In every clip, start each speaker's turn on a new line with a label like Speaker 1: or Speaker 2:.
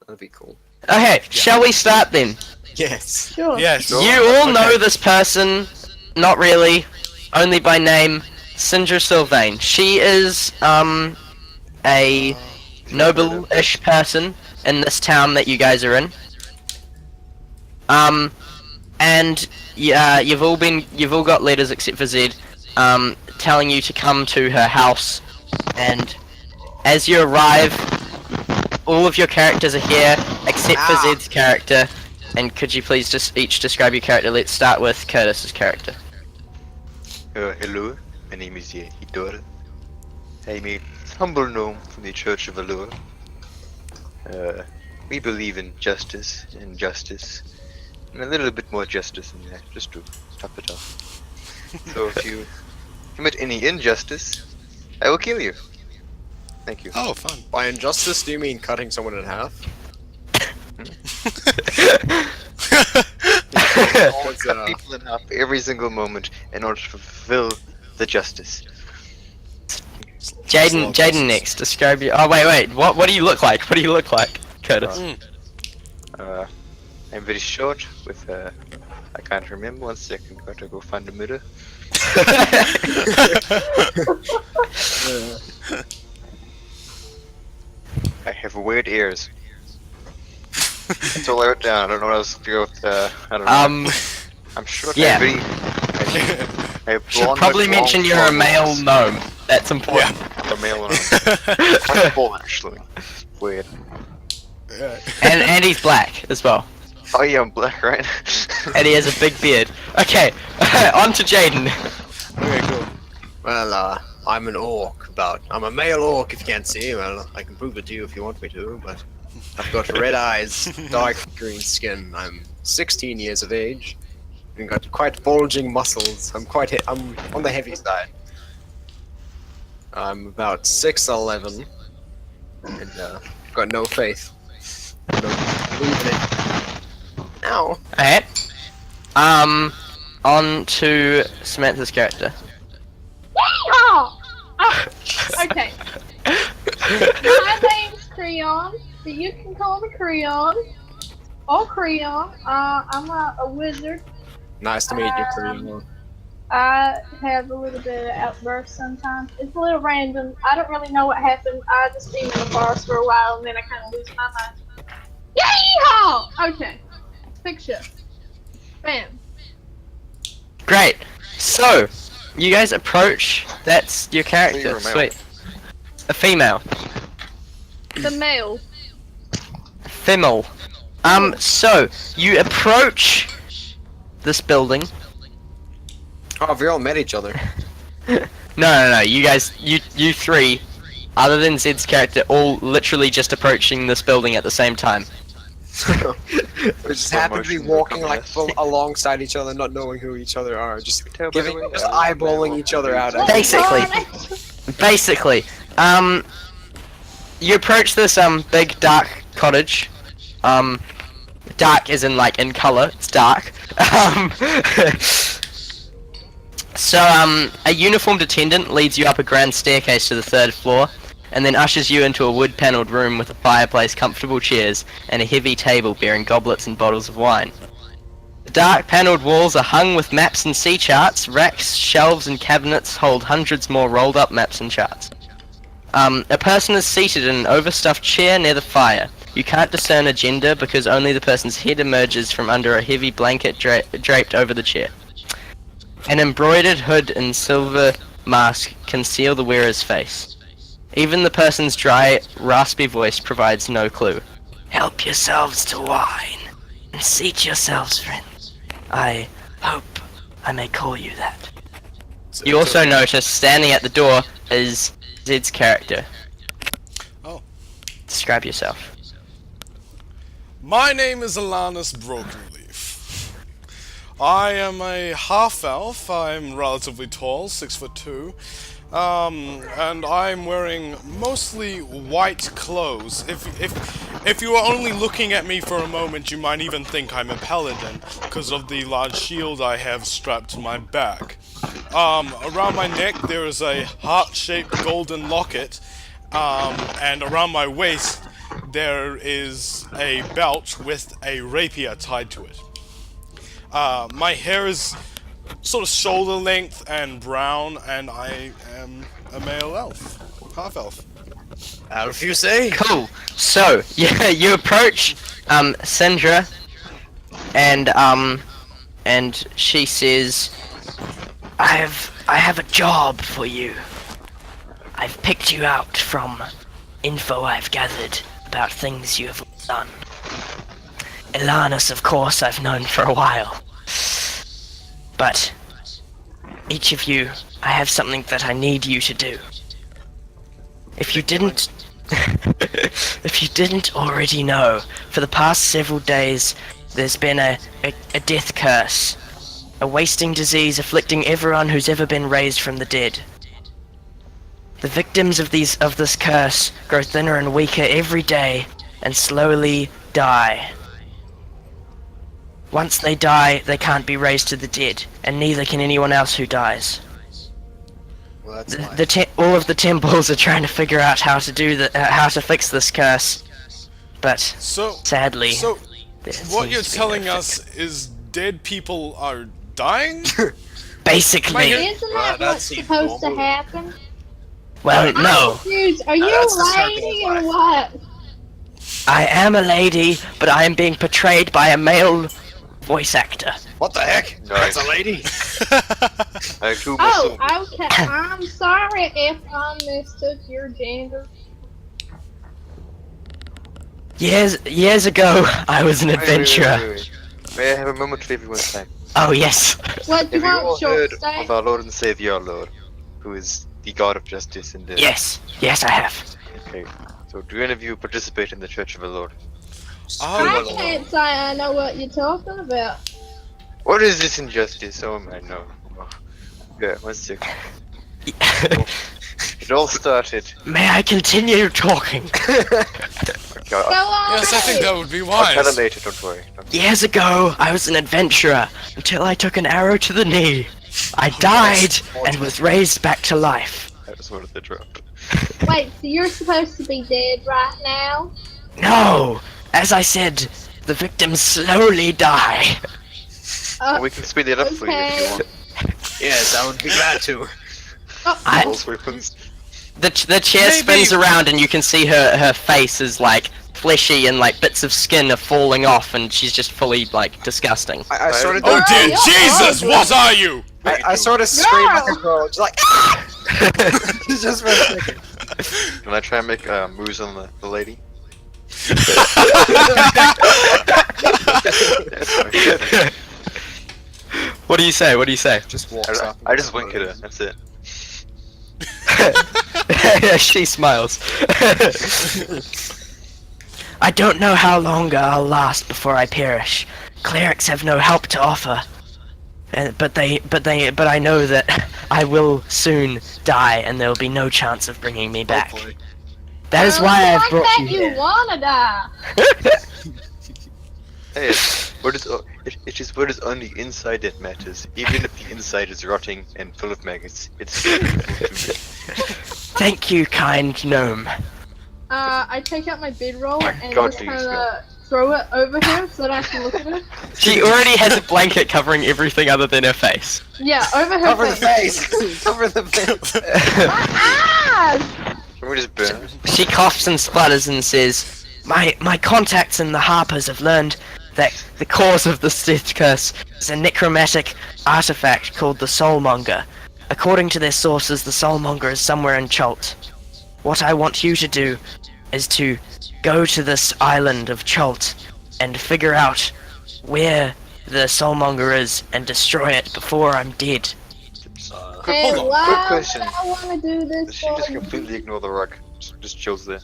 Speaker 1: That'd be cool.
Speaker 2: Okay, shall we start then?
Speaker 1: Yes.
Speaker 3: Sure.
Speaker 4: Yes.
Speaker 2: You all know this person, not really, only by name, Sindra Sylvain. She is, a noble-ish person in this town that you guys are in. And you've all got letters except for Zed, telling you to come to her house. And as you arrive, all of your characters are here except for Zed's character. And could you please just each describe your character? Let's start with Curtis's character.
Speaker 5: Hello, my name is Eudora. I'm a humble gnome from the Church of Allure. We believe in justice and justice, and a little bit more justice than that, just to top it off. So if you commit any injustice, I will kill you. Thank you.
Speaker 4: Oh, fun.
Speaker 1: By injustice, do you mean cutting someone in half?
Speaker 5: Cut people in half every single moment in order to fulfill the justice.
Speaker 2: Jaden next. Describe your. Oh wait. What do you look like? What do you look like, Curtis?
Speaker 5: I'm very short with I can't remember. 1 second, gotta go find a mirror. I have weird ears. That's all I wrote down. I don't know what else to go with. I don't know. I'm short.
Speaker 2: Yeah.
Speaker 5: I have
Speaker 2: Should
Speaker 5: blonde,
Speaker 2: probably
Speaker 5: long,
Speaker 2: mention you're a male gnome. That's important.
Speaker 5: A male gnome. I'm full actually. Weird.
Speaker 2: And he's black as well.
Speaker 5: Oh yeah, I'm black, right?
Speaker 2: And he has a big beard. Okay, on to Jaden.
Speaker 1: Okay, cool. Well, I'm an orc, I'm a male orc if you can't see. Well, I can prove it to you if you want me to, but I've got red eyes, dark green skin. I'm 16 years of age, and got quite bulging muscles. I'm on the heavy side. I'm about 6'11", and got no faith. No belief in it. Ow.
Speaker 2: Alright. On to Samantha's character.
Speaker 3: Oh! Okay. My name's Creon, but you can call me Creon. Or Creon. I'm a wizard.
Speaker 1: Nice to meet you, Creon.
Speaker 3: I have a little bit of outbursts sometimes. It's a little random. I don't really know what happened. I just been in the forest for a while and then I kind of lose my mind. Yay-haw! Okay. Picture. Bam.
Speaker 2: Great. So, you guys approach. That's your character. Sweet. A female.
Speaker 3: The male.
Speaker 2: Female. So, you approach this building.
Speaker 1: Oh, we all met each other.
Speaker 2: No. You guys, you three, other than Zed's character, all literally just approaching this building at the same time.
Speaker 1: We just happen to be walking like alongside each other, not knowing who each other are, just eyeballing each other out.
Speaker 2: Basically, you approach this big dark cottage. Dark as in like in color. It's dark. So a uniformed attendant leads you up a grand staircase to the 3rd floor, and then ushers you into a wood-panelled room with a fireplace, comfortable chairs, and a heavy table bearing goblets and bottles of wine. The dark panelled walls are hung with maps and sea charts. Racks, shelves, and cabinets hold hundreds more rolled-up maps and charts. A person is seated in an overstuffed chair near the fire. You can't discern a gender because only the person's head emerges from under a heavy blanket draped over the chair. An embroidered hood and silver mask conceal the wearer's face. Even the person's dry, raspy voice provides no clue. Help yourselves to wine, and seat yourselves, friends. I hope I may call you that. You also notice, standing at the door, is Zed's character.
Speaker 4: Oh.
Speaker 2: Describe yourself.
Speaker 4: My name is Ilanis Brokenleaf. I am a half-elf. I'm relatively tall, 6'2". And I'm wearing mostly white clothes. If you are only looking at me for a moment, you might even think I'm a paladin, because of the large shield I have strapped to my back. Around my neck there is a heart-shaped golden locket, and around my waist there is a belt with a rapier tied to it. My hair is sort of shoulder length and brown, and I am a male elf, half elf.
Speaker 1: Elf, you say?
Speaker 2: Cool. So, yeah, you approach Sindra, and she says, I have a job for you. I've picked you out from info I've gathered about things you have done. Ilanis, of course, I've known for a while. But each of you, I have something that I need you to do. If you didn't if you didn't already know, for the past several days there's been a death curse. A wasting disease afflicting everyone who's ever been raised from the dead. The victims of this curse grow thinner and weaker every day and slowly die. Once they die, they can't be raised to the dead, and neither can anyone else who dies.
Speaker 1: Well, that's
Speaker 2: All of the temples are trying to figure out how to fix this curse, but sadly,
Speaker 4: So
Speaker 2: there
Speaker 4: what
Speaker 2: seems
Speaker 4: you're
Speaker 2: to be
Speaker 4: telling
Speaker 2: no
Speaker 4: us is dead people are dying?
Speaker 2: fix. Basically,
Speaker 3: Isn't
Speaker 1: Well,
Speaker 3: that
Speaker 1: that
Speaker 3: what's
Speaker 1: seems
Speaker 3: supposed to
Speaker 1: normal.
Speaker 3: happen?
Speaker 2: well, no,
Speaker 3: Confused. Are you
Speaker 1: that's the
Speaker 3: a
Speaker 1: circle
Speaker 3: lady
Speaker 1: of
Speaker 3: or
Speaker 1: life.
Speaker 3: what?
Speaker 2: I am a lady, but I am being portrayed by a male voice actor.
Speaker 1: What the heck?
Speaker 5: Nice.
Speaker 1: That's a lady.
Speaker 5: I too
Speaker 3: Oh,
Speaker 5: myself.
Speaker 3: okay. I'm sorry if I mistook your gender.
Speaker 2: Years ago, I was an
Speaker 5: Wait,
Speaker 2: adventurer.
Speaker 5: wait. May I have a moment of everyone's time?
Speaker 2: Oh yes.
Speaker 3: What do you
Speaker 5: Have you all
Speaker 3: want, short
Speaker 5: heard
Speaker 3: stay?
Speaker 5: of our Lord and Savior, our Lord, who is the God of justice and
Speaker 2: Yes, I have.
Speaker 5: Okay. So, do any of you participate in the Church of our Lord?
Speaker 3: I can't say I know what you're talking about.
Speaker 5: What is this injustice? Oh man, no. Oh. Yeah, 1 second. It all started.
Speaker 2: May I continue talking?
Speaker 5: Okay,
Speaker 3: Go on.
Speaker 4: Yes, I think that would be
Speaker 5: I'll tell her
Speaker 4: wise.
Speaker 5: later, don't worry.
Speaker 2: Years ago, I was an adventurer until I took an arrow to the knee. I died and was raised back to life.
Speaker 5: That was one of the drop.
Speaker 3: Wait, so you're supposed to be dead right now?
Speaker 2: No, as I said, the victims slowly die.
Speaker 5: We can speed it up for you if you want.
Speaker 1: Yes, I would be glad to.
Speaker 2: I,
Speaker 5: Those weapons.
Speaker 2: the chair spins around and you can see her face is like fleshy and like bits of skin are falling off and she's just fully like disgusting.
Speaker 1: I sort of.
Speaker 4: Oh dear
Speaker 3: Yeah.
Speaker 4: Jesus, what are you?
Speaker 1: I sort of scream like a girl, just like. Just for a second.
Speaker 5: Can I try and make moves on the lady?
Speaker 2: What do you say? What do you say?
Speaker 1: Just walks up.
Speaker 5: I just wink at her, that's it.
Speaker 2: She smiles. I don't know how longer I'll last before I perish. Clerics have no help to offer. But I know that I will soon die, and there will be no chance of bringing me back.
Speaker 1: Hopefully.
Speaker 2: That is why I've brought you
Speaker 3: You
Speaker 2: here.
Speaker 3: wanna die?
Speaker 5: Hey, it is what is on the inside that matters. Even if the inside is rotting and full of maggots, it's still beautiful to me.
Speaker 2: Thank you, kind gnome.
Speaker 3: I take out my bedroll and
Speaker 5: God,
Speaker 3: just
Speaker 5: do you
Speaker 3: kind
Speaker 5: smell.
Speaker 3: of throw it over her so that I can look at her.
Speaker 2: She already has a blanket covering everything other than her face.
Speaker 3: Yeah, over her
Speaker 1: Cover the
Speaker 3: face.
Speaker 1: face. Cover the face.
Speaker 3: My eyes!
Speaker 5: Can we just burn it?
Speaker 2: She coughs and splutters and says, My contacts in the Harpers have learned that the cause of the Sith curse is a necromantic artifact called the Soulmonger. According to their sources, the Soulmonger is somewhere in Chult. What I want you to do is to go to this island of Chult and figure out where the Soulmonger is and destroy it before I'm dead.
Speaker 3: And
Speaker 5: Hold on,
Speaker 3: why
Speaker 5: quick question.
Speaker 3: would I want to do
Speaker 5: Does
Speaker 3: this
Speaker 5: she
Speaker 3: for
Speaker 5: just
Speaker 3: you?
Speaker 5: completely ignore the rug? Just chills there.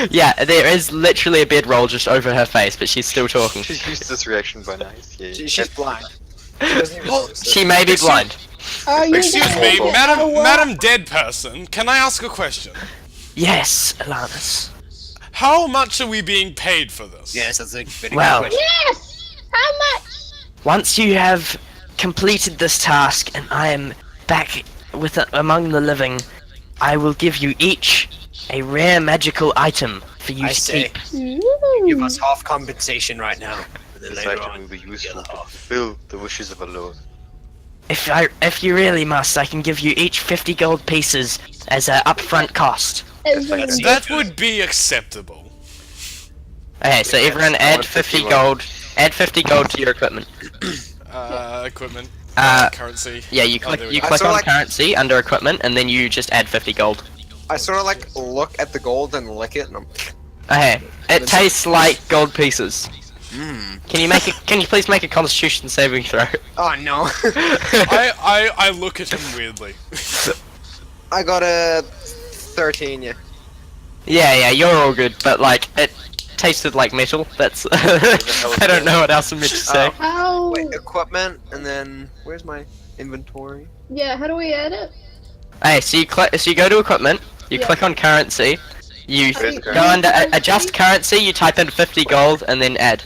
Speaker 2: Yeah, there is literally a bedroll just over her face, but she's still talking.
Speaker 5: She's used to this reaction by now. Yeah.
Speaker 1: She's blind. She doesn't even notice it.
Speaker 2: She may be blind.
Speaker 3: Are you
Speaker 4: Excuse
Speaker 3: gonna
Speaker 4: me,
Speaker 3: get
Speaker 4: Madam
Speaker 3: what?
Speaker 4: Madam Dead Person, can I ask a question?
Speaker 2: Yes, Ilanis.
Speaker 4: How much are we being paid for this?
Speaker 1: Yes, that's a very
Speaker 2: Well.
Speaker 1: good question.
Speaker 3: Yes! How much?
Speaker 2: Once you have completed this task and I am back among the living, I will give you each a rare magical item for you
Speaker 1: I
Speaker 2: to
Speaker 1: say,
Speaker 2: keep.
Speaker 1: give us half compensation right now. And then
Speaker 5: This
Speaker 1: later
Speaker 5: item
Speaker 1: on,
Speaker 5: will be
Speaker 1: the
Speaker 5: useful
Speaker 1: other
Speaker 5: to
Speaker 1: half.
Speaker 5: fulfill the wishes of a lord.
Speaker 2: If you really must, I can give you each 50 gold pieces as a upfront cost.
Speaker 3: As
Speaker 5: That's
Speaker 3: in-
Speaker 5: fine.
Speaker 4: That would be acceptable.
Speaker 2: Okay, so
Speaker 5: Yeah,
Speaker 2: everyone
Speaker 5: I
Speaker 2: add
Speaker 5: want
Speaker 2: 50
Speaker 5: 51.
Speaker 2: gold. Add 50 gold to your equipment.
Speaker 4: Equipment. Currency.
Speaker 2: Yeah, you
Speaker 4: Oh,
Speaker 2: click
Speaker 4: there we
Speaker 2: you
Speaker 4: go.
Speaker 2: click
Speaker 1: So,
Speaker 2: on
Speaker 1: like-
Speaker 2: currency under equipment, and then you just add 50 gold.
Speaker 1: I sort of like look at the gold and lick it, and I'm.
Speaker 2: Okay, it tastes like gold pieces.
Speaker 1: Mmm.
Speaker 2: Can you please make a Constitution saving throw?
Speaker 1: Oh no.
Speaker 4: I look at him weirdly.
Speaker 1: I got a 13. Yeah.
Speaker 2: Yeah, you're all good, but like it tasted like metal. That's I don't know what else I'm meant to say.
Speaker 3: How?
Speaker 1: Wait, equipment, and then where's my inventory?
Speaker 3: Yeah, how do we add it?
Speaker 2: Okay, so you go to equipment, you
Speaker 3: Yeah.
Speaker 2: click on currency, you
Speaker 5: Where's
Speaker 2: go
Speaker 5: currency?
Speaker 2: under adjust currency, you type in 50 gold, and then add.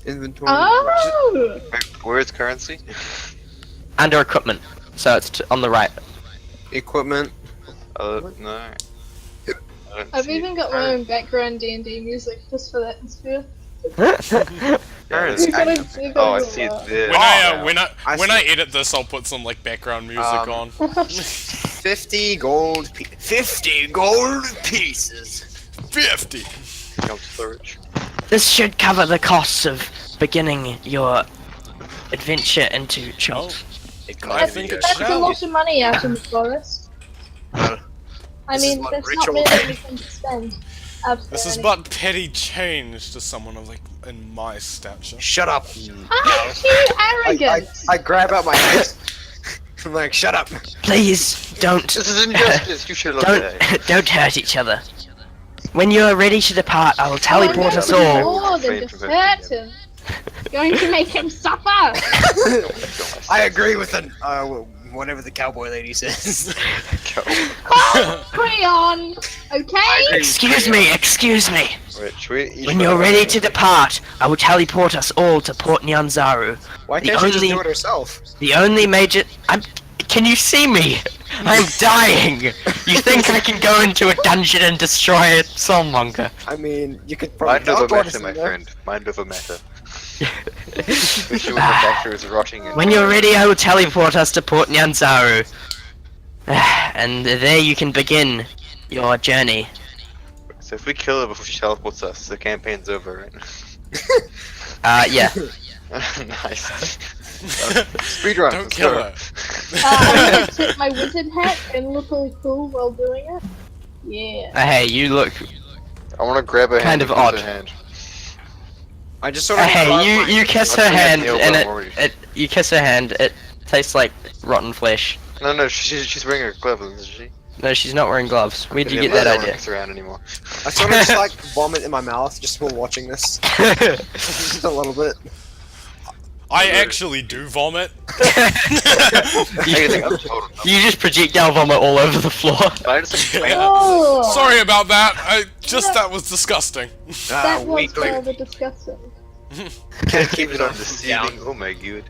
Speaker 1: Inventory.
Speaker 3: Oh!
Speaker 5: Wait, where is currency?
Speaker 2: Under equipment, so it's on the right.
Speaker 1: Equipment.
Speaker 5: No. I don't
Speaker 3: I've
Speaker 5: see
Speaker 3: even got my own background D&D music just for the atmosphere.
Speaker 1: Currency.
Speaker 3: You've gotta- you've
Speaker 5: Oh, I
Speaker 3: gotta
Speaker 5: see
Speaker 3: do
Speaker 5: it there.
Speaker 4: When I edit this, I'll put some like background music on.
Speaker 3: that.
Speaker 1: 50 gold. 50 gold pieces.
Speaker 4: 50.
Speaker 5: Jump storage.
Speaker 2: This should cover the costs of beginning your adventure into Chult.
Speaker 4: I think it
Speaker 3: That's a
Speaker 4: shall.
Speaker 3: lot of money out in the forest.
Speaker 1: Well,
Speaker 3: I
Speaker 1: This is
Speaker 3: mean,
Speaker 1: what
Speaker 3: there's
Speaker 1: ritual-
Speaker 3: not many things to spend.
Speaker 4: This is but petty change to someone of like in my stature.
Speaker 1: shut up.
Speaker 3: Aren't you arrogant?
Speaker 1: I grab out my knife. I'm like, shut up.
Speaker 2: Please don't
Speaker 5: This is injustice. You should look at it.
Speaker 2: don't hurt each other. When you are ready to depart, I will teleport us all.
Speaker 3: More than just hurt him. Going to make him suffer.
Speaker 1: I agree with whatever the cowboy lady says.
Speaker 3: Call Creon. Okay.
Speaker 2: Excuse me.
Speaker 5: Wait, should we each
Speaker 2: When
Speaker 5: one
Speaker 2: you're
Speaker 5: of us-
Speaker 2: ready to depart, I will teleport us all to Port Nyanzaru.
Speaker 1: Why
Speaker 2: The
Speaker 1: can't she just
Speaker 2: only-
Speaker 1: do it herself?
Speaker 2: The only major. Can you see me? I'm dying. You think I can go into a dungeon and destroy a soulmonger?
Speaker 1: I mean, you could probably
Speaker 5: Mind over
Speaker 1: teleport us
Speaker 5: matter,
Speaker 1: in
Speaker 5: my
Speaker 1: there.
Speaker 5: friend. Mind over matter. Make sure the matter is rotting in.
Speaker 2: When you're ready, I will teleport us to Port Nyanzaru. And there you can begin your journey.
Speaker 5: So if we kill her before she teleports us, the campaign's over, right?
Speaker 2: Yeah.
Speaker 5: Nice. Speedrun.
Speaker 4: Don't
Speaker 5: let's
Speaker 4: kill
Speaker 5: go.
Speaker 4: her.
Speaker 3: I'm gonna tip my wizard hat and look really cool while doing it. Yeah.
Speaker 2: Hey, you look.
Speaker 5: I want to grab her hand.
Speaker 2: Kind of
Speaker 5: and kiss
Speaker 2: odd.
Speaker 5: her hand.
Speaker 1: I just sort of.
Speaker 2: Hey, you kiss her
Speaker 5: I'll bring it
Speaker 2: hand,
Speaker 5: to you,
Speaker 2: and
Speaker 5: don't worry.
Speaker 2: you kiss her hand. It tastes like rotten flesh.
Speaker 5: No, she's wearing her gloves, isn't she?
Speaker 2: No, she's not wearing gloves. Where'd you
Speaker 5: Yeah,
Speaker 2: get
Speaker 5: but I
Speaker 2: that
Speaker 5: don't wanna
Speaker 2: idea?
Speaker 5: mix around anymore.
Speaker 1: I sort of just like vomit in my mouth just while watching this. Just a little bit.
Speaker 4: I actually do vomit.
Speaker 5: I think I'm total.
Speaker 2: You just projectile vomit all over the floor.
Speaker 5: I just
Speaker 4: Yeah.
Speaker 3: Oh.
Speaker 4: Sorry about that. That was disgusting.
Speaker 3: That was
Speaker 1: Weekly.
Speaker 3: rather disgusting.
Speaker 5: can't keep it on the ceiling. Oh my god.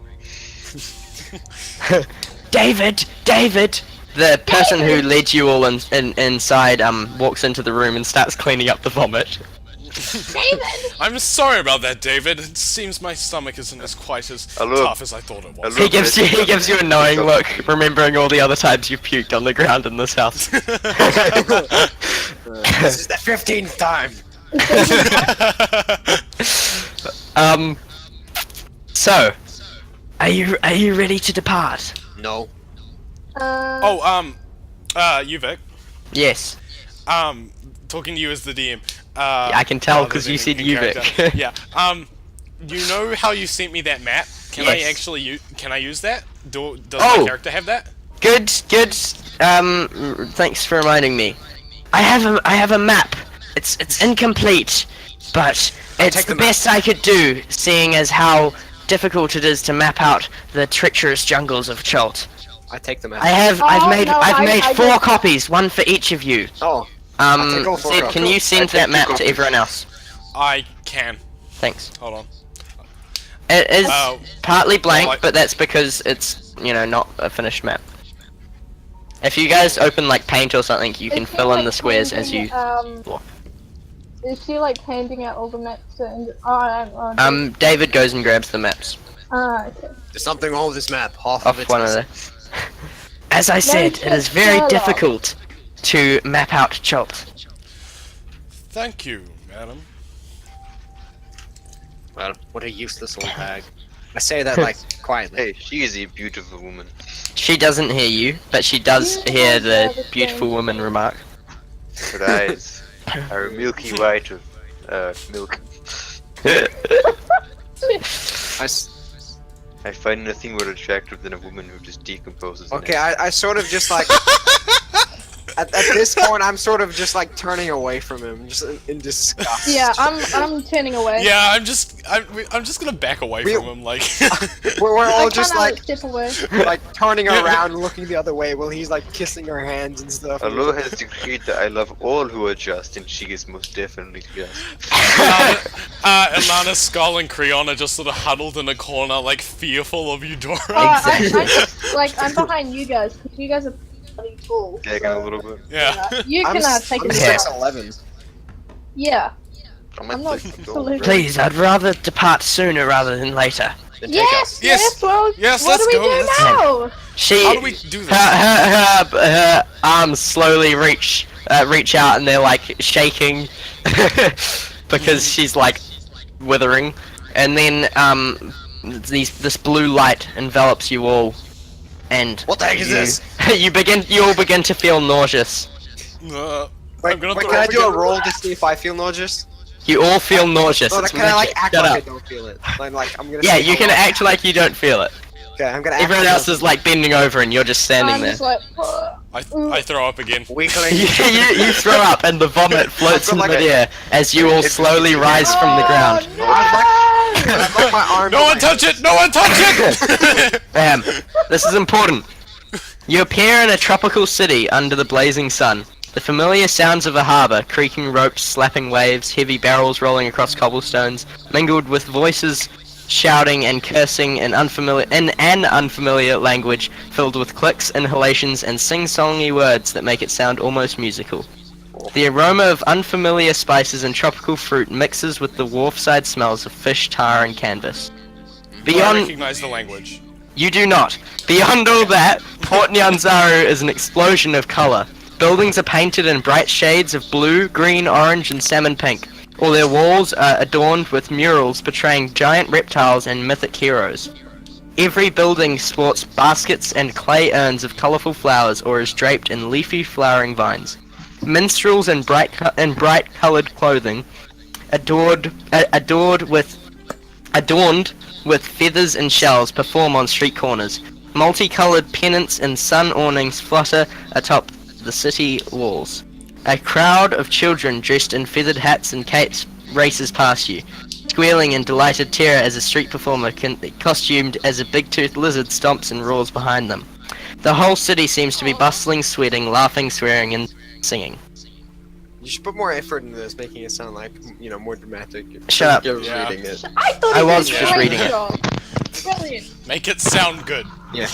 Speaker 2: David. The person who led you all inside walks into the room and starts cleaning up the vomit.
Speaker 3: David.
Speaker 4: I'm sorry about that, David. It seems my stomach isn't as quite as
Speaker 5: A little-
Speaker 4: tough as I thought it was.
Speaker 5: a
Speaker 2: He gives you a knowing look, remembering all the other times you've puked on the ground in this house.
Speaker 1: This is the 15th time.
Speaker 2: So, are you ready to depart?
Speaker 1: No.
Speaker 4: Vic.
Speaker 2: Yes.
Speaker 4: Talking to you as the DM.
Speaker 2: I can tell
Speaker 4: rather
Speaker 2: 'cause
Speaker 4: than
Speaker 2: you said
Speaker 4: in
Speaker 2: you, Vic.
Speaker 4: character. Yeah. You know how you sent me that map? Can I
Speaker 2: Yes.
Speaker 4: actually can I use that? Does
Speaker 2: Oh.
Speaker 4: my character have that?
Speaker 2: Good. Thanks for reminding me. I have a map. It's incomplete, but it's
Speaker 1: take
Speaker 2: the
Speaker 1: the map.
Speaker 2: best I could do, seeing as how difficult it is to map out the treacherous jungles of Chult.
Speaker 1: I take them out.
Speaker 2: I've made
Speaker 3: I
Speaker 2: 4
Speaker 3: don't-
Speaker 2: copies, one for each of you.
Speaker 1: Oh. I'll take all 4
Speaker 2: Zed, can you send that map to everyone else?
Speaker 4: I can.
Speaker 2: Thanks.
Speaker 4: Hold on.
Speaker 2: It is
Speaker 4: Oh.
Speaker 2: partly blank,
Speaker 4: Well,
Speaker 2: but that's because it's not a finished map. If you guys open like paint or something, you can
Speaker 3: Is she,
Speaker 2: fill in
Speaker 3: like,
Speaker 2: the squares as you.
Speaker 3: handing, Is she like handing out all the maps and
Speaker 2: David goes and grabs the maps
Speaker 3: okay.
Speaker 1: There's something wrong with this map. Half
Speaker 2: off
Speaker 1: of it's
Speaker 2: one of
Speaker 1: missing.
Speaker 2: the. As I said, it is very
Speaker 3: Sherlock.
Speaker 2: difficult to map out Jolt.
Speaker 4: Thank you, madam.
Speaker 1: Well, what a useless old hag. I say that like quietly.
Speaker 5: Hey, she is a beautiful woman.
Speaker 2: She doesn't hear you, but she does
Speaker 3: You
Speaker 2: hear
Speaker 3: have
Speaker 2: the
Speaker 3: never
Speaker 2: beautiful
Speaker 3: changed.
Speaker 2: woman remark.
Speaker 5: Her eyes are milky white of milk. I find nothing more attractive than a woman who just decomposes.
Speaker 1: Okay, I sort of just like at this point I'm sort of just like turning away from him, just in disgust.
Speaker 3: Yeah, I'm turning away.
Speaker 4: Yeah, I'm just gonna back away from him, like.
Speaker 1: We're
Speaker 3: I
Speaker 1: all
Speaker 3: kinda
Speaker 1: just like
Speaker 3: step away.
Speaker 1: turning around, looking the other way while he's like kissing her hands and stuff.
Speaker 5: Alo has decreed that I love all who are just, and she is most definitely just.
Speaker 4: Ilanis, Skull, and Creon are just sort of huddled in a corner, like fearful of Eudora.
Speaker 3: I just, like, I'm behind you guys, because you guys are bloody tall.
Speaker 5: Gagging a little bit.
Speaker 4: Yeah.
Speaker 3: You can take
Speaker 1: I'm
Speaker 3: it
Speaker 2: Yeah.
Speaker 3: down.
Speaker 1: 6'11".
Speaker 3: Yeah.
Speaker 5: I'm
Speaker 3: not absolutely-
Speaker 2: Please, I'd rather depart sooner rather than later.
Speaker 1: Then take
Speaker 3: Yes,
Speaker 1: us.
Speaker 4: Yes.
Speaker 3: yes, well,
Speaker 4: Yes,
Speaker 3: what
Speaker 4: let's
Speaker 3: do we
Speaker 4: go,
Speaker 3: do
Speaker 4: let's
Speaker 3: now?
Speaker 2: She,
Speaker 4: How do we do this?
Speaker 2: her arms slowly reach out and they're like shaking because she's like withering, and then this blue light envelops you all, and
Speaker 1: What the heck is this?
Speaker 2: you all begin to feel nauseous.
Speaker 1: Wait,
Speaker 4: I'm gonna
Speaker 1: wait,
Speaker 4: throw
Speaker 1: can I
Speaker 4: up
Speaker 1: do a
Speaker 4: again.
Speaker 1: roll to see if I feel nauseous?
Speaker 2: You all feel nauseous.
Speaker 1: No,
Speaker 2: It's
Speaker 1: can I like
Speaker 2: magic.
Speaker 1: act
Speaker 2: Shut
Speaker 1: like I
Speaker 2: up.
Speaker 1: don't feel it? Like I'm gonna.
Speaker 2: Yeah,
Speaker 1: say
Speaker 2: you can
Speaker 1: hello.
Speaker 2: act like you don't feel it.
Speaker 1: Okay, I'm gonna. Act
Speaker 2: Everyone
Speaker 1: like
Speaker 2: else is like bending over and you're just standing
Speaker 3: I'm
Speaker 2: there.
Speaker 3: just like,
Speaker 4: I throw up again.
Speaker 1: weakling.
Speaker 2: you throw up and the vomit floats
Speaker 1: I've
Speaker 2: in
Speaker 1: got like
Speaker 2: midair as you all slowly rise from the ground.
Speaker 3: No!
Speaker 1: I'd like my arm.
Speaker 4: No one touch it! No one touch it!
Speaker 2: This is important. You appear in a tropical city under the blazing sun. The familiar sounds of a harbour, creaking ropes, slapping waves, heavy barrels rolling across cobblestones, mingled with voices shouting and cursing in an unfamiliar language filled with clicks, inhalations, and sing-songy words that make it sound almost musical. The aroma of unfamiliar spices and tropical fruit mixes with the wharfside smells of fish, tar, and canvas.
Speaker 4: I
Speaker 2: Beyond,
Speaker 4: recognize the language.
Speaker 2: you do not. Beyond all that, Port Nyanzaru is an explosion of colour. Buildings are painted in bright shades of blue, green, orange, and salmon pink. All their walls are adorned with murals portraying giant reptiles and mythic heroes. Every building sports baskets and clay urns of colourful flowers or is draped in leafy flowering vines. Minstrels in bright-coloured clothing, adorned with feathers and shells, perform on street corners. Multicoloured pennants and sun awnings flutter atop the city walls. A crowd of children dressed in feathered hats and capes races past you, squealing in delighted terror as a street performer costumed as a big-toothed lizard stomps and roars behind them. The whole city seems to be bustling, sweating, laughing, swearing, and singing.
Speaker 1: You should put more effort into this, making it sound like, more dramatic.
Speaker 2: Shut up.
Speaker 1: You're
Speaker 4: Yeah.
Speaker 1: reading it.
Speaker 3: I thought
Speaker 2: I
Speaker 3: it
Speaker 2: was
Speaker 3: a
Speaker 2: just
Speaker 3: great
Speaker 2: reading it.
Speaker 3: job. Brilliant.
Speaker 4: Make it sound good.
Speaker 1: Yeah.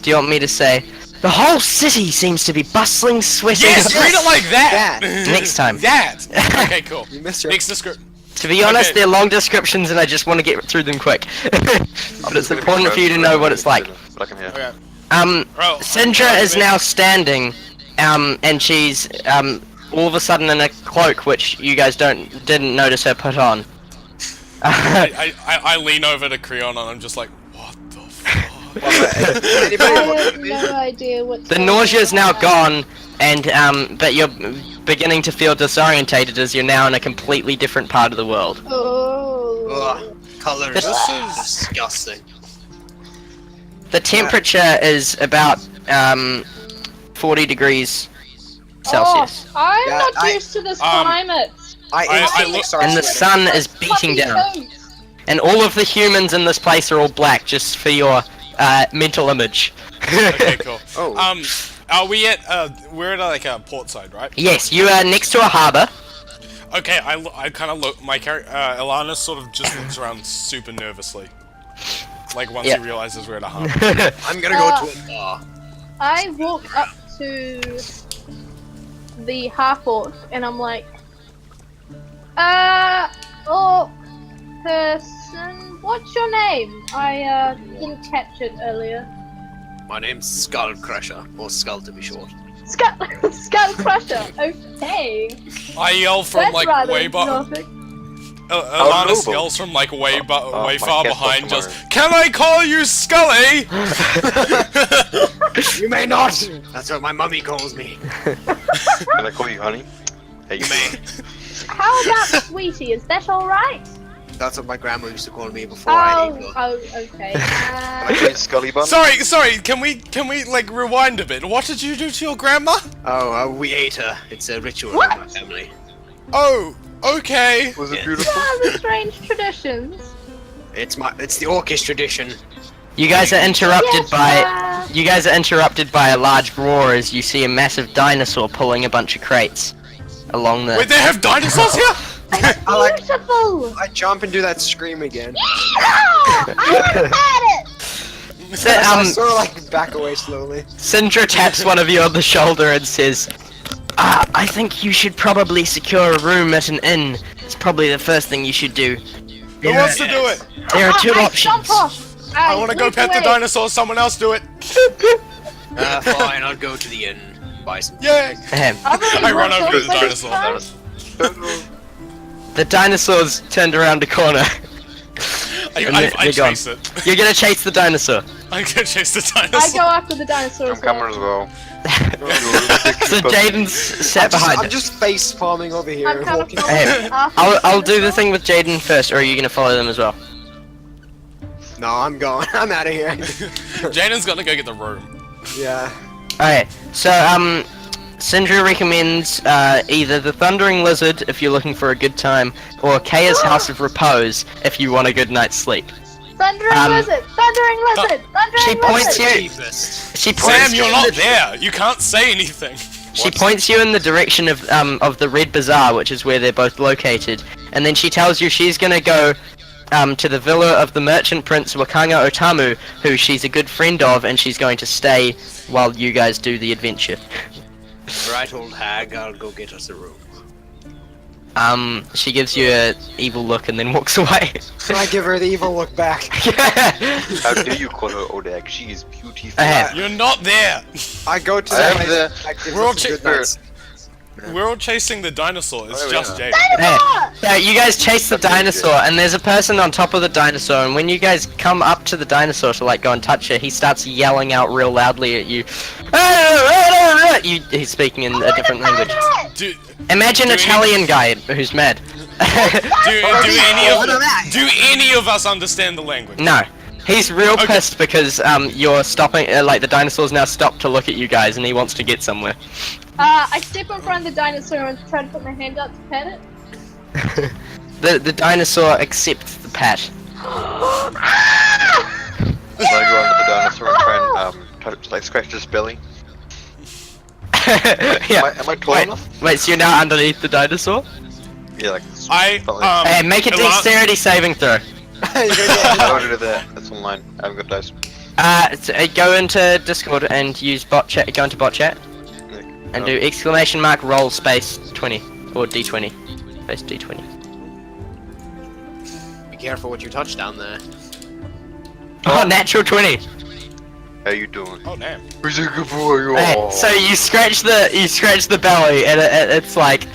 Speaker 2: Do you want me to say, the whole city seems to be bustling, sweating...
Speaker 4: Yes, read it like that!
Speaker 2: Next time.
Speaker 4: That! Okay, cool.
Speaker 1: You missed your.
Speaker 4: Next description.
Speaker 2: To be honest,
Speaker 4: Okay.
Speaker 2: they're long descriptions and I just want to get through them quick. But it's important for you to know what it's like.
Speaker 5: But I can hear.
Speaker 4: Okay.
Speaker 2: Oh, Syndra is now standing, and she's all of a sudden in a cloak, which you guys didn't notice her put on.
Speaker 4: I lean over to Creon and I'm just like, what the fuck?
Speaker 1: Anybody
Speaker 3: I
Speaker 1: want
Speaker 3: have
Speaker 1: to
Speaker 3: no idea what's
Speaker 2: The
Speaker 3: going
Speaker 2: nausea is
Speaker 3: on
Speaker 2: now
Speaker 3: right
Speaker 2: gone, and but you're beginning to feel disorientated as you're now in a completely different part of the world.
Speaker 3: Oh.
Speaker 1: Ugh, colors.
Speaker 4: This is
Speaker 1: Disgusting.
Speaker 2: The temperature is about 40 degrees Celsius.
Speaker 3: Oh, I'm
Speaker 1: Yeah,
Speaker 3: not
Speaker 1: I-
Speaker 3: used to this climate.
Speaker 1: I
Speaker 4: I
Speaker 1: instantly
Speaker 4: look-
Speaker 1: start
Speaker 2: And the
Speaker 1: sweating.
Speaker 2: sun is beating
Speaker 3: Fluffy
Speaker 2: down.
Speaker 3: toes.
Speaker 2: And all of the humans in this place are all black, just for your mental image.
Speaker 4: okay, cool.
Speaker 1: Oh.
Speaker 4: Are we at we're at like a port side, right?
Speaker 2: Yes, you are next to a harbour.
Speaker 4: Okay, I kind of look. My character Ilanis sort of just looks around super nervously, like once
Speaker 2: Yeah.
Speaker 4: he realizes we're at a harbor.
Speaker 1: I'm gonna go to a bar.
Speaker 3: I walk up to the half orc and I'm like, orc person, what's your name? I didn't catch it earlier.
Speaker 1: My name's Skull Crusher, or Skull to be short.
Speaker 3: Skull Crusher. Okay.
Speaker 4: I yell from
Speaker 3: That's
Speaker 4: like
Speaker 3: rather
Speaker 4: way behind.
Speaker 3: exotic.
Speaker 4: Ilanis
Speaker 5: noble.
Speaker 4: yells from like way
Speaker 5: my
Speaker 4: far
Speaker 5: guess
Speaker 4: behind.
Speaker 5: was
Speaker 4: Just, can I call you Scully?
Speaker 1: You may not! That's what my mummy calls me.
Speaker 5: Can I call you honey? Hey,
Speaker 1: You may.
Speaker 3: How about Sweetie? Is that alright?
Speaker 1: That's what my grandma used to call me before I ate her.
Speaker 3: Oh, okay.
Speaker 5: Can I call you Scully Bun?
Speaker 4: Sorry. Can we like rewind a bit? What did you do to your grandma?
Speaker 1: Oh, we ate her. It's a ritual
Speaker 3: What?
Speaker 1: in my family.
Speaker 4: Oh, okay.
Speaker 5: Was it
Speaker 1: Yeah.
Speaker 5: beautiful?
Speaker 3: Rather strange traditions.
Speaker 1: It's the orcish tradition.
Speaker 2: You guys are interrupted
Speaker 3: Yes,
Speaker 2: by you guys are interrupted by a large roar as you see a massive dinosaur pulling a bunch of crates along the.
Speaker 4: Wait, they have dinosaurs here?
Speaker 1: I like.
Speaker 3: Beautiful!
Speaker 1: I jump and do that scream again.
Speaker 3: I had it!
Speaker 2: So,
Speaker 1: I sort of like back away slowly.
Speaker 2: Syndra taps one of you on the shoulder and says, I think you should probably secure a room at an inn. It's probably the first thing you should do.
Speaker 4: Who wants to do it?
Speaker 2: There are two
Speaker 3: I
Speaker 2: options.
Speaker 3: jump off.
Speaker 4: I want to go pet the dinosaur. Someone else do it.
Speaker 1: Fine, I'll go to the inn. Buy some.
Speaker 4: Yay!
Speaker 2: Ahem.
Speaker 4: I run over to the dinosaur.
Speaker 2: The dinosaur's turned around a corner.
Speaker 4: I
Speaker 2: You're gone.
Speaker 4: chase it.
Speaker 2: You're gonna chase the dinosaur.
Speaker 4: I'm gonna chase the
Speaker 3: I
Speaker 4: dinosaur.
Speaker 3: go after the dinosaur
Speaker 5: I'm
Speaker 3: as well.
Speaker 5: coming as well.
Speaker 2: So Jaden's sat behind
Speaker 1: I'm
Speaker 2: it.
Speaker 1: just face palming over here
Speaker 3: I'm
Speaker 1: and
Speaker 3: kind of
Speaker 1: walking.
Speaker 2: Hey, I'll do the thing with Jaden first, or are you gonna follow them as well?
Speaker 1: No, I'm going. I'm out of here.
Speaker 4: Jaden's gonna go get the room.
Speaker 1: Yeah.
Speaker 2: Okay, so Syndra recommends either the Thundering Lizard if you're looking for a good time, or Kaya's House of Repose if you want a good night's sleep.
Speaker 3: Thundering lizard! Thundering lizard!
Speaker 2: She
Speaker 3: Thundering
Speaker 2: points
Speaker 3: lizard!
Speaker 2: you.
Speaker 1: Cheapest.
Speaker 2: She points
Speaker 4: Sam,
Speaker 2: you
Speaker 4: you're
Speaker 2: in
Speaker 4: not
Speaker 2: the-
Speaker 4: there. You can't say anything.
Speaker 2: She points you in the direction of the Red Bazaar, which is where they're both located, and then she tells you she's gonna go to the villa of the merchant prince Wakanga Otamu, who she's a good friend of, and she's going to stay while you guys do the adventure.
Speaker 1: Right, old hag. I'll go get us a room.
Speaker 2: She gives you a evil look and then walks away.
Speaker 1: I give her the evil look back.
Speaker 5: How dare you call her Odag? She is beautiful.
Speaker 4: You're not there.
Speaker 1: I go to
Speaker 5: I
Speaker 1: the
Speaker 5: am
Speaker 1: place
Speaker 5: the-
Speaker 1: that gives
Speaker 4: We're all
Speaker 1: us a good
Speaker 5: cheaper.
Speaker 1: night's-
Speaker 4: We're all chasing the dinosaur. It's
Speaker 5: Oh,
Speaker 4: just
Speaker 5: yeah.
Speaker 4: Jaden.
Speaker 2: Hey, so you guys chase the dinosaur, and there's a person on top of the dinosaur, and when you guys come up to the dinosaur to like go and touch it, he starts yelling out real loudly at you. He's speaking in a different language.
Speaker 4: Do
Speaker 2: Imagine
Speaker 4: Do
Speaker 2: Italian guy who's mad.
Speaker 4: do any of us understand the language?
Speaker 2: No. He's real
Speaker 4: Okay.
Speaker 2: pissed because you're stopping, like the dinosaur's now stopped to look at you guys, and he wants to get somewhere.
Speaker 3: I step in front of the dinosaur and try to put my hand up to pet it.
Speaker 2: The dinosaur accepts the pat.
Speaker 5: So I go under the dinosaur and try and touch, like scratch his belly.
Speaker 2: Yeah.
Speaker 5: Am I tall enough?
Speaker 2: Wait, so you're now underneath the dinosaur?
Speaker 5: Yeah, like.
Speaker 2: Hey, make a dexterity saving throw.
Speaker 5: I don't do that. That's online. I haven't got dice.
Speaker 2: Go into Discord and use bot chat. Go into bot chat and do exclamation mark roll space 20 or D20 space D20.
Speaker 1: Be careful what you touch down there.
Speaker 2: Oh, natural 20.
Speaker 5: How you doing?
Speaker 4: Oh damn.
Speaker 5: Who's a good boy?
Speaker 2: Hey, so you scratch the belly and it's like,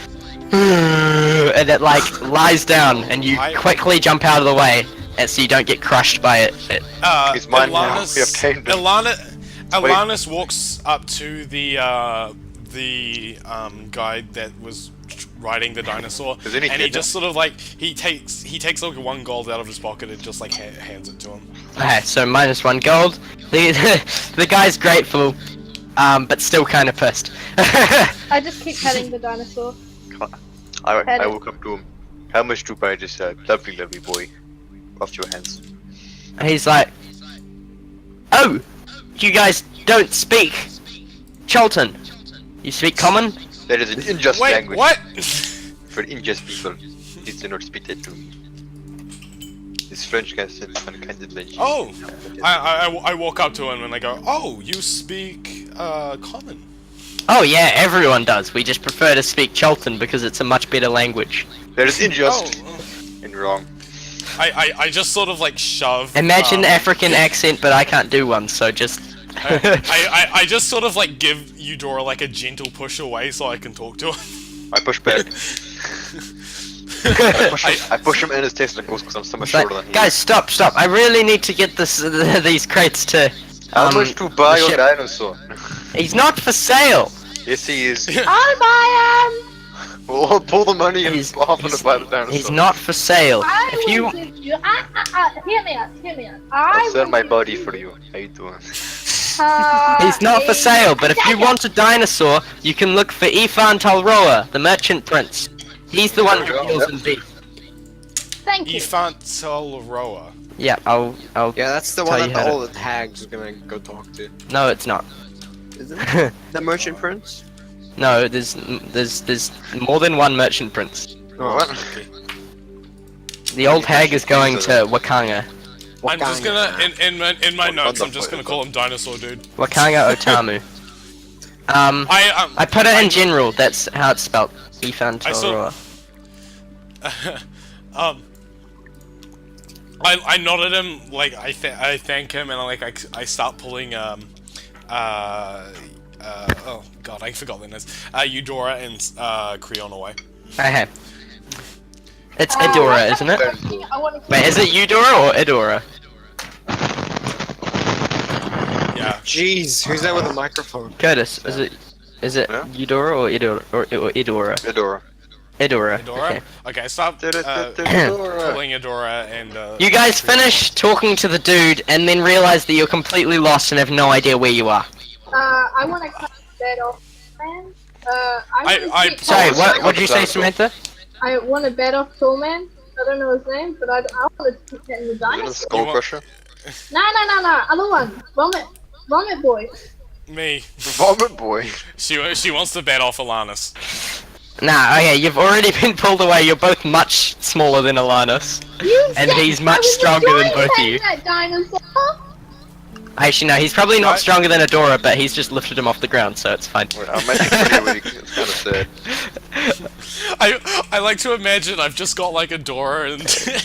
Speaker 2: and it like lies down and you quickly jump out of the way, and so you don't get crushed by it.
Speaker 5: It's mine now. We have tamed it.
Speaker 4: Ilanis walks up to the guy that was riding the dinosaur,
Speaker 5: Is any
Speaker 4: and he
Speaker 5: kid
Speaker 4: just sort of like he takes like 1 gold out of his pocket and just like hands it to him.
Speaker 2: Okay, so -1 gold. The guy's grateful, but still kind of pissed.
Speaker 3: I just keep petting the dinosaur.
Speaker 5: I woke up to him. How much do I just said? Lovely, lovely boy. Off your hands.
Speaker 2: He's like, oh, you guys don't speak Cholton. You speak common?
Speaker 5: That is an unjust
Speaker 4: Wait,
Speaker 5: language.
Speaker 4: what?
Speaker 5: For unjust people. Please do not speak that to me. This French guy said one kind of language.
Speaker 4: Oh, I walk up to him and I go, oh, you speak common.
Speaker 2: Oh yeah, everyone does. We just prefer to speak Cholton because it's a much better language.
Speaker 5: That is unjust
Speaker 4: Oh.
Speaker 5: and wrong.
Speaker 4: I just sort of like shove.
Speaker 2: Imagine African accent, but I can't do one, so just...
Speaker 4: I just sort of like give Eudora like a gentle push away so I can talk to him.
Speaker 5: I push back. I push him in his testicles because I'm so much
Speaker 2: Like,
Speaker 5: shorter than he
Speaker 2: guys,
Speaker 5: is.
Speaker 2: stop! I really need to get this these crates to...
Speaker 5: How much to buy
Speaker 2: the
Speaker 5: your
Speaker 2: ship.
Speaker 5: dinosaur?
Speaker 2: He's not for sale!
Speaker 5: Yes, he is.
Speaker 3: I'll buy
Speaker 5: We'll pull the money and
Speaker 2: He's-
Speaker 5: off and buy the dinosaur.
Speaker 2: He's not for sale.
Speaker 3: I
Speaker 2: If you...
Speaker 3: will give you. Hear me out. Hear me out.
Speaker 5: I'll sell
Speaker 3: will
Speaker 5: my
Speaker 3: give
Speaker 5: body
Speaker 3: you,
Speaker 5: for you. How you doing?
Speaker 2: He's not for sale, but if you want a dinosaur, you can look for Ifan Talroa, the merchant prince. He's the one who deals in beef.
Speaker 3: Thank you.
Speaker 4: Efantalroa.
Speaker 2: Yeah, I'll
Speaker 1: Yeah, that's the
Speaker 2: Tell
Speaker 1: one
Speaker 2: you
Speaker 1: that
Speaker 2: how to-
Speaker 1: all the hags are gonna go talk to.
Speaker 2: No, it's not.
Speaker 1: Isn't it? The merchant prince?
Speaker 2: No, there's more than one merchant prince.
Speaker 5: What?
Speaker 2: The old hag is going to Wakanga.
Speaker 4: I'm just gonna in my notes.
Speaker 5: the
Speaker 4: I'm just
Speaker 5: fuck
Speaker 4: gonna
Speaker 5: is
Speaker 4: call him Dinosaur Dude.
Speaker 2: Wakanga Otamu. I put it in general. That's how it's spelled. Ifan
Speaker 4: I saw-
Speaker 2: Talroa.
Speaker 4: I nod at him like I thank him and I start pulling oh god, I forgot their names. Eudora and Creon away.
Speaker 2: Okay. It's Eudora, isn't it?
Speaker 3: I want to
Speaker 2: Wait, is it Eudora or Eudora?
Speaker 4: Yeah.
Speaker 1: Jeez, who's that with a microphone?
Speaker 2: Curtis, is it
Speaker 5: Yeah?
Speaker 2: Eudora or Eudora or Eudora?
Speaker 5: Eudora.
Speaker 2: Eudora.
Speaker 4: Eudora?
Speaker 2: Okay.
Speaker 4: Okay, stop
Speaker 5: Eudora.
Speaker 4: pulling Eudora and
Speaker 2: You guys finish talking to the dude and then realize that you're completely lost and have no idea where you are.
Speaker 3: I want to cut that off, man.
Speaker 4: I-
Speaker 2: Sorry,
Speaker 5: Oh,
Speaker 2: what did you say,
Speaker 5: dinosaur.
Speaker 2: Samantha?
Speaker 3: I want to bet off Tallman. I don't know his name, but I want to get in the
Speaker 5: Isn't it
Speaker 3: dinosaur.
Speaker 5: Skull Crusher?
Speaker 3: No. Other one. Vomit boy.
Speaker 4: me.
Speaker 5: Vomit Boy.
Speaker 4: She wants to bet off Ilanis.
Speaker 2: Nah, okay, you've already been pulled away. You're both much smaller than Ilanis. And he's much stronger than both of you.
Speaker 3: That dinosaur.
Speaker 2: Actually, no, he's probably not stronger than Eudora, but he's just lifted him off the ground, so it's fine.
Speaker 5: Wait, I'm actually pretty weak. It's kind of sad.
Speaker 4: I like to imagine I've just got like Eudora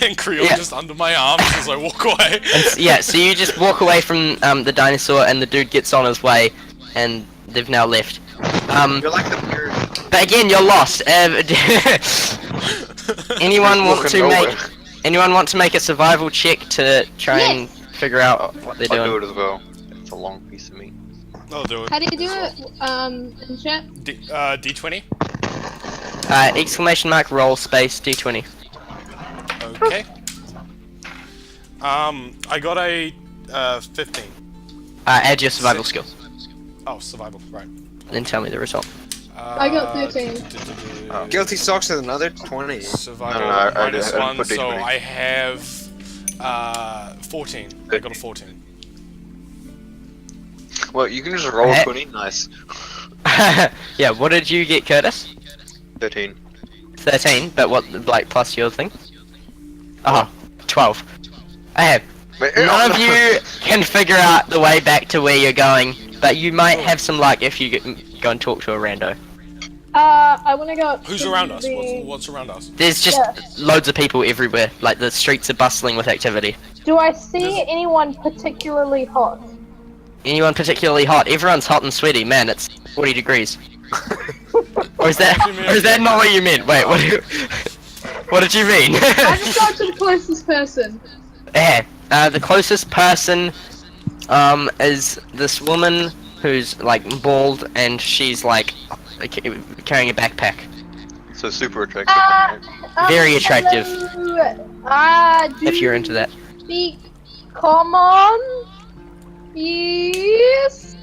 Speaker 4: and Creon
Speaker 2: Yeah.
Speaker 4: just under my arms as I walk away.
Speaker 2: Yeah, so you just walk away from the dinosaur, and the dude gets on his way, and they've now left.
Speaker 1: You're like the weird.
Speaker 2: But again, you're lost. Anyone want
Speaker 5: Looking
Speaker 2: to
Speaker 5: nowhere.
Speaker 2: Anyone want to make a survival check to try and figure out what they're
Speaker 5: I'll
Speaker 2: doing?
Speaker 5: do it as well. It's a long piece of meat.
Speaker 4: I'll do it.
Speaker 3: How do you do it? In chat?
Speaker 4: D20?
Speaker 2: Exclamation mark roll space d20.
Speaker 4: Okay. I got a 15.
Speaker 2: Add your survival skill,
Speaker 4: Oh, survival, right.
Speaker 2: then tell me the result.
Speaker 3: I got 13.
Speaker 1: Guilty socks with another 20.
Speaker 4: Survival
Speaker 5: No, I
Speaker 4: minus
Speaker 5: didn't
Speaker 4: 1,
Speaker 5: put
Speaker 4: so
Speaker 5: D20.
Speaker 4: I have 14. I got a 14.
Speaker 5: Well, you can just roll
Speaker 2: Hey.
Speaker 5: 20. Nice.
Speaker 2: Yeah, what did you get, Curtis?
Speaker 5: 13.
Speaker 2: 13, but what, like, plus your thing? Oh, 12. Okay,
Speaker 5: Wait,
Speaker 2: none of you can figure out the way back to where you're going, but you might have some luck if you go and talk to a rando.
Speaker 3: I want to go up
Speaker 4: Who's
Speaker 3: to
Speaker 4: around us?
Speaker 3: the-
Speaker 4: What's around us?
Speaker 2: There's just
Speaker 3: Yeah.
Speaker 2: loads of people everywhere, like the streets are bustling with activity.
Speaker 3: Do I see anyone particularly hot?
Speaker 2: Anyone particularly hot? Everyone's hot and sweaty, man, it's 40 degrees. Or is that not what you meant? Wait, what did you mean?
Speaker 3: I just go to the closest person.
Speaker 2: Yeah, the closest person is this woman who's like bald and she's like carrying a backpack.
Speaker 5: So super attractive. right?
Speaker 2: Very attractive.
Speaker 3: Do
Speaker 2: If you're into that.
Speaker 3: you speak common? Yes.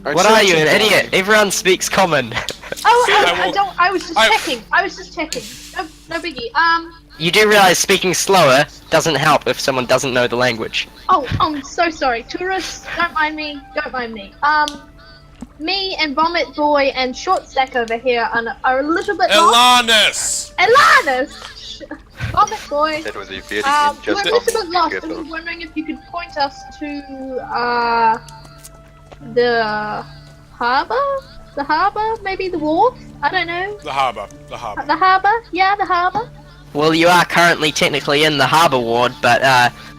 Speaker 2: What are you, an idiot? Everyone speaks common.
Speaker 3: Oh,
Speaker 4: I
Speaker 3: I
Speaker 4: will-
Speaker 3: don't. I was just
Speaker 4: I-
Speaker 3: checking. I was just checking. No biggie.
Speaker 2: You do realize speaking slower doesn't help if someone doesn't know the language.
Speaker 3: Oh, I'm so sorry. Tourists, don't mind me. Don't mind me. Me and Vomit Boy and Short Stack over here are a little bit lost.
Speaker 4: Ilanis!
Speaker 3: Ilanis! Vomit Boy.
Speaker 5: That was a very
Speaker 3: We're a
Speaker 5: injustice.
Speaker 3: little bit lost. I
Speaker 5: Careful.
Speaker 3: was wondering if you could point us to the harbor. The harbour? Maybe the wharf? I don't know.
Speaker 4: The harbour. The harbour.
Speaker 3: The harbour? Yeah, the harbour.
Speaker 2: Well, you are currently technically in the harbour ward, but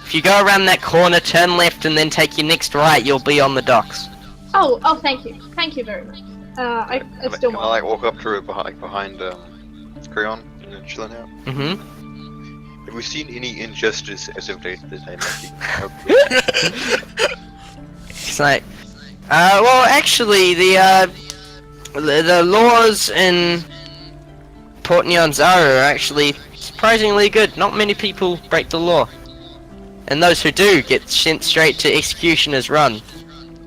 Speaker 2: if you go around that corner, turn left, and then take your next right, you'll be on the docks.
Speaker 3: Oh, thank you. Thank you very much. I still
Speaker 5: Can I like walk up to her behind Creon and then chilling out?
Speaker 2: Mm-hmm.
Speaker 5: Have we seen any injustice as of late that I'm making?
Speaker 2: It's like, well, actually, the laws in Port Nyanzaru are actually surprisingly good. Not many people break the law. And those who do get sent straight to executioner's run.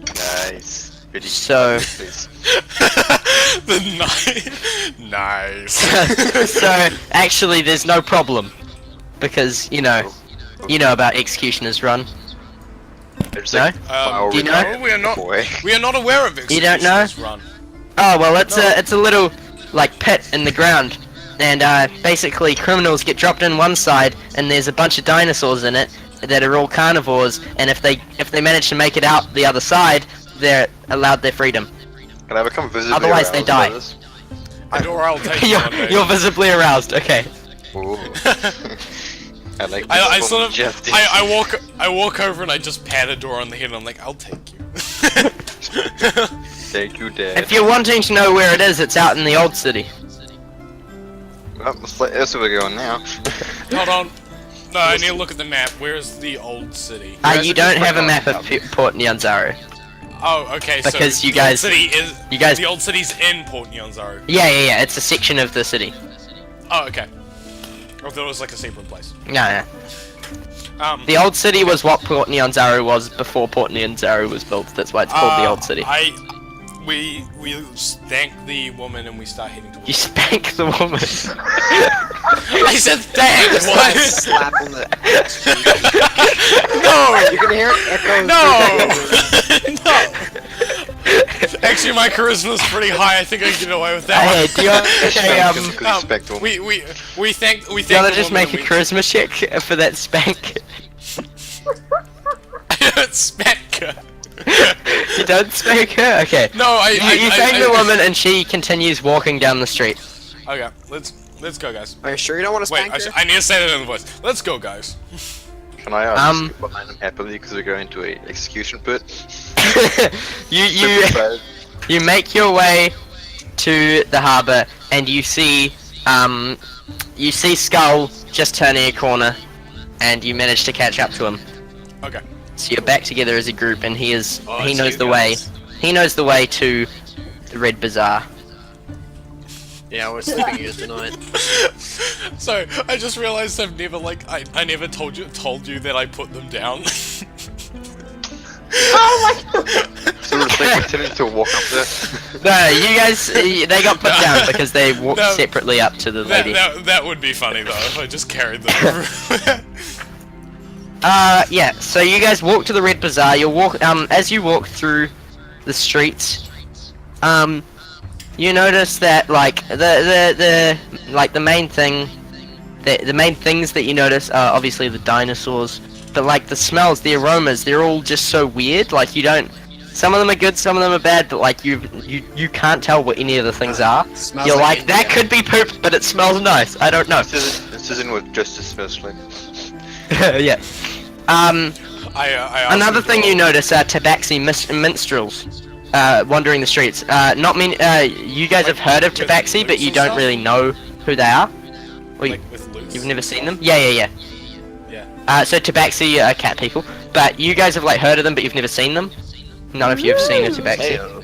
Speaker 5: Nice. Really
Speaker 2: So-
Speaker 4: Nice.
Speaker 2: So, actually, there's no problem. Because, you know about executioner's run.
Speaker 5: There's
Speaker 2: No?
Speaker 5: like flower
Speaker 2: do you
Speaker 5: with
Speaker 2: know?
Speaker 5: a
Speaker 4: We are not.
Speaker 5: boy.
Speaker 4: We are not aware of it.
Speaker 2: You don't know?
Speaker 4: Run.
Speaker 2: Oh, well, it's a little, like, pit in the ground. And, basically, criminals get dropped in one side, and there's a bunch of dinosaurs in it that are all carnivores, and if they manage to make it out the other side, they're allowed their freedom.
Speaker 5: Can I become visibly
Speaker 2: Otherwise they
Speaker 5: aroused by
Speaker 2: die.
Speaker 5: this?
Speaker 4: Eudora, I'll take you one day.
Speaker 2: You're visibly aroused, okay.
Speaker 5: Ooh. I like this
Speaker 4: I
Speaker 5: one,
Speaker 4: sort of
Speaker 5: Jeff.
Speaker 4: I walk over and I just pat Eudora on the head and I'm like, I'll take you.
Speaker 5: Thank you, Dad.
Speaker 2: If you're wanting to know where it is, it's out in the old city.
Speaker 5: Well, that's where we're going now.
Speaker 4: Hold on. No, I need to look at the map. Where's the old city?
Speaker 2: You don't have a map of Port Nyanzaru.
Speaker 4: Oh, okay.
Speaker 2: Because
Speaker 4: so
Speaker 2: you guys-
Speaker 4: the old city's in Port Nyanzaru.
Speaker 2: Yeah, it's a section of the city.
Speaker 4: Oh, okay. I thought it was like a separate place.
Speaker 2: No. The old city was what Port Nyanzaru was before Port Nyanzaru was built. That's why it's called the old city.
Speaker 4: We thank the woman and we start heading towards.
Speaker 2: You spank the woman.
Speaker 4: I said thank.
Speaker 1: Just
Speaker 4: What?
Speaker 1: like slap on the.
Speaker 4: No.
Speaker 1: You can hear it echo.
Speaker 4: No. No. Actually, my charisma's pretty high. I think I can get away with that.
Speaker 2: Hey, do you want to
Speaker 4: We thank
Speaker 2: do you
Speaker 4: the
Speaker 2: want to just
Speaker 4: woman
Speaker 2: make a
Speaker 4: and
Speaker 2: charisma check for that spank?
Speaker 4: Spank her.
Speaker 2: You don't spank her? Okay.
Speaker 4: No,
Speaker 2: You thank the woman and she continues walking down the street.
Speaker 4: Okay, let's go, guys.
Speaker 1: Are you sure you don't want to
Speaker 4: Wait,
Speaker 1: spank her?
Speaker 4: I need to say that in the voice. Let's go, guys.
Speaker 5: Can I skip behind him happily because we're going to a execution pit?
Speaker 2: you make your way to the harbour and you see Skull just turning a corner and you manage to catch up to him.
Speaker 4: Okay.
Speaker 2: So you're back together as a group and he knows
Speaker 1: it's
Speaker 2: the
Speaker 1: you
Speaker 2: way.
Speaker 1: guys.
Speaker 2: He knows the way to the Red Bazaar.
Speaker 1: Yeah, we're sleeping here tonight.
Speaker 4: So I just realized I've never I never told you that I put them down.
Speaker 3: Oh my god!
Speaker 5: So we're just like pretending to walk up there.
Speaker 2: No, you guys, they got put down because they walked
Speaker 4: No.
Speaker 2: separately up to the lady.
Speaker 4: that would be funny though if I just carried them everywhere.
Speaker 2: Yeah, so you guys walk to the Red Bazaar, as you walk through the streets, you notice that, like, the main things that you notice are obviously the dinosaurs, but, like, the smells, the aromas, they're all just so weird, like, some of them are good, some of them are bad, but, like, you can't tell what any of the things are.
Speaker 1: Smells
Speaker 2: You're
Speaker 1: like
Speaker 2: like, that could be poop, but it smells nice, I don't know.
Speaker 5: This isn't what justice smells like.
Speaker 2: Yeah.
Speaker 4: I asked
Speaker 2: Another thing you
Speaker 4: Eudora-
Speaker 2: notice are tabaxi minstrels wandering the streets. Not many. You guys have heard of
Speaker 4: With
Speaker 2: tabaxi, but you
Speaker 4: loops and
Speaker 2: don't
Speaker 4: stuff?
Speaker 2: really know who they are. Well,
Speaker 4: like with loose.
Speaker 2: you've never seen them? Yeah.
Speaker 4: Yeah.
Speaker 2: So tabaxi are cat people, but you guys have like heard of them, but you've never seen them. None of you have seen a tabaxi,
Speaker 1: Heyo.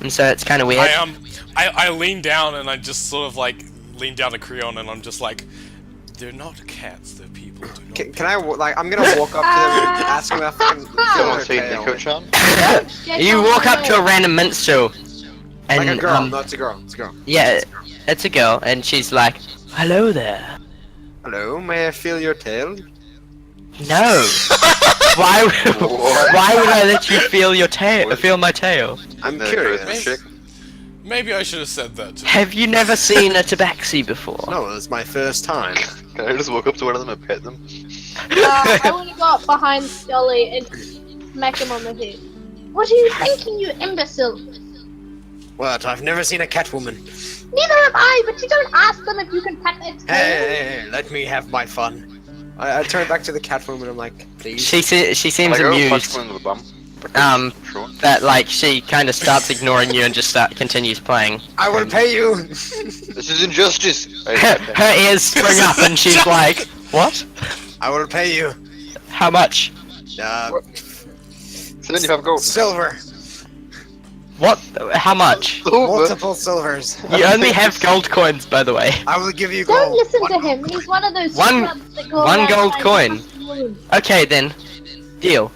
Speaker 2: and so it's kind of weird.
Speaker 4: I lean down and I just sort of like lean down to Creon and I'm just like, they're not cats, they're people. Do not
Speaker 1: Can I I'm gonna walk up to them and ask them if I can feel
Speaker 5: Someone
Speaker 1: her
Speaker 5: say
Speaker 1: tail.
Speaker 5: Nico-chan?
Speaker 2: You walk up to a random minstrel, and
Speaker 1: Like a girl. No, it's a girl. It's a girl.
Speaker 2: yeah, it's a girl, and she's like, "Hello there."
Speaker 1: Hello, may I feel your tail?
Speaker 2: No. Why would I let you feel your tail? Feel my tail?
Speaker 1: I'm
Speaker 5: The
Speaker 1: curious.
Speaker 5: charisma check?
Speaker 4: Maybe I should have said that too.
Speaker 2: Have you never seen a tabaxi before?
Speaker 1: No, it's my first time.
Speaker 5: Can I just walk up to one of them and pet them?
Speaker 3: I want to go up behind Scully and smack him on the head. What are you thinking, you imbecile?
Speaker 1: What? I've never seen a Catwoman.
Speaker 3: Neither have I, but you don't ask them if you can pat their tail.
Speaker 1: Hey, let me have my fun. I turn back to the Catwoman. I'm like, please.
Speaker 2: She seems
Speaker 5: I go punch
Speaker 2: amused.
Speaker 5: one in the bum. Sure.
Speaker 2: That like she kind of starts ignoring you and just continues playing.
Speaker 1: I will pay you.
Speaker 5: This is injustice.
Speaker 2: Her ears spring up and she's like, "What?
Speaker 1: I will pay you.
Speaker 2: How much?
Speaker 5: 75 gold.
Speaker 1: Silver.
Speaker 2: What? How much?
Speaker 1: Multiple silvers.
Speaker 2: You only have gold coins, by the way.
Speaker 1: I will give you
Speaker 3: Don't
Speaker 1: gold.
Speaker 3: listen to him. He's one of those
Speaker 2: One-
Speaker 3: scrubs that go
Speaker 2: one
Speaker 3: around
Speaker 2: gold
Speaker 3: like
Speaker 2: coin.
Speaker 3: wounds.
Speaker 2: Okay then, deal.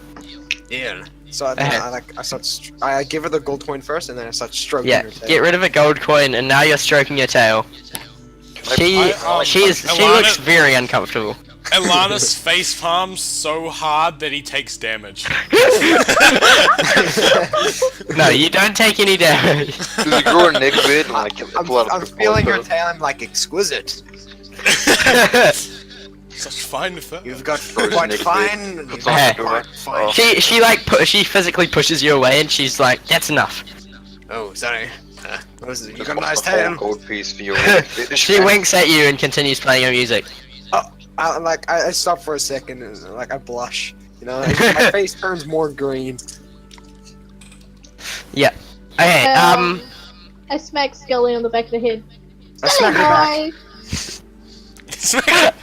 Speaker 1: Yeah. So I give her the gold coin first, and then I start stroking
Speaker 2: Yeah,
Speaker 1: her tail.
Speaker 2: get rid of a gold coin, and now you're stroking your tail. She
Speaker 4: Ilana-
Speaker 2: looks very uncomfortable.
Speaker 4: Ilanis face palms so hard that he takes damage.
Speaker 2: No, you don't take any damage.
Speaker 5: Does he grow a neck beard and like pull out
Speaker 1: I'm
Speaker 5: a
Speaker 1: feeling her
Speaker 5: ball?
Speaker 1: tail. I'm like exquisite.
Speaker 4: Such fine effect.
Speaker 1: You've got
Speaker 5: Frozen
Speaker 1: quite
Speaker 5: neck
Speaker 1: fine.
Speaker 5: beard. Puts
Speaker 2: on
Speaker 5: on
Speaker 2: Eudora.
Speaker 5: Oh.
Speaker 2: She physically pushes you away, and she's like, "That's enough."
Speaker 1: Oh, sorry. You
Speaker 5: Just
Speaker 1: got a nice
Speaker 5: wants the whole
Speaker 1: tail.
Speaker 5: gold piece for your
Speaker 2: She winks at you and continues playing her music.
Speaker 1: I stop for a second and I blush. You know, my face turns more green.
Speaker 2: Yeah. Okay.
Speaker 3: I smack Scully on the back of the head.
Speaker 1: I smack her back.
Speaker 3: Boy.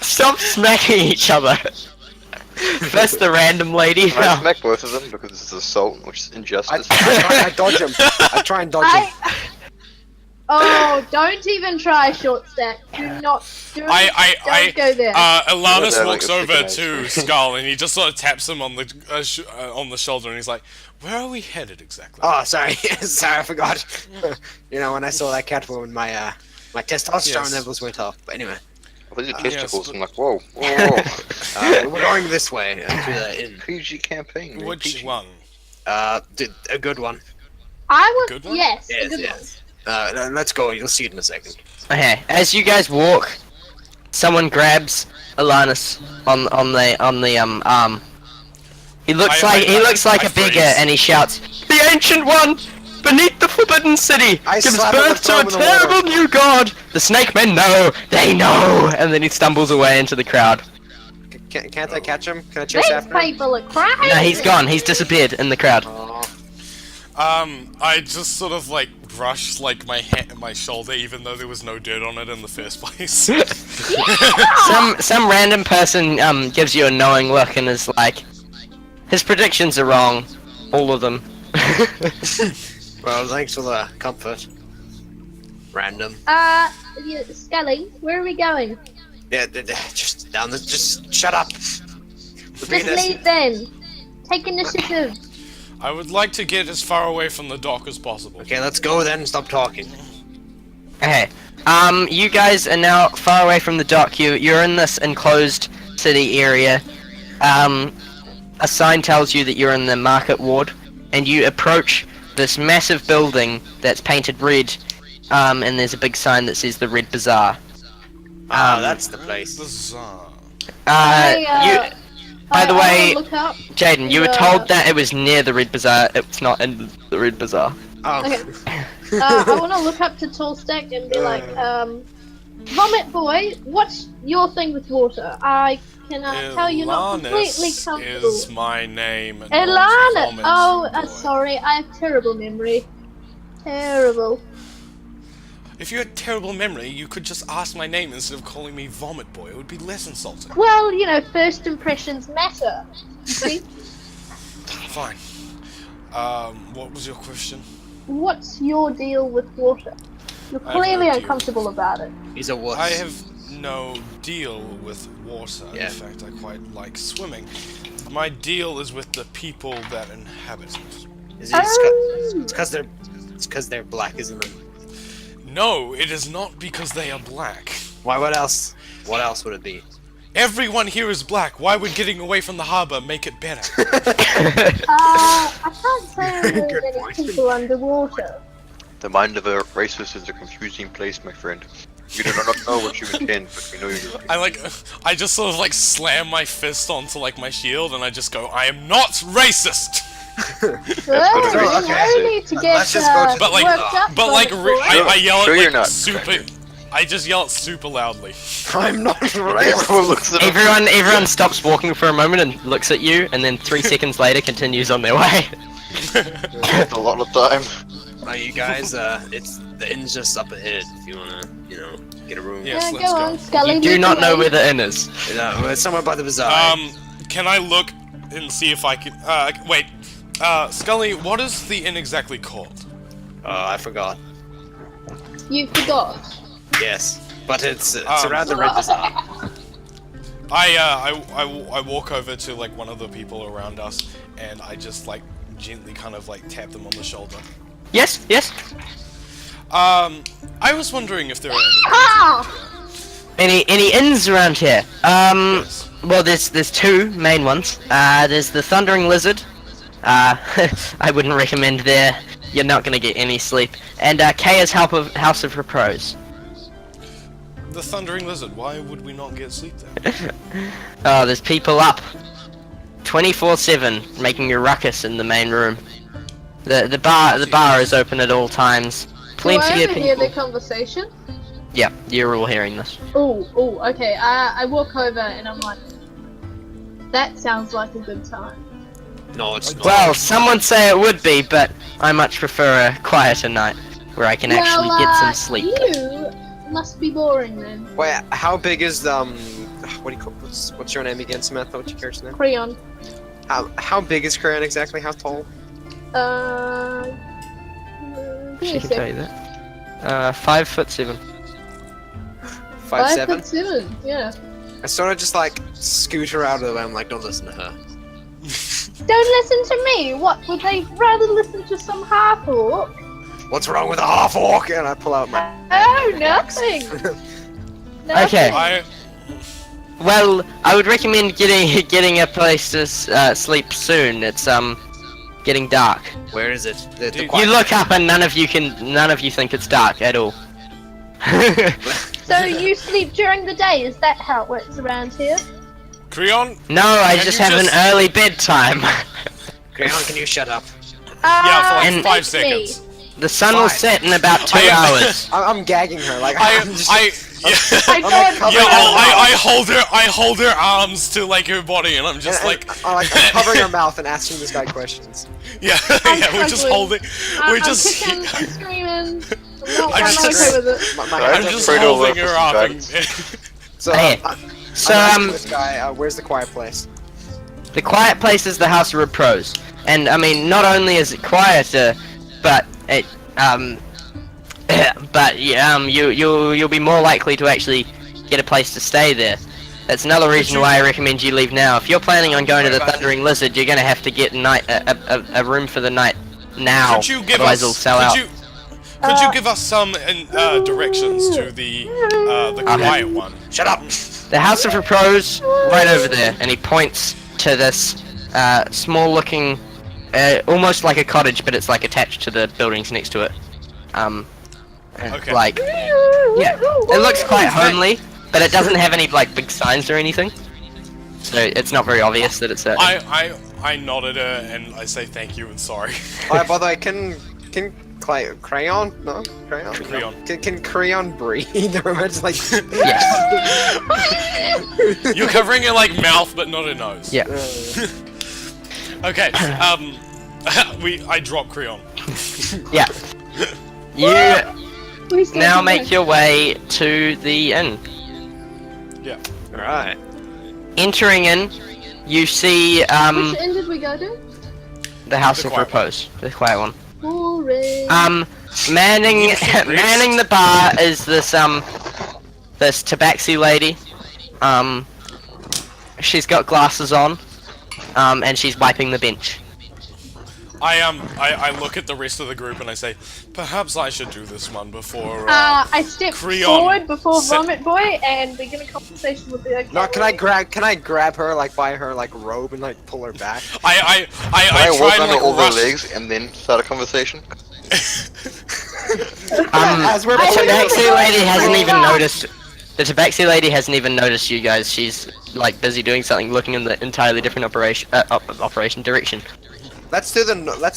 Speaker 2: Stop smacking each other. First the random lady.
Speaker 5: I smack both of them because this is assault, which is injustice.
Speaker 1: I dodge him. I try and dodge him.
Speaker 3: Oh, don't even try short stack. Do not. Don't go there.
Speaker 4: Ilanis
Speaker 5: Yeah,
Speaker 4: walks
Speaker 5: like a
Speaker 4: over
Speaker 5: chicken
Speaker 4: to Skull and he just sort of taps him on the shoulder and he's like, "Where are we headed exactly?"
Speaker 1: Oh, sorry. Sorry, I forgot. You know, when I saw that Catwoman, my testosterone
Speaker 4: Yes.
Speaker 1: levels went up. But anyway,
Speaker 5: What are
Speaker 4: yes,
Speaker 5: testicles?
Speaker 4: but-
Speaker 5: I'm like, whoa, whoa.
Speaker 1: we're going this way to the inn.
Speaker 5: PG campaign. man,
Speaker 4: Which
Speaker 5: PG.
Speaker 4: one?
Speaker 1: A good one.
Speaker 3: I was
Speaker 4: Good one?
Speaker 3: yes. a
Speaker 1: Yes,
Speaker 3: good
Speaker 1: yes. Let's go. You'll see it in a second.
Speaker 2: Okay. As you guys walk, someone grabs Ilanis on the arm. He looks
Speaker 4: I
Speaker 2: like a beggar,
Speaker 4: freeze.
Speaker 2: and he shouts, "The ancient one, beneath the Forbidden City,
Speaker 1: I
Speaker 2: gives
Speaker 1: slap him
Speaker 2: birth
Speaker 1: and throw
Speaker 2: to a
Speaker 1: him in the
Speaker 2: terrible new god. The snake men know, they know." And then he stumbles away into the crowd.
Speaker 1: Can't I catch him? Can I
Speaker 3: one.
Speaker 1: chase
Speaker 3: These
Speaker 1: after him?
Speaker 3: people are crazy.
Speaker 2: No, he's gone. He's disappeared in the crowd.
Speaker 1: Oh,
Speaker 4: I just sort of like brush like my shoulder, even though there was no dirt on it in the first place.
Speaker 2: Some random person gives you a knowing look and is like, his predictions are wrong, all of them.
Speaker 1: well, thanks for the comfort. Random.
Speaker 3: Yeah, Scully, where are we going?
Speaker 1: Yeah, just down the. Just shut up.
Speaker 3: Just leave then. Take initiative.
Speaker 4: I would like to get as far away from the dock as possible.
Speaker 1: Okay, let's go then. Stop talking.
Speaker 2: Okay. You guys are now far away from the dock. You're in this enclosed city area. A sign tells you that you're in the market ward, and you approach this massive building that's painted red, and there's a big sign that says the Red Bazaar.
Speaker 1: That's the place.
Speaker 4: Bizarre.
Speaker 2: By the way,
Speaker 3: look up.
Speaker 2: Jaden, you were told that it was near the Red Bazaar. It's not in the Red Bazaar.
Speaker 1: Oh.
Speaker 3: Okay. I want to look up to Tallstack and be like, Vomit Boy, what's your thing with water? I can tell you're not completely
Speaker 4: Ilanis
Speaker 3: comfortable.
Speaker 4: is my name. not
Speaker 3: Ilana!
Speaker 4: Vomit
Speaker 3: Oh,
Speaker 4: Boy.
Speaker 3: sorry, I have terrible memory. Terrible.
Speaker 4: If you had terrible memory, you could just ask my name instead of calling me Vomit Boy. It would be less insulting.
Speaker 3: Well, you know, first impressions matter. You see?
Speaker 4: Fine. What was your question?
Speaker 3: What's your deal with water? You're
Speaker 4: I have no
Speaker 3: clearly
Speaker 4: deal.
Speaker 3: uncomfortable about it.
Speaker 1: He's a wuss.
Speaker 4: I have no deal with water.
Speaker 1: Yeah.
Speaker 4: In fact, I quite like swimming. My deal is with the people that inhabit it.
Speaker 1: Is it? It's because they're black, isn't it?
Speaker 4: No, it is not because they are black.
Speaker 1: Why? What else? What else would it be?
Speaker 4: Everyone here is black. Why would getting away from the harbor make it better?
Speaker 3: I can't say I know
Speaker 1: Good
Speaker 3: many
Speaker 1: point.
Speaker 3: people underwater.
Speaker 5: The mind of a racist is a confusing place, my friend. You do not know what you intend, but we know you.
Speaker 4: I just sort of like slam my fist onto like my shield and I just go, I am not racist!
Speaker 3: Well,
Speaker 5: good
Speaker 3: you
Speaker 5: reason.
Speaker 3: need to get
Speaker 1: Let's just go to-
Speaker 4: But like,
Speaker 3: worked up
Speaker 4: but
Speaker 3: on
Speaker 4: like,
Speaker 3: it, boy.
Speaker 4: I yell
Speaker 5: Sure
Speaker 4: it
Speaker 5: you're
Speaker 4: like
Speaker 5: not.
Speaker 4: super. I just yell it super loudly.
Speaker 1: I'm not ready.
Speaker 5: Everyone looks at him.
Speaker 2: Everyone stops walking for a moment and looks at you, and then 3 seconds later continues on their way.
Speaker 5: That's a lot of time.
Speaker 1: You guys, it's the inn's just up ahead if you wanna, get a room.
Speaker 4: Yes,
Speaker 3: Yeah,
Speaker 4: let's
Speaker 3: go
Speaker 4: go.
Speaker 3: on, Scully.
Speaker 2: You do
Speaker 3: lead
Speaker 2: not
Speaker 3: the
Speaker 2: know
Speaker 3: way.
Speaker 2: where the inn is.
Speaker 1: It's somewhere by the bazaar.
Speaker 4: Can I look and see if I can? Wait. Scully, what is the inn exactly called?
Speaker 1: I forgot.
Speaker 3: You forgot.
Speaker 1: Yes, but it's
Speaker 4: Um,
Speaker 1: around the red bazaar.
Speaker 4: I walk over to like one of the people around us, and I just like gently kind of like tap them on the shoulder.
Speaker 2: Yes, yes.
Speaker 4: I was wondering if there are any.
Speaker 3: Ah!
Speaker 2: Any inns around here?
Speaker 4: Yes.
Speaker 2: Well, there's 2 main ones. There's the Thundering Lizard. I wouldn't recommend there. You're not gonna get any sleep. And Kaya's House of Repose.
Speaker 4: The Thundering Lizard. Why would we not get sleep there?
Speaker 2: Oh, there's people up 24/7 making a ruckus in the main room. The bar is open at all times.
Speaker 3: Do
Speaker 2: Plenty
Speaker 3: I
Speaker 2: of
Speaker 3: overhear
Speaker 2: people.
Speaker 3: the conversation?
Speaker 2: Yeah, you're all hearing this.
Speaker 3: Oh, okay. I walk over and I'm like, that sounds like a good time.
Speaker 1: No, it's not.
Speaker 2: Well, some would say it would be, but I much prefer a quieter night where I can actually get some sleep.
Speaker 3: You must be boring then.
Speaker 1: Wait, how big is the what do you call what's your name again, Samantha? What's your character's name?
Speaker 3: Creon.
Speaker 1: How big is Creon exactly? How tall?
Speaker 3: Give me
Speaker 2: She
Speaker 3: a
Speaker 2: can
Speaker 3: sec.
Speaker 2: tell you that. 5'7".
Speaker 1: 5'7"?
Speaker 3: 5'7", yeah.
Speaker 1: I sort of just like scoot her out of the way. I'm like, don't listen to her.
Speaker 3: Don't listen to me! What, would they rather listen to some half-orc?
Speaker 1: What's wrong with a half orc? And I pull out my.
Speaker 3: Oh, nothing!
Speaker 2: Okay.
Speaker 4: I
Speaker 2: Well, I would recommend getting a place to sleep soon. It's getting dark.
Speaker 1: Where is it? The
Speaker 4: Dude,
Speaker 2: You look up and none of you think it's dark at all.
Speaker 3: So you sleep during the day, is that how it works around here?
Speaker 4: Creon.
Speaker 2: No, I
Speaker 4: Can
Speaker 2: just
Speaker 4: you
Speaker 2: have
Speaker 4: just-
Speaker 2: an early bedtime.
Speaker 1: Creon, can you shut up?
Speaker 4: Yeah, for like
Speaker 2: And-
Speaker 4: 5
Speaker 3: thank me.
Speaker 4: seconds.
Speaker 2: The sun will
Speaker 1: Fine.
Speaker 2: set in about 2
Speaker 4: I-
Speaker 2: hours.
Speaker 1: I'm gagging her. Like
Speaker 4: I
Speaker 1: I'm just.
Speaker 4: I yeah.
Speaker 3: I
Speaker 1: like,
Speaker 3: don't
Speaker 4: Yeah,
Speaker 1: covering
Speaker 4: I hold her arms to like her body, and I'm just like,
Speaker 1: I'm covering her mouth and asking this guy questions.
Speaker 4: yeah,
Speaker 3: I'm
Speaker 4: yeah, we're just
Speaker 3: struggling.
Speaker 4: holding, we're
Speaker 3: I'm
Speaker 4: just,
Speaker 3: kicking, I'm screaming. I'm
Speaker 4: I'm
Speaker 3: not
Speaker 4: just-
Speaker 3: okay with it.
Speaker 1: My
Speaker 5: I'm
Speaker 1: hands
Speaker 4: I'm
Speaker 1: are
Speaker 4: just
Speaker 5: afraid
Speaker 1: free.
Speaker 5: of
Speaker 4: holding
Speaker 5: work
Speaker 4: her
Speaker 5: with
Speaker 4: up,
Speaker 5: dragons.
Speaker 4: and
Speaker 1: So,
Speaker 2: Hey, so
Speaker 1: I'm asking this guy, where's the quiet place?
Speaker 2: the quiet place is the House of Repose, and I mean, not only is it quieter, but it you'll be more likely to actually get a place to stay there. That's another reason why I recommend you leave now. If you're planning on going to the Thundering Lizard, you're gonna have to get a room for the night now.
Speaker 4: could you give
Speaker 2: Otherwise,
Speaker 4: us,
Speaker 2: it'll sell out.
Speaker 4: could you give us some directions to the quiet one?
Speaker 1: Shut up!
Speaker 2: The House of Repose, right over there, and he points to this small-looking, almost like a cottage, but it's like attached to the buildings next to it.
Speaker 4: Okay.
Speaker 2: Like, yeah, it looks quite homely, but it doesn't have any like big signs or anything, so it's not very obvious that it's a.
Speaker 4: I nod at her and I say thank you and sorry.
Speaker 1: By the way, can Creon? No, Creon.
Speaker 4: Creon.
Speaker 1: Can Creon breathe? Or am I just like?
Speaker 2: Yes.
Speaker 4: You're covering her like mouth, but not her nose.
Speaker 2: Yeah.
Speaker 4: Okay. I drop Creon.
Speaker 2: Yeah. You
Speaker 3: Please don't
Speaker 2: now
Speaker 3: do
Speaker 2: make
Speaker 3: that.
Speaker 2: your way to the inn.
Speaker 4: Yeah.
Speaker 1: All right.
Speaker 2: Entering in, you see
Speaker 3: Which end did we go to?
Speaker 2: the House
Speaker 4: The
Speaker 2: of
Speaker 4: quiet
Speaker 2: Repose, the quiet one.
Speaker 3: Boring.
Speaker 2: Manning
Speaker 4: Innocent rest.
Speaker 2: manning the bar is this tabaxi lady. She's got glasses on, and she's wiping the bench.
Speaker 4: I look at the rest of the group and I say, perhaps I should do this one before.
Speaker 3: I step
Speaker 4: Creon
Speaker 3: forward before
Speaker 4: set-
Speaker 3: Vomit Boy and begin a conversation with the.
Speaker 1: No, can I grab her like by her like robe and like pull her back?
Speaker 4: I
Speaker 5: Can I
Speaker 4: try
Speaker 5: walk
Speaker 4: and
Speaker 5: under
Speaker 4: like
Speaker 5: all
Speaker 4: rush.
Speaker 5: their legs and then start a conversation?
Speaker 1: As we're
Speaker 2: The
Speaker 1: pulling her
Speaker 2: tabaxi
Speaker 1: back.
Speaker 2: lady hasn't even noticed. The tabaxi lady hasn't even noticed you guys. She's like busy doing something, looking in the entirely different operation direction.
Speaker 1: Let's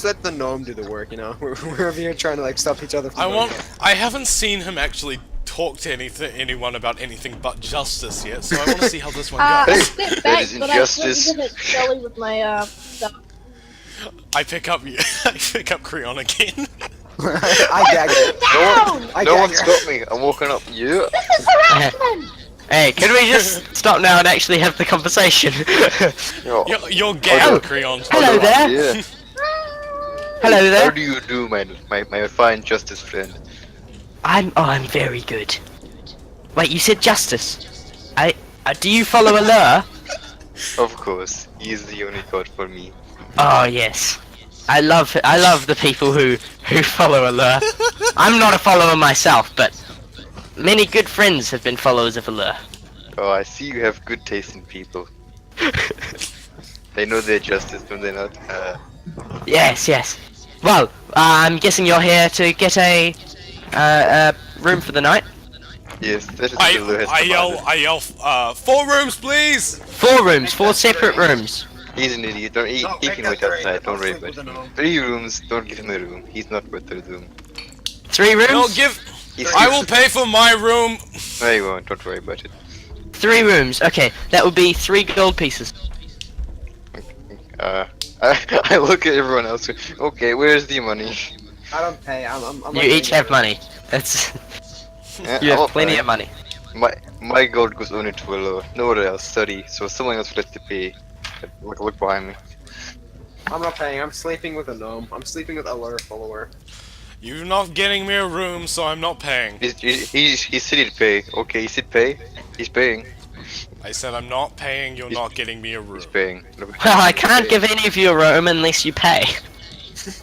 Speaker 1: let the gnome do the work. You know, we're over here trying to like stop each other. From
Speaker 4: I haven't seen him actually talk to anyone about anything but justice yet, so I want to see how this one
Speaker 3: I
Speaker 4: goes.
Speaker 3: stepped
Speaker 5: That
Speaker 3: back,
Speaker 5: is
Speaker 3: but I went
Speaker 5: injustice.
Speaker 3: to hit Shelly with my stuff.
Speaker 4: I pick up Creon again.
Speaker 1: I gagged it.
Speaker 5: No one's got me. I'm walking up. Yeah.
Speaker 3: This is harassment!
Speaker 2: Hey, can we just stop now and actually have the conversation?
Speaker 5: Yo,
Speaker 4: You're gang, Creon.
Speaker 2: Hello there.
Speaker 5: Yeah.
Speaker 2: Hello
Speaker 5: How
Speaker 2: there.
Speaker 5: do you do, my fine justice friend?
Speaker 2: I'm very good. Wait, you said justice. Do you follow a lure?
Speaker 5: Of course, he is the only god for me.
Speaker 2: Oh yes. I love the people who follow a lure. I'm not a follower myself, but many good friends have been followers of a lure.
Speaker 5: Oh, I see you have good taste in people. They know their justice, do they not?
Speaker 2: Yes, yes. Well, I'm guessing you're here to get a room for the night.
Speaker 5: Yes, that is what the lure has commanded.
Speaker 4: I yell, 4 rooms, please!
Speaker 2: 4 rooms, 4 separate rooms.
Speaker 5: He's an idiot. Don't he can wait outside. Don't worry about it. 3 rooms. Don't give him the room. He's not worth the room.
Speaker 2: 3 rooms?
Speaker 4: No,
Speaker 5: He's
Speaker 4: I will pay for my room!
Speaker 5: No, you won't. Don't worry about it.
Speaker 2: 3 rooms. Okay, that would be 3 gold pieces.
Speaker 5: I look at everyone else. Okay, where's the money?
Speaker 1: I don't pay. I'm
Speaker 2: You each have money. That's
Speaker 5: Yeah,
Speaker 2: you
Speaker 5: I'm
Speaker 2: have
Speaker 5: not
Speaker 2: plenty
Speaker 5: paying.
Speaker 2: of money.
Speaker 5: My gold goes only to a low. Nowhere else. 30. So someone else will have to pay. Look behind me.
Speaker 1: I'm not paying. I'm sleeping with a gnome. I'm sleeping with a lure follower.
Speaker 4: You're not getting me a room, so I'm not paying.
Speaker 5: He said he'd pay. Okay, he said pay. He's paying.
Speaker 4: I said I'm not paying, you're not getting me a room.
Speaker 5: He's paying.
Speaker 2: Well, I can't give any of you a room unless you pay. It's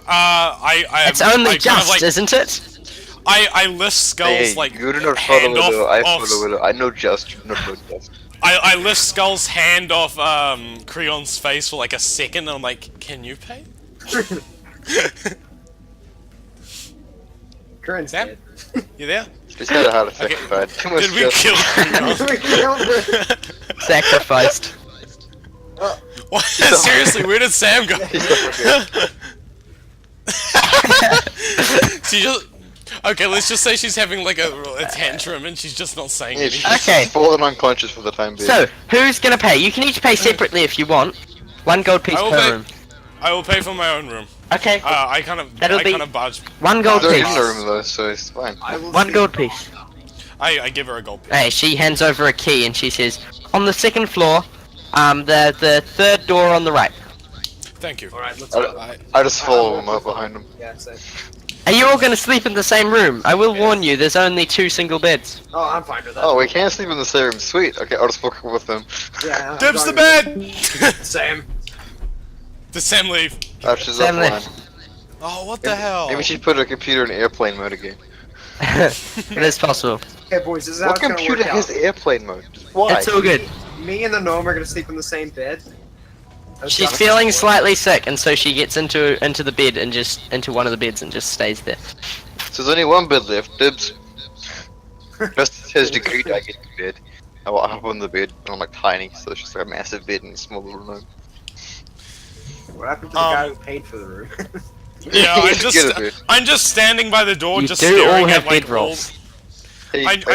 Speaker 2: only
Speaker 4: I
Speaker 2: just,
Speaker 4: kind of, like,
Speaker 2: isn't it?
Speaker 4: I lift Skull's
Speaker 5: Hey,
Speaker 4: like
Speaker 5: you do not
Speaker 4: hand
Speaker 5: follow
Speaker 4: off.
Speaker 5: Willow. I follow Willow. I know just. You not know just.
Speaker 4: I lift Skull's hand off Creon's face for like a second, and I'm like, can you pay?
Speaker 1: Current's
Speaker 4: Sam?
Speaker 1: dead.
Speaker 4: You there?
Speaker 5: Just had a heart attack.
Speaker 4: Okay.
Speaker 5: Bad. Too much
Speaker 4: Did we
Speaker 5: just.
Speaker 4: kill Creon?
Speaker 2: Sacrificed.
Speaker 4: What? Seriously, where did Sam go? She just. Okay, let's just say she's having like a tantrum and she's just not saying
Speaker 5: Yeah,
Speaker 4: anything.
Speaker 5: she's
Speaker 2: Okay.
Speaker 5: fallen unconscious for the time being.
Speaker 2: So, who's gonna pay? You can each pay separately if you want. 1 gold piece
Speaker 4: I will
Speaker 2: per
Speaker 4: pay-
Speaker 2: room.
Speaker 4: I will pay for my own room.
Speaker 2: Okay,
Speaker 4: I kind of
Speaker 2: That'll be-
Speaker 4: budge.
Speaker 2: 1
Speaker 5: I
Speaker 2: gold
Speaker 5: don't
Speaker 2: piece.
Speaker 5: in the room though, so it's fine.
Speaker 2: 1 gold piece.
Speaker 4: I give her a gold piece.
Speaker 2: Hey, she hands over a key and she says, on the 2nd floor, the 3rd door on the right.
Speaker 4: Thank you.
Speaker 1: Alright, let's go.
Speaker 5: I just follow him up behind him.
Speaker 1: Yeah, same.
Speaker 2: Are you all gonna sleep in the same room? I will warn you, there's only 2 single beds.
Speaker 1: Oh, I'm fine with that.
Speaker 5: Oh, we can't sleep in the same room. Sweet. Okay, I'll just walk with them.
Speaker 1: Yeah, I'm
Speaker 4: Dibs the
Speaker 1: fine with
Speaker 4: bed!
Speaker 1: it. Same.
Speaker 4: Does Sam leave?
Speaker 5: Ashes
Speaker 2: Sam
Speaker 5: offline.
Speaker 2: left.
Speaker 4: Oh, what the hell?
Speaker 5: Maybe she put her computer in airplane mode again.
Speaker 2: It is possible.
Speaker 1: Okay, boys, this is how
Speaker 5: What
Speaker 1: it's gonna
Speaker 5: computer
Speaker 1: work
Speaker 5: has
Speaker 1: out.
Speaker 5: airplane mode? Why?
Speaker 2: It's all good.
Speaker 1: Me and the gnome are gonna sleep in the same bed. That's
Speaker 2: She's
Speaker 1: just-
Speaker 2: feeling slightly sick, and so she gets into the bed and just into one of the beds and just stays there.
Speaker 5: So there's only one bed left. Dibs. Just has agreed I get the bed. I hop on the bed, and I'm like tiny, so it's just like a massive bed in a small little room.
Speaker 1: What happened to the guy who paid for the room?
Speaker 4: Yeah,
Speaker 5: Get a bed.
Speaker 4: I'm just standing by the door,
Speaker 2: You
Speaker 4: just
Speaker 2: do
Speaker 4: staring
Speaker 2: all
Speaker 4: at
Speaker 2: have
Speaker 4: like
Speaker 2: bed rolls.
Speaker 5: Hey,
Speaker 4: I'm
Speaker 5: my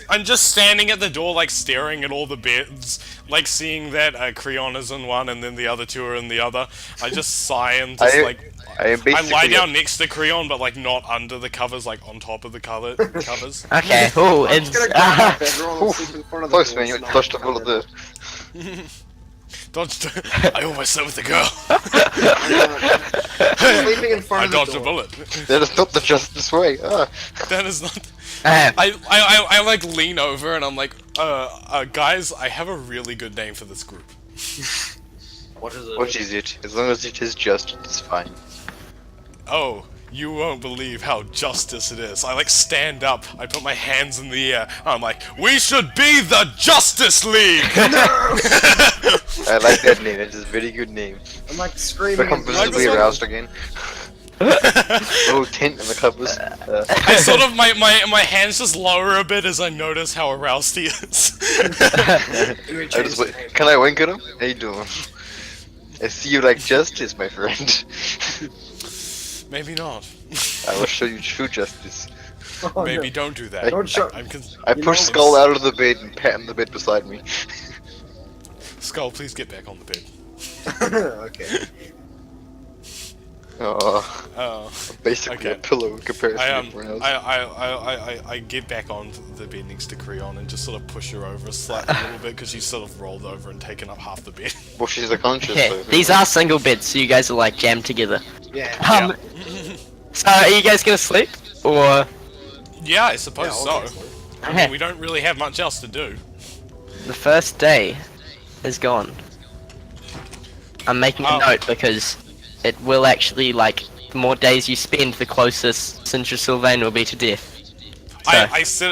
Speaker 4: I'm just standing at the door, like staring at all the beds, like seeing that Creon is in one and then the other 2 are in the other. I just sigh and just
Speaker 5: I am
Speaker 4: I
Speaker 5: basically
Speaker 4: lie down next to Creon, but like not under the covers, like on top of the covers.
Speaker 2: Okay, oh,
Speaker 1: I'm
Speaker 2: it's...
Speaker 1: just gonna grab my bedroll and sleep in front of the
Speaker 5: Close,
Speaker 1: door
Speaker 5: man. You
Speaker 1: so no one
Speaker 5: dodged a
Speaker 1: can come
Speaker 5: bullet
Speaker 1: in.
Speaker 5: there.
Speaker 4: Dodged. I almost slept with the girl.
Speaker 1: Sleeping in front
Speaker 4: I
Speaker 1: of the
Speaker 4: dodged a
Speaker 1: door.
Speaker 4: bullet.
Speaker 5: That is not the justice way.
Speaker 4: That is not.
Speaker 2: Uh,
Speaker 4: I like lean over and I'm like, guys, I have a really good name for this group.
Speaker 1: What is it?
Speaker 5: What is it? As long as it is just, it's fine.
Speaker 4: Oh, you won't believe how justice it is. I like stand up, I put my hands in the air, I'm like, we should be the Justice League!
Speaker 5: I like that name. It's a very good name.
Speaker 1: I'm like screaming.
Speaker 5: Become
Speaker 1: and
Speaker 5: visibly
Speaker 4: one?
Speaker 5: aroused again. Little tent in the covers.
Speaker 4: I sort of, my hands just lower a bit as I notice how aroused he is.
Speaker 1: Let me
Speaker 5: I
Speaker 1: change
Speaker 5: just
Speaker 1: the
Speaker 5: wait.
Speaker 1: name.
Speaker 5: Can I wink at him? How you doing? I see you like justice, my friend.
Speaker 4: Maybe not.
Speaker 5: I will show you true justice.
Speaker 1: Oh,
Speaker 4: Maybe
Speaker 1: no.
Speaker 4: don't do that.
Speaker 1: Don't show.
Speaker 5: I
Speaker 1: You
Speaker 5: push
Speaker 1: know,
Speaker 5: Skull out of the bed and pat him the bed beside me.
Speaker 4: Skull, please get back on the bed.
Speaker 1: Okay.
Speaker 5: Oh, basically a
Speaker 4: okay.
Speaker 5: pillow in comparison to
Speaker 4: I
Speaker 5: everyone else.
Speaker 4: I get back on the bed next to Creon and just sort of push her over slightly a little bit because she's sort of rolled over and taken up half the bed.
Speaker 5: Well, she's unconscious.
Speaker 2: Okay,
Speaker 5: So
Speaker 2: these are single beds, so you guys are like jammed together.
Speaker 1: Yeah.
Speaker 2: So are you guys gonna sleep? Or...
Speaker 4: Yeah, I suppose so.
Speaker 1: obviously.
Speaker 4: I mean, we don't really have much else to do.
Speaker 2: The first day is gone. I'm making a note because it will actually, like, the more days you spend, the closest Sindra Sylvain will be to death. So,
Speaker 4: I sit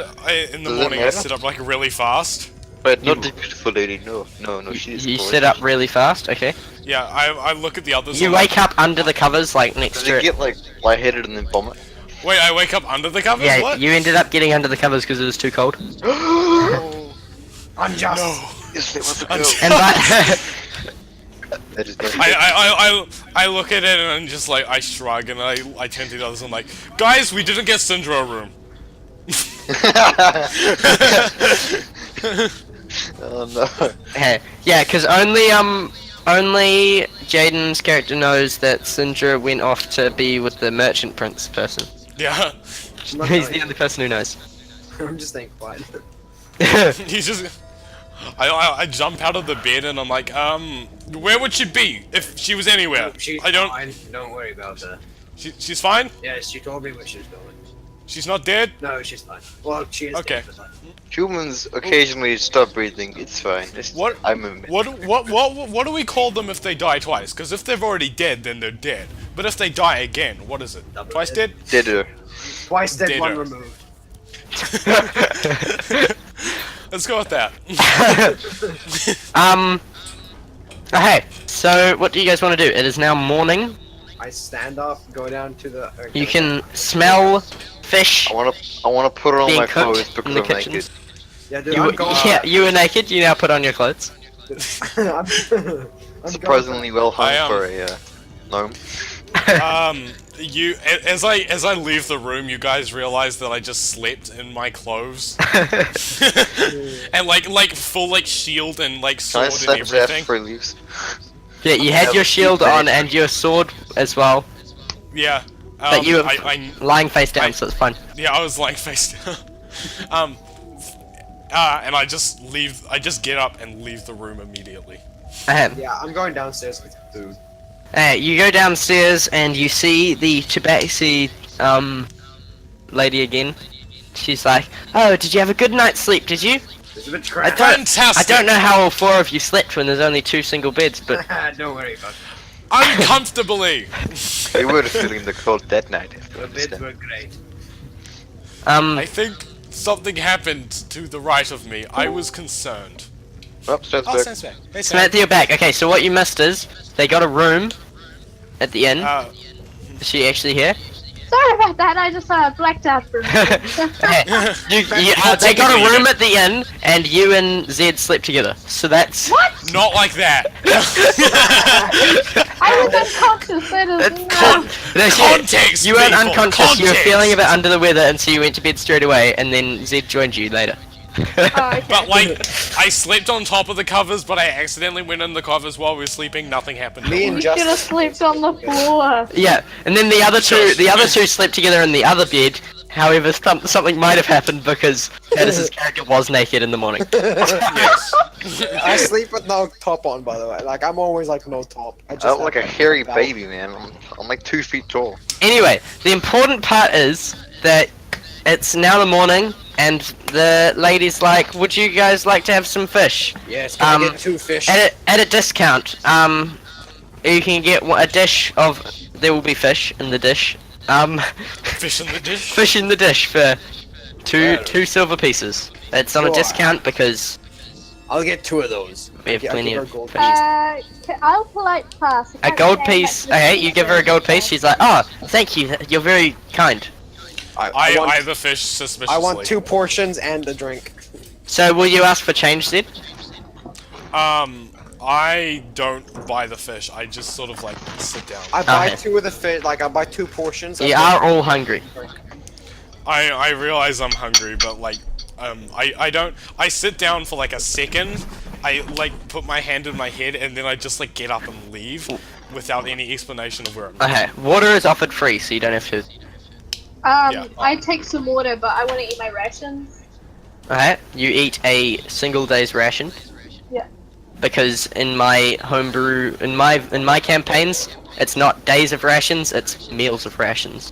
Speaker 4: in the
Speaker 5: Does it
Speaker 4: morning. I
Speaker 5: matter?
Speaker 4: sit up like really fast.
Speaker 5: But not the beautiful lady. No, she's.
Speaker 2: you sit up really fast, okay?
Speaker 4: Yeah, I look at the others.
Speaker 2: You
Speaker 4: I'm like,
Speaker 2: wake up under the covers, like, next
Speaker 5: Does
Speaker 2: to
Speaker 5: he
Speaker 2: it.
Speaker 5: get like lightheaded and then vomit?
Speaker 4: wait, I wake up under the covers.
Speaker 2: Yeah,
Speaker 4: What?
Speaker 2: you ended up getting under the covers because it was too cold.
Speaker 4: Oh,
Speaker 1: Unjust.
Speaker 4: no.
Speaker 5: Yes, it was a
Speaker 4: I'm
Speaker 5: girl.
Speaker 2: And
Speaker 5: That is not
Speaker 4: I look at it and just like I shrug and I turn to the others and I'm like, guys, we didn't get Syndra a room.
Speaker 5: Oh no.
Speaker 2: Hey, yeah, because only Jaden's character knows that Sindra went off to be with the merchant prince person.
Speaker 4: Yeah.
Speaker 1: I'm not
Speaker 2: He's
Speaker 1: telling
Speaker 2: the only person who knows.
Speaker 1: you. I'm just staying quiet.
Speaker 4: He's just. I jump out of the bed and I'm like, where would she be if she was anywhere?
Speaker 1: She's
Speaker 4: I don't.
Speaker 1: fine. Don't worry about her.
Speaker 4: She's fine.
Speaker 1: Yeah, she told me where she was going.
Speaker 4: She's not dead.
Speaker 1: No, she's fine. Well, she is
Speaker 4: Okay.
Speaker 1: dead, but like,
Speaker 5: Humans occasionally stop breathing. It's fine. It's,
Speaker 4: What?
Speaker 5: I'm a
Speaker 4: What do we call them if they die twice? Because if they're already dead, then they're dead. But if they die again, what is it?
Speaker 1: Double
Speaker 4: Twice
Speaker 1: dead.
Speaker 4: dead?
Speaker 5: deader.
Speaker 1: twice dead,
Speaker 4: Ditto.
Speaker 1: one removed.
Speaker 4: Let's go with that.
Speaker 2: Okay, so what do you guys want to do? It is now morning.
Speaker 1: I stand up, go down to the.
Speaker 2: You can smell fish
Speaker 5: I wanna put on
Speaker 2: being
Speaker 5: my
Speaker 2: cooked
Speaker 5: clothes because
Speaker 2: in the
Speaker 5: I'm
Speaker 2: kitchen.
Speaker 5: naked.
Speaker 1: Yeah, dude,
Speaker 2: You,
Speaker 1: I'm going.
Speaker 2: yeah, you were naked. You now put on your clothes.
Speaker 1: I'm
Speaker 5: Surprisingly well hung
Speaker 4: I,
Speaker 5: for a gnome.
Speaker 4: As I leave the room, you guys realize that I just slept in my clothes. And like full like shield and like
Speaker 5: Can I
Speaker 4: sword
Speaker 5: slap
Speaker 4: and
Speaker 5: his ass
Speaker 4: everything.
Speaker 5: before he leaves?
Speaker 2: Yeah, you had your shield on and your sword as well,
Speaker 4: Yeah.
Speaker 2: but you were
Speaker 4: I
Speaker 2: lying face down, so it's fine.
Speaker 4: yeah, I was lying face down. And I just leave. I just get up and leave the room immediately.
Speaker 1: Yeah, I'm going downstairs with food.
Speaker 2: You go downstairs and you see the Tabaxi lady again. She's like, "Oh, did you have a good night's sleep? Did you?"
Speaker 1: It's a bit
Speaker 2: I
Speaker 1: crap.
Speaker 2: don't, I
Speaker 4: Fantastic.
Speaker 2: don't know how all four of you slept when there's only two single beds, but
Speaker 1: Don't worry about it.
Speaker 4: Uncomfortably.
Speaker 5: They were feeling the cold that night.
Speaker 1: The beds were great.
Speaker 4: I think something happened to the right of me. I was concerned.
Speaker 5: Oh, stands
Speaker 4: Oh,
Speaker 5: back.
Speaker 4: Sam's back. Hey, Sam.
Speaker 2: Samantha, you're back. Okay, so what you missed is they got a room at the inn. Is she actually here?
Speaker 3: Sorry about that. I just blacked out for a minute.
Speaker 2: They got a room at the inn, and you and Zed slept together. So that's
Speaker 3: What?
Speaker 4: Not like that.
Speaker 3: I was unconscious. That is
Speaker 2: that's
Speaker 4: Context,
Speaker 2: You weren't
Speaker 4: people,
Speaker 2: unconscious. You were
Speaker 4: context.
Speaker 2: feeling a bit under the weather, and so you went to bed straight away. And then Zed joined you later.
Speaker 3: Oh, okay.
Speaker 4: But like, I slept on top of the covers, but I accidentally went in the covers while we were sleeping. Nothing happened.
Speaker 1: Me and
Speaker 3: You should have
Speaker 1: Justin.
Speaker 3: slept on the floor.
Speaker 2: Yeah, and then the other two slept together in the other bed. However, something might have happened because Titus's character was naked in the morning.
Speaker 4: Yes.
Speaker 1: I sleep with no top on, by the way. Like I'm always like no top. I just
Speaker 5: I look like a
Speaker 1: have
Speaker 5: hairy
Speaker 1: belt.
Speaker 5: baby, man. I'm like 2 feet tall.
Speaker 2: Anyway, the important part is that it's now the morning, and the lady's like, "Would you guys like to have some fish?"
Speaker 1: Yes, can I get 2 fish?
Speaker 2: At a discount. You can get a dish of. There will be fish in the dish.
Speaker 4: Fish in the dish.
Speaker 2: Fish in the dish for two silver pieces. It's on a
Speaker 1: Sure.
Speaker 2: discount because
Speaker 1: I'll get 2 of those.
Speaker 2: we have
Speaker 1: I give
Speaker 2: plenty
Speaker 1: her
Speaker 2: of
Speaker 1: gold
Speaker 2: fish.
Speaker 3: I'll polite pass.
Speaker 2: A gold piece. Okay, you give her a gold piece. She's like, "Oh, thank you. You're very kind."
Speaker 1: I want,
Speaker 4: I the fish suspiciously.
Speaker 1: I want 2 portions and a drink.
Speaker 2: So will you ask for change then?
Speaker 4: I don't buy the fish. I just sort of like sit down.
Speaker 1: I buy
Speaker 2: Okay.
Speaker 1: 2 of the fish. Like I buy 2 portions.
Speaker 2: You are all hungry.
Speaker 4: I realize I'm hungry, but like, I don't. I sit down for like a second. I like put my hand in my head, and then I just like get up and leave without any explanation of where I'm going.
Speaker 2: Okay, water is offered free, so you don't have to.
Speaker 4: Yeah.
Speaker 3: I take some water, but I want to eat my rations.
Speaker 2: Okay, you eat a single day's ration.
Speaker 3: Yeah.
Speaker 2: Because in my homebrew, in my campaigns, it's not days of rations, it's meals of rations.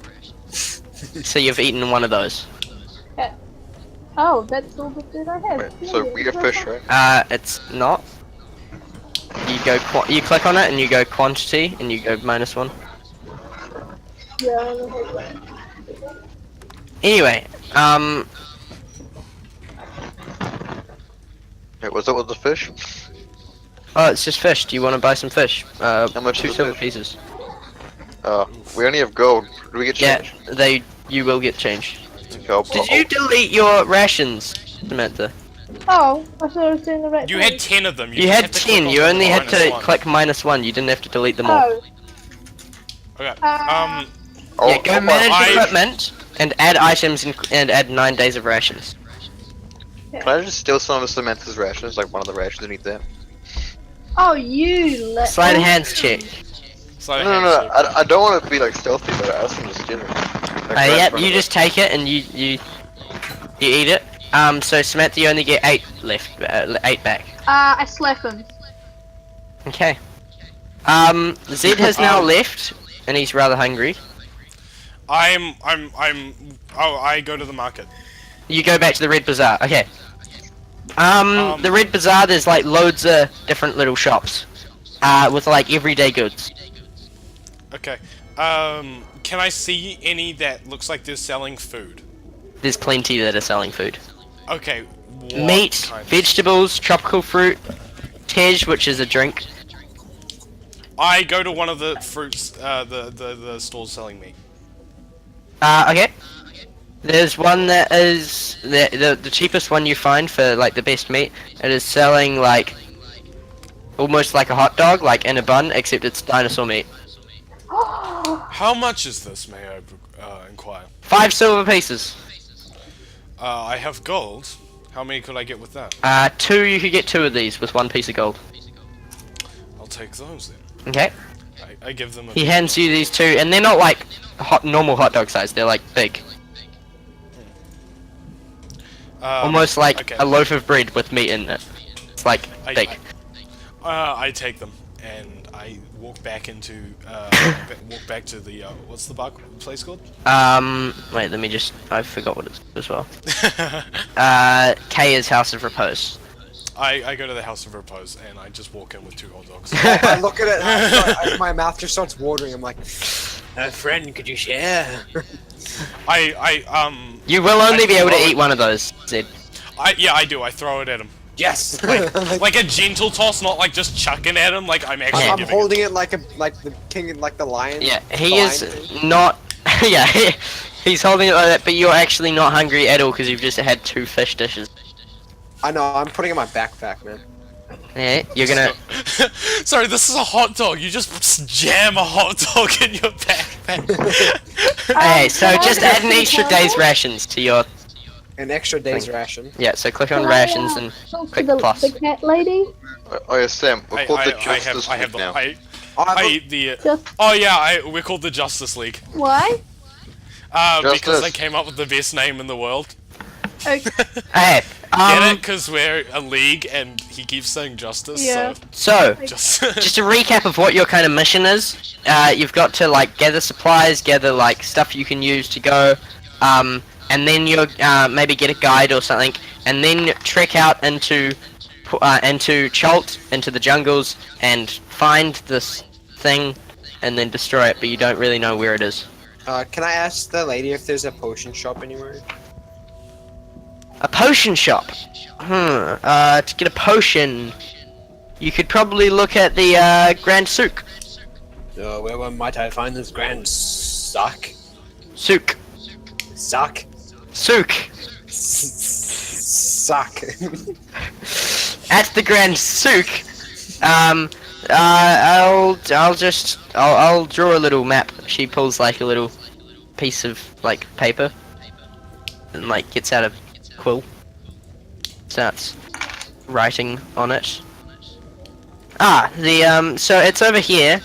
Speaker 2: So you've eaten one of those.
Speaker 3: Yeah. Oh, that's all the food I have.
Speaker 5: Wait, so we get fish, right?
Speaker 2: It's not. You go, you click on it and you go quantity and you go -1.
Speaker 3: Yeah, I don't know what.
Speaker 2: Anyway,
Speaker 5: Wait, what's up with the fish?
Speaker 2: oh, it's just fish. Do you want to buy some fish?
Speaker 5: How much
Speaker 2: 2
Speaker 5: is the
Speaker 2: silver
Speaker 5: fish?
Speaker 2: pieces.
Speaker 5: We only have gold. Do we get
Speaker 2: Yeah,
Speaker 5: change?
Speaker 2: you will get change.
Speaker 5: Okay, I'll-
Speaker 2: Did you delete your rations, Samantha?
Speaker 3: Oh, I thought I was doing the right
Speaker 4: You
Speaker 3: thing.
Speaker 4: had 10 of them.
Speaker 2: You
Speaker 4: just
Speaker 2: had
Speaker 4: had to click
Speaker 2: 10,
Speaker 4: on
Speaker 2: you
Speaker 4: the
Speaker 2: only had to
Speaker 4: -1.
Speaker 2: click -1, you didn't have to delete them all.
Speaker 3: Oh,
Speaker 4: Okay.
Speaker 3: Uh,
Speaker 2: Yeah, go manage
Speaker 4: I-
Speaker 2: equipment and add items and add 9 days of rations.
Speaker 5: Can I just steal some of Samantha's rations, like one of the rations, and eat that?
Speaker 3: oh, you let.
Speaker 2: Slide a hands check.
Speaker 4: So
Speaker 5: No, I don't want to be like stealthy, but I also want to steal it. Like,
Speaker 2: Yep,
Speaker 5: right
Speaker 2: you
Speaker 5: in
Speaker 2: just take it and you eat it. So Samantha, you only get 8 left, 8 back.
Speaker 3: I slap him.
Speaker 2: Okay. Zed has now left, and he's rather hungry.
Speaker 4: Oh, I go to the market.
Speaker 2: You go back to the Red Bazaar. Okay. The Red Bazaar, there's like loads of different little shops, with like everyday goods.
Speaker 4: Okay. Can I see any that looks like they're selling food?
Speaker 2: There's plenty that are selling food.
Speaker 4: Okay. What
Speaker 2: Meat,
Speaker 4: kind of-
Speaker 2: vegetables, tropical fruit, tej, which is a drink.
Speaker 4: I go to one of the fruits, the stalls selling meat.
Speaker 2: Okay. There's one that is the cheapest one you find for like the best meat. It is selling like almost like a hot dog, like in a bun, except it's dinosaur meat.
Speaker 4: How much is this, may I inquire?
Speaker 2: 5 silver pieces.
Speaker 4: I have gold. How many could I get with that?
Speaker 2: 2, you could get 2 of these with 1 piece of gold.
Speaker 4: I'll take those then.
Speaker 2: Okay.
Speaker 4: I give them a...
Speaker 2: He hands you these 2, and they're not like normal hot dog size. They're like big, almost like
Speaker 4: okay.
Speaker 2: a loaf of bread with meat in it. It's like big.
Speaker 4: I take them and I walk back into walk back to the what's the bar place called?
Speaker 2: Wait, let me just. I forgot what it's as well. Kaya's House of Repose.
Speaker 4: I go to the House of Repose and I just walk in with 2 hot dogs.
Speaker 1: I look at it, and my mouth just starts watering. I'm like, friend, could you share?
Speaker 2: You will only
Speaker 4: I
Speaker 2: be able to
Speaker 4: throw
Speaker 2: eat
Speaker 4: it-
Speaker 2: one of those, Zed.
Speaker 4: I do. I throw it at him.
Speaker 1: Yes.
Speaker 4: Like a gentle toss, not like just chucking at him. Like I'm actually
Speaker 1: I'm
Speaker 4: giving
Speaker 1: holding it like the king, like the lion.
Speaker 2: Yeah,
Speaker 1: the
Speaker 2: he
Speaker 1: lion
Speaker 2: is
Speaker 1: thing.
Speaker 2: not. Yeah, he's holding it like that, but you're actually not hungry at all because you've just had 2 fish dishes.
Speaker 1: I know. I'm putting it in my backpack, man.
Speaker 2: Yeah, you're gonna.
Speaker 4: Sorry, this is a hot dog. You just jam a hot dog in your backpack.
Speaker 2: Okay, so
Speaker 3: can I
Speaker 2: just
Speaker 3: get
Speaker 2: add an
Speaker 3: some
Speaker 2: extra
Speaker 3: water?
Speaker 2: day's rations to your.
Speaker 1: An extra day's
Speaker 2: Thank-
Speaker 1: ration.
Speaker 2: Yeah, so click on
Speaker 3: Can I,
Speaker 2: rations and
Speaker 3: talk to
Speaker 2: click
Speaker 3: the,
Speaker 2: plus.
Speaker 3: the cat lady?
Speaker 5: Oh yeah, Sam. We're called the
Speaker 4: I
Speaker 5: Justice
Speaker 4: have
Speaker 5: League
Speaker 4: the
Speaker 5: now.
Speaker 4: I eat the.
Speaker 3: Just
Speaker 4: Oh yeah, we're called the Justice League.
Speaker 3: why?
Speaker 4: Because
Speaker 5: Justice.
Speaker 4: they came up with the best name in the world.
Speaker 3: Okay.
Speaker 2: Hey,
Speaker 4: Get it? Because we're a league, and he keeps saying justice.
Speaker 3: Yeah.
Speaker 2: so
Speaker 4: So just.
Speaker 2: just a recap of what your kind of mission is. You've got to like gather supplies, gather like stuff you can use to go, and then you'll maybe get a guide or something, and then trek out into Chult, into the jungles, and find this thing, and then destroy it. But you don't really know where it is.
Speaker 1: Can I ask the lady if there's a potion shop anywhere?
Speaker 2: A potion shop. To get a potion, you could probably look at the Grand Souk.
Speaker 1: Where might I find this grand sock?
Speaker 2: Souk.
Speaker 1: Sock?
Speaker 2: Souk.
Speaker 1: Sock.
Speaker 2: At the Grand Souk, I'll draw a little map. She pulls like a little piece of like paper and like gets out a quill, starts writing on it. So it's over here,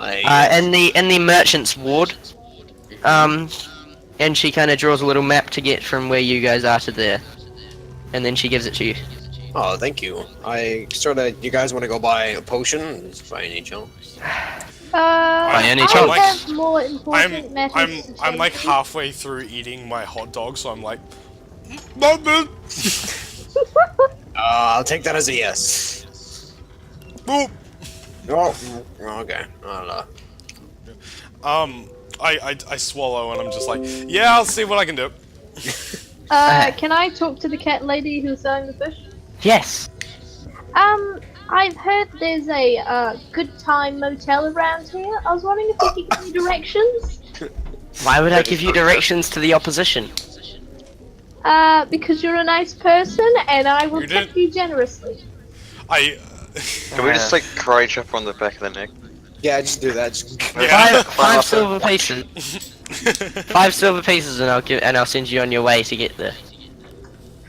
Speaker 2: in the merchant's ward. And she kind of draws a little map to get from where you guys are to there, and then she gives it to you.
Speaker 1: Oh, thank you. You guys want to go buy a potion by any chance?
Speaker 2: By any
Speaker 3: I
Speaker 2: chance?
Speaker 3: have more important matters to
Speaker 4: I'm like
Speaker 3: tend to.
Speaker 4: halfway through eating my hot dog, so I'm like, Boop.
Speaker 1: I'll take that as a yes. Oh, okay.
Speaker 4: I swallow and I'm just like, yeah, I'll see what I can do.
Speaker 3: Can I talk to the cat lady who's selling the fish?
Speaker 2: Yes.
Speaker 3: I've heard there's a good time motel around here. I was wondering if you could give me directions.
Speaker 2: Why would I give you directions to the opposition?
Speaker 3: Because you're a nice person and I will tip you generously.
Speaker 5: Can we just like karate chop on the back of the neck?
Speaker 1: Yeah, just do that.
Speaker 2: Five silver pieces. 5 silver pieces, and I'll send you on your way to get there.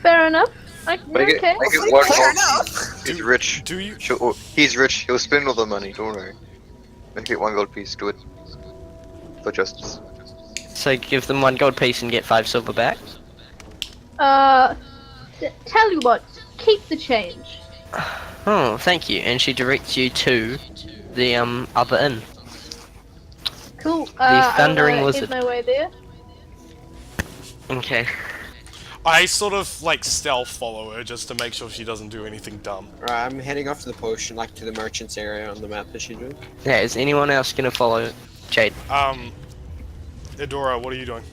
Speaker 3: Fair enough.
Speaker 5: Make
Speaker 3: Okay.
Speaker 5: it one gold. He's rich.
Speaker 4: Do you?
Speaker 5: He's rich. He'll spend all the money. Don't worry. Make it 1 gold piece. Do it for justice.
Speaker 2: So give them 1 gold piece and get 5 silver back.
Speaker 3: Tell you what, keep the change.
Speaker 2: Oh, thank you. And she directs you to the other inn.
Speaker 3: Cool.
Speaker 2: Thundering
Speaker 3: I'm
Speaker 2: Lizard.
Speaker 3: my way there.
Speaker 2: Okay.
Speaker 4: I sort of like stealth follow her just to make sure she doesn't do anything dumb.
Speaker 1: Alright, I'm heading off to the potion, like to the merchant's area on the map that she drew.
Speaker 2: Yeah, is anyone else gonna follow Jade?
Speaker 4: Eudora, what are you doing?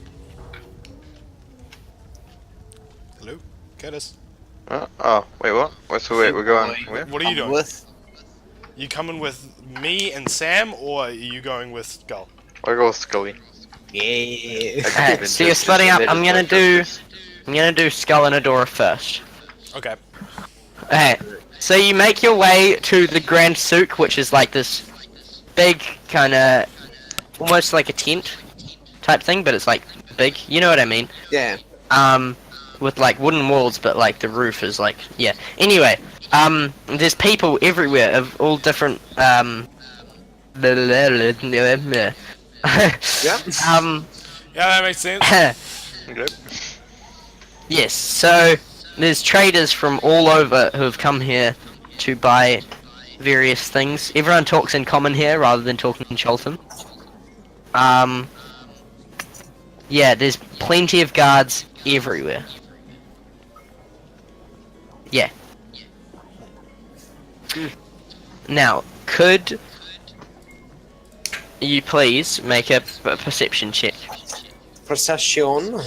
Speaker 4: Hello? Curtis?
Speaker 5: Oh, wait, what? Wait, we're going where?
Speaker 4: What are you doing?
Speaker 1: With
Speaker 4: You coming with me and Sam, or are you going with Skull?
Speaker 5: I'll go with Scully.
Speaker 1: yeah.
Speaker 2: Alright, so you're splitting up. I'm gonna do Skull and Eudora first.
Speaker 4: Okay.
Speaker 2: Okay, so you make your way to the Grand Souk, which is like this big kind of, almost like a tent type thing, but it's like big. You know what I mean?
Speaker 1: Yeah.
Speaker 2: With like wooden walls, but like the roof is like, yeah. Anyway, there's people everywhere of all different,
Speaker 1: Yeah.
Speaker 4: Yeah, that makes sense.
Speaker 5: Okay.
Speaker 2: yes, so there's traders from all over who have come here to buy various things. Everyone talks in common here rather than talking in Cholton. Yeah, there's plenty of guards everywhere. Yeah. Now, could you please make a perception check?
Speaker 1: Perception.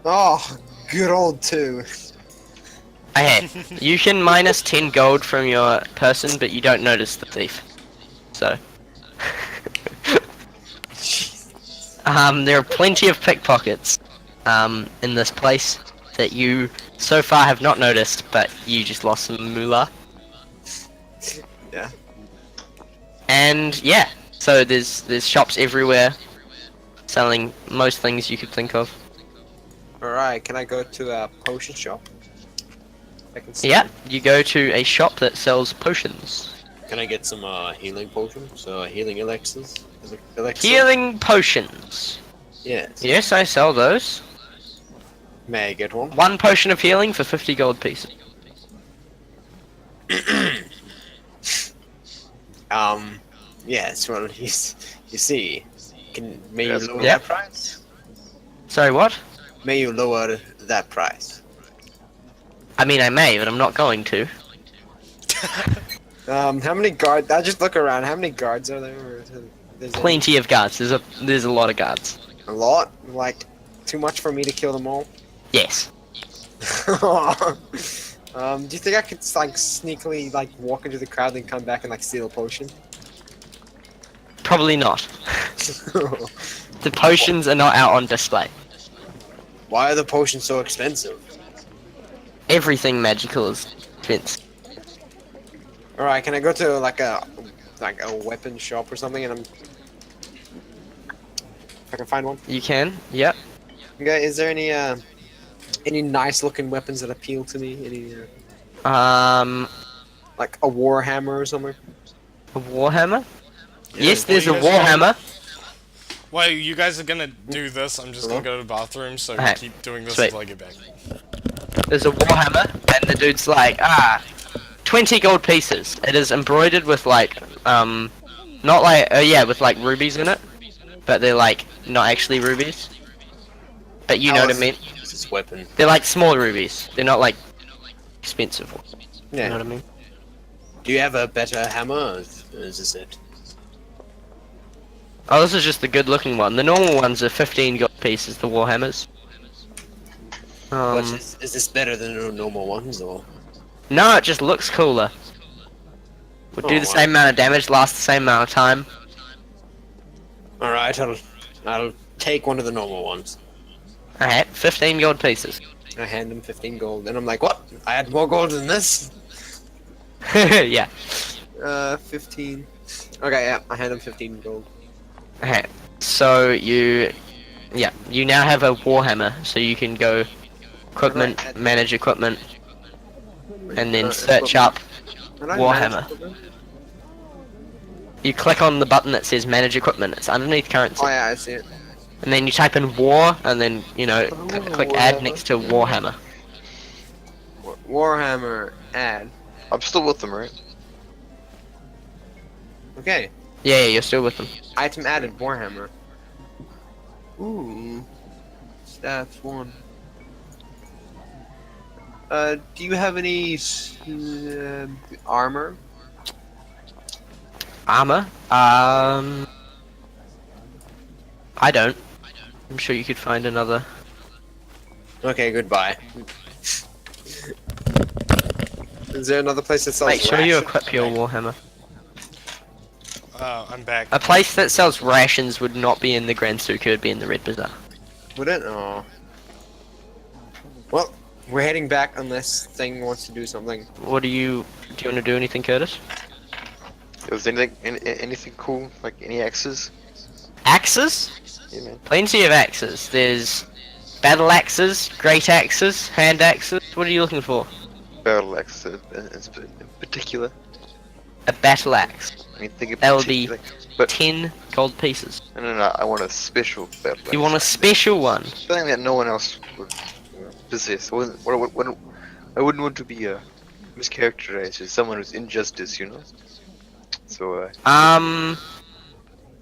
Speaker 1: Oh, good old 2.
Speaker 2: Okay, you can minus 10 gold from your person, but you don't notice the thief. So. There are plenty of pickpockets in this place that you so far have not noticed, but you just lost some moolah.
Speaker 1: Yeah.
Speaker 2: And yeah, so there's shops everywhere selling most things you could think of.
Speaker 1: Alright, can I go to a potion shop? I can see.
Speaker 2: Yeah, you go to a shop that sells potions.
Speaker 1: Can I get some healing potions? Healing elixirs? Elixir?
Speaker 2: Healing potions.
Speaker 1: Yes.
Speaker 2: Yes, I sell those.
Speaker 1: May I get one?
Speaker 2: 1 potion of healing for 50 gold pieces.
Speaker 1: Yes, well, you see, may you
Speaker 5: Yes,
Speaker 1: lower
Speaker 2: yeah.
Speaker 1: that price?
Speaker 2: Sorry, what?
Speaker 1: May you lower that price?
Speaker 2: I mean, I may, but I'm not going to.
Speaker 1: How many guards? I'll just look around. How many guards are there? Or there's
Speaker 2: Plenty of guards. There's a lot of guards.
Speaker 1: a lot? Like, too much for me to kill them all?
Speaker 2: Yes.
Speaker 1: Do you think I could, like, sneakily, like, walk into the crowd and come back and, like, steal a potion?
Speaker 2: Probably not. The potions are not out on display.
Speaker 1: Why are the potions so expensive?
Speaker 2: Everything magical is expensive.
Speaker 1: Alright, can I go to like a weapon shop or something and if I can find one?
Speaker 2: You can. Yep.
Speaker 1: Okay, is there any nice looking weapons that appeal to me? Any like a warhammer or something?
Speaker 2: A warhammer.
Speaker 1: Yeah.
Speaker 2: Yes, there's a
Speaker 4: Well, you guys
Speaker 2: warhammer.
Speaker 4: While you guys are gonna do this, I'm just gonna go to the bathroom, so
Speaker 2: Okay,
Speaker 4: keep doing this
Speaker 2: sweet.
Speaker 4: until I get back.
Speaker 2: There's a warhammer, and the dude's like, 20 gold pieces. It is embroidered with like, not like, yeah, with like rubies in it, but they're like not actually rubies. But you know what I mean?
Speaker 1: Use this weapon.
Speaker 2: They're like small rubies. They're not like expensive.
Speaker 1: Yeah.
Speaker 2: You know what I mean?
Speaker 1: Do you have a better hammer, or is this it?
Speaker 2: Oh, this is just the good-looking one. The normal ones are 15 gold pieces. The warhammers.
Speaker 1: Is this better than the normal ones, or?
Speaker 2: No, it just looks cooler. Would do
Speaker 1: Oh,
Speaker 2: the
Speaker 1: wow.
Speaker 2: same amount of damage, last the same amount of time.
Speaker 1: Alright, I'll take one of the normal ones.
Speaker 2: Okay, 15 gold pieces.
Speaker 1: I hand him 15 gold, and I'm like, what? I had more gold than this?
Speaker 2: Yeah.
Speaker 1: 15. Okay, yeah, I hand him 15 gold.
Speaker 2: Okay, so you now have a warhammer, so you can go equipment,
Speaker 1: Right.
Speaker 2: manage equipment, and then
Speaker 1: Uh,
Speaker 2: search
Speaker 1: equipment.
Speaker 2: up.
Speaker 1: Can I
Speaker 2: Warhammer.
Speaker 1: manage equipment?
Speaker 2: You click on the button that says manage equipment. It's underneath currency,
Speaker 1: Oh yeah, I see it.
Speaker 2: and then you type in war, and then click add next to warhammer.
Speaker 1: Warhammer, add.
Speaker 5: I'm still with them, right?
Speaker 1: Okay.
Speaker 2: Yeah, you're still with them.
Speaker 1: Item added, Warhammer. Ooh. Stats 1. Do you have any armor?
Speaker 2: Armor. I don't. I'm sure you could find another.
Speaker 1: Okay, goodbye. Is there another place that sells
Speaker 2: Make sure you
Speaker 1: rations?
Speaker 2: equip your warhammer.
Speaker 4: I'm back.
Speaker 2: A place that sells rations would not be in the Grand Suku, it'd be in the Red Bazaar.
Speaker 1: Would it? Oh. Well, we're heading back unless Thing wants to do something.
Speaker 2: What do you want to do anything, Curtis?
Speaker 5: Was anything cool? Like any axes?
Speaker 2: Axes?
Speaker 5: Yeah, man.
Speaker 2: Plenty of axes. There's battle axes, great axes, hand axes. What are you looking for?
Speaker 5: Battle axes in particular.
Speaker 2: A battle axe.
Speaker 5: I mean, think of
Speaker 2: That would be
Speaker 5: particular- But
Speaker 2: 10 gold pieces.
Speaker 5: no. I want a special battle axe.
Speaker 2: You want a special one?
Speaker 5: Something that no one else would possess. I wouldn't want to be mischaracterized as someone who's injustice, you know. So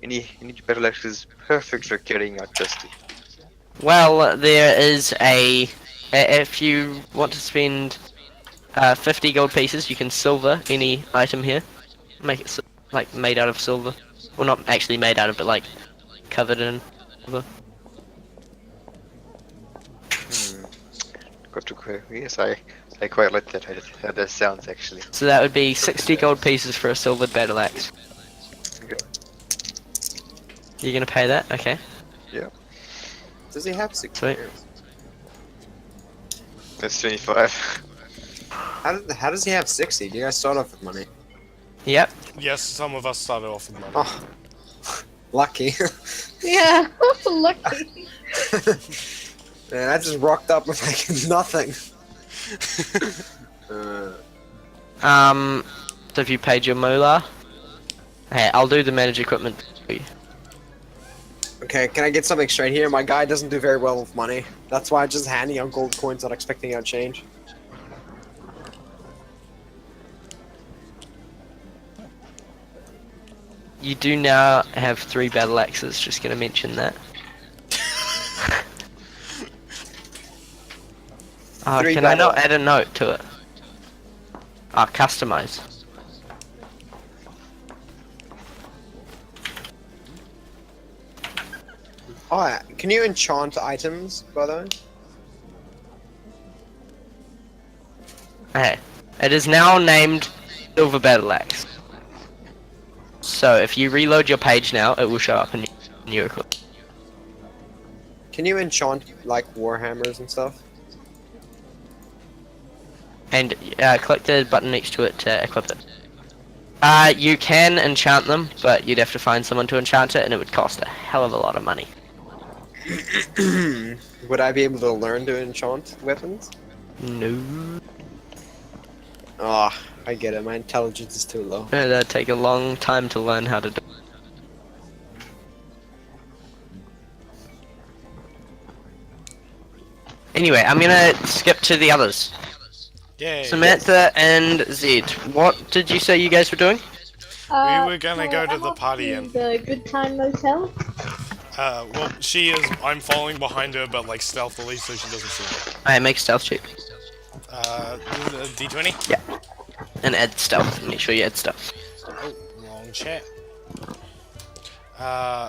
Speaker 5: any battle axe is perfect for carrying out justice.
Speaker 2: Well, there is if you want to spend 50 gold pieces, you can silver any item here. Make it like made out of silver. Well, not actually made out of, but like covered in silver.
Speaker 5: Got to quite. Yes, I quite like that. How that sounds actually.
Speaker 2: So that would be 60 gold pieces for a silvered battle axe.
Speaker 5: Okay.
Speaker 2: You're gonna pay that? Okay.
Speaker 5: Yeah.
Speaker 1: Does he have 6
Speaker 2: Sweet.
Speaker 1: years?
Speaker 5: That's 25.
Speaker 1: How does he have 60? Do you guys start off with money?
Speaker 2: Yep.
Speaker 4: Yes, some of us started off with money.
Speaker 1: Oh. Lucky.
Speaker 3: Yeah, lucky.
Speaker 1: Man, I just rocked up with like nothing.
Speaker 2: So if you paid your moolah, hey, I'll do the manage equipment for you.
Speaker 1: Okay, can I get something straight here? My guy doesn't do very well with money. That's why I'm just handing out gold coins, not expecting out change.
Speaker 2: You do now have 3 battle axes, just gonna mention that. Oh,
Speaker 1: 3
Speaker 2: can I not
Speaker 1: battle-
Speaker 2: add a note to it? Ah, customize.
Speaker 1: Oh, yeah. Can you enchant items, by the way?
Speaker 2: Okay. It is now named Silver Battle Axe. So if you reload your page now, it will show up in your equipment.
Speaker 1: Can you enchant, like, warhammers and stuff?
Speaker 2: And click the button next to it to equip it. You can enchant them, but you'd have to find someone to enchant it, and it would cost a hell of a lot of money.
Speaker 1: Would I be able to learn to enchant weapons?
Speaker 2: No.
Speaker 1: Oh, I get it. My intelligence is too low.
Speaker 2: That'd take a long time to learn how to do. Anyway, I'm gonna skip to the others.
Speaker 4: Yay.
Speaker 2: Samantha and Zed, what did you say you guys were doing?
Speaker 4: We were gonna go to
Speaker 3: I'm
Speaker 4: the
Speaker 3: off
Speaker 4: party inn.
Speaker 3: The Good Time Motel.
Speaker 4: Well, she is. I'm following behind her, but like stealthily, so she doesn't see me.
Speaker 2: Alright, make stealth check.
Speaker 4: D20.
Speaker 2: Yeah. And add stealth. Make sure you add stealth.
Speaker 4: Oh, wrong chat.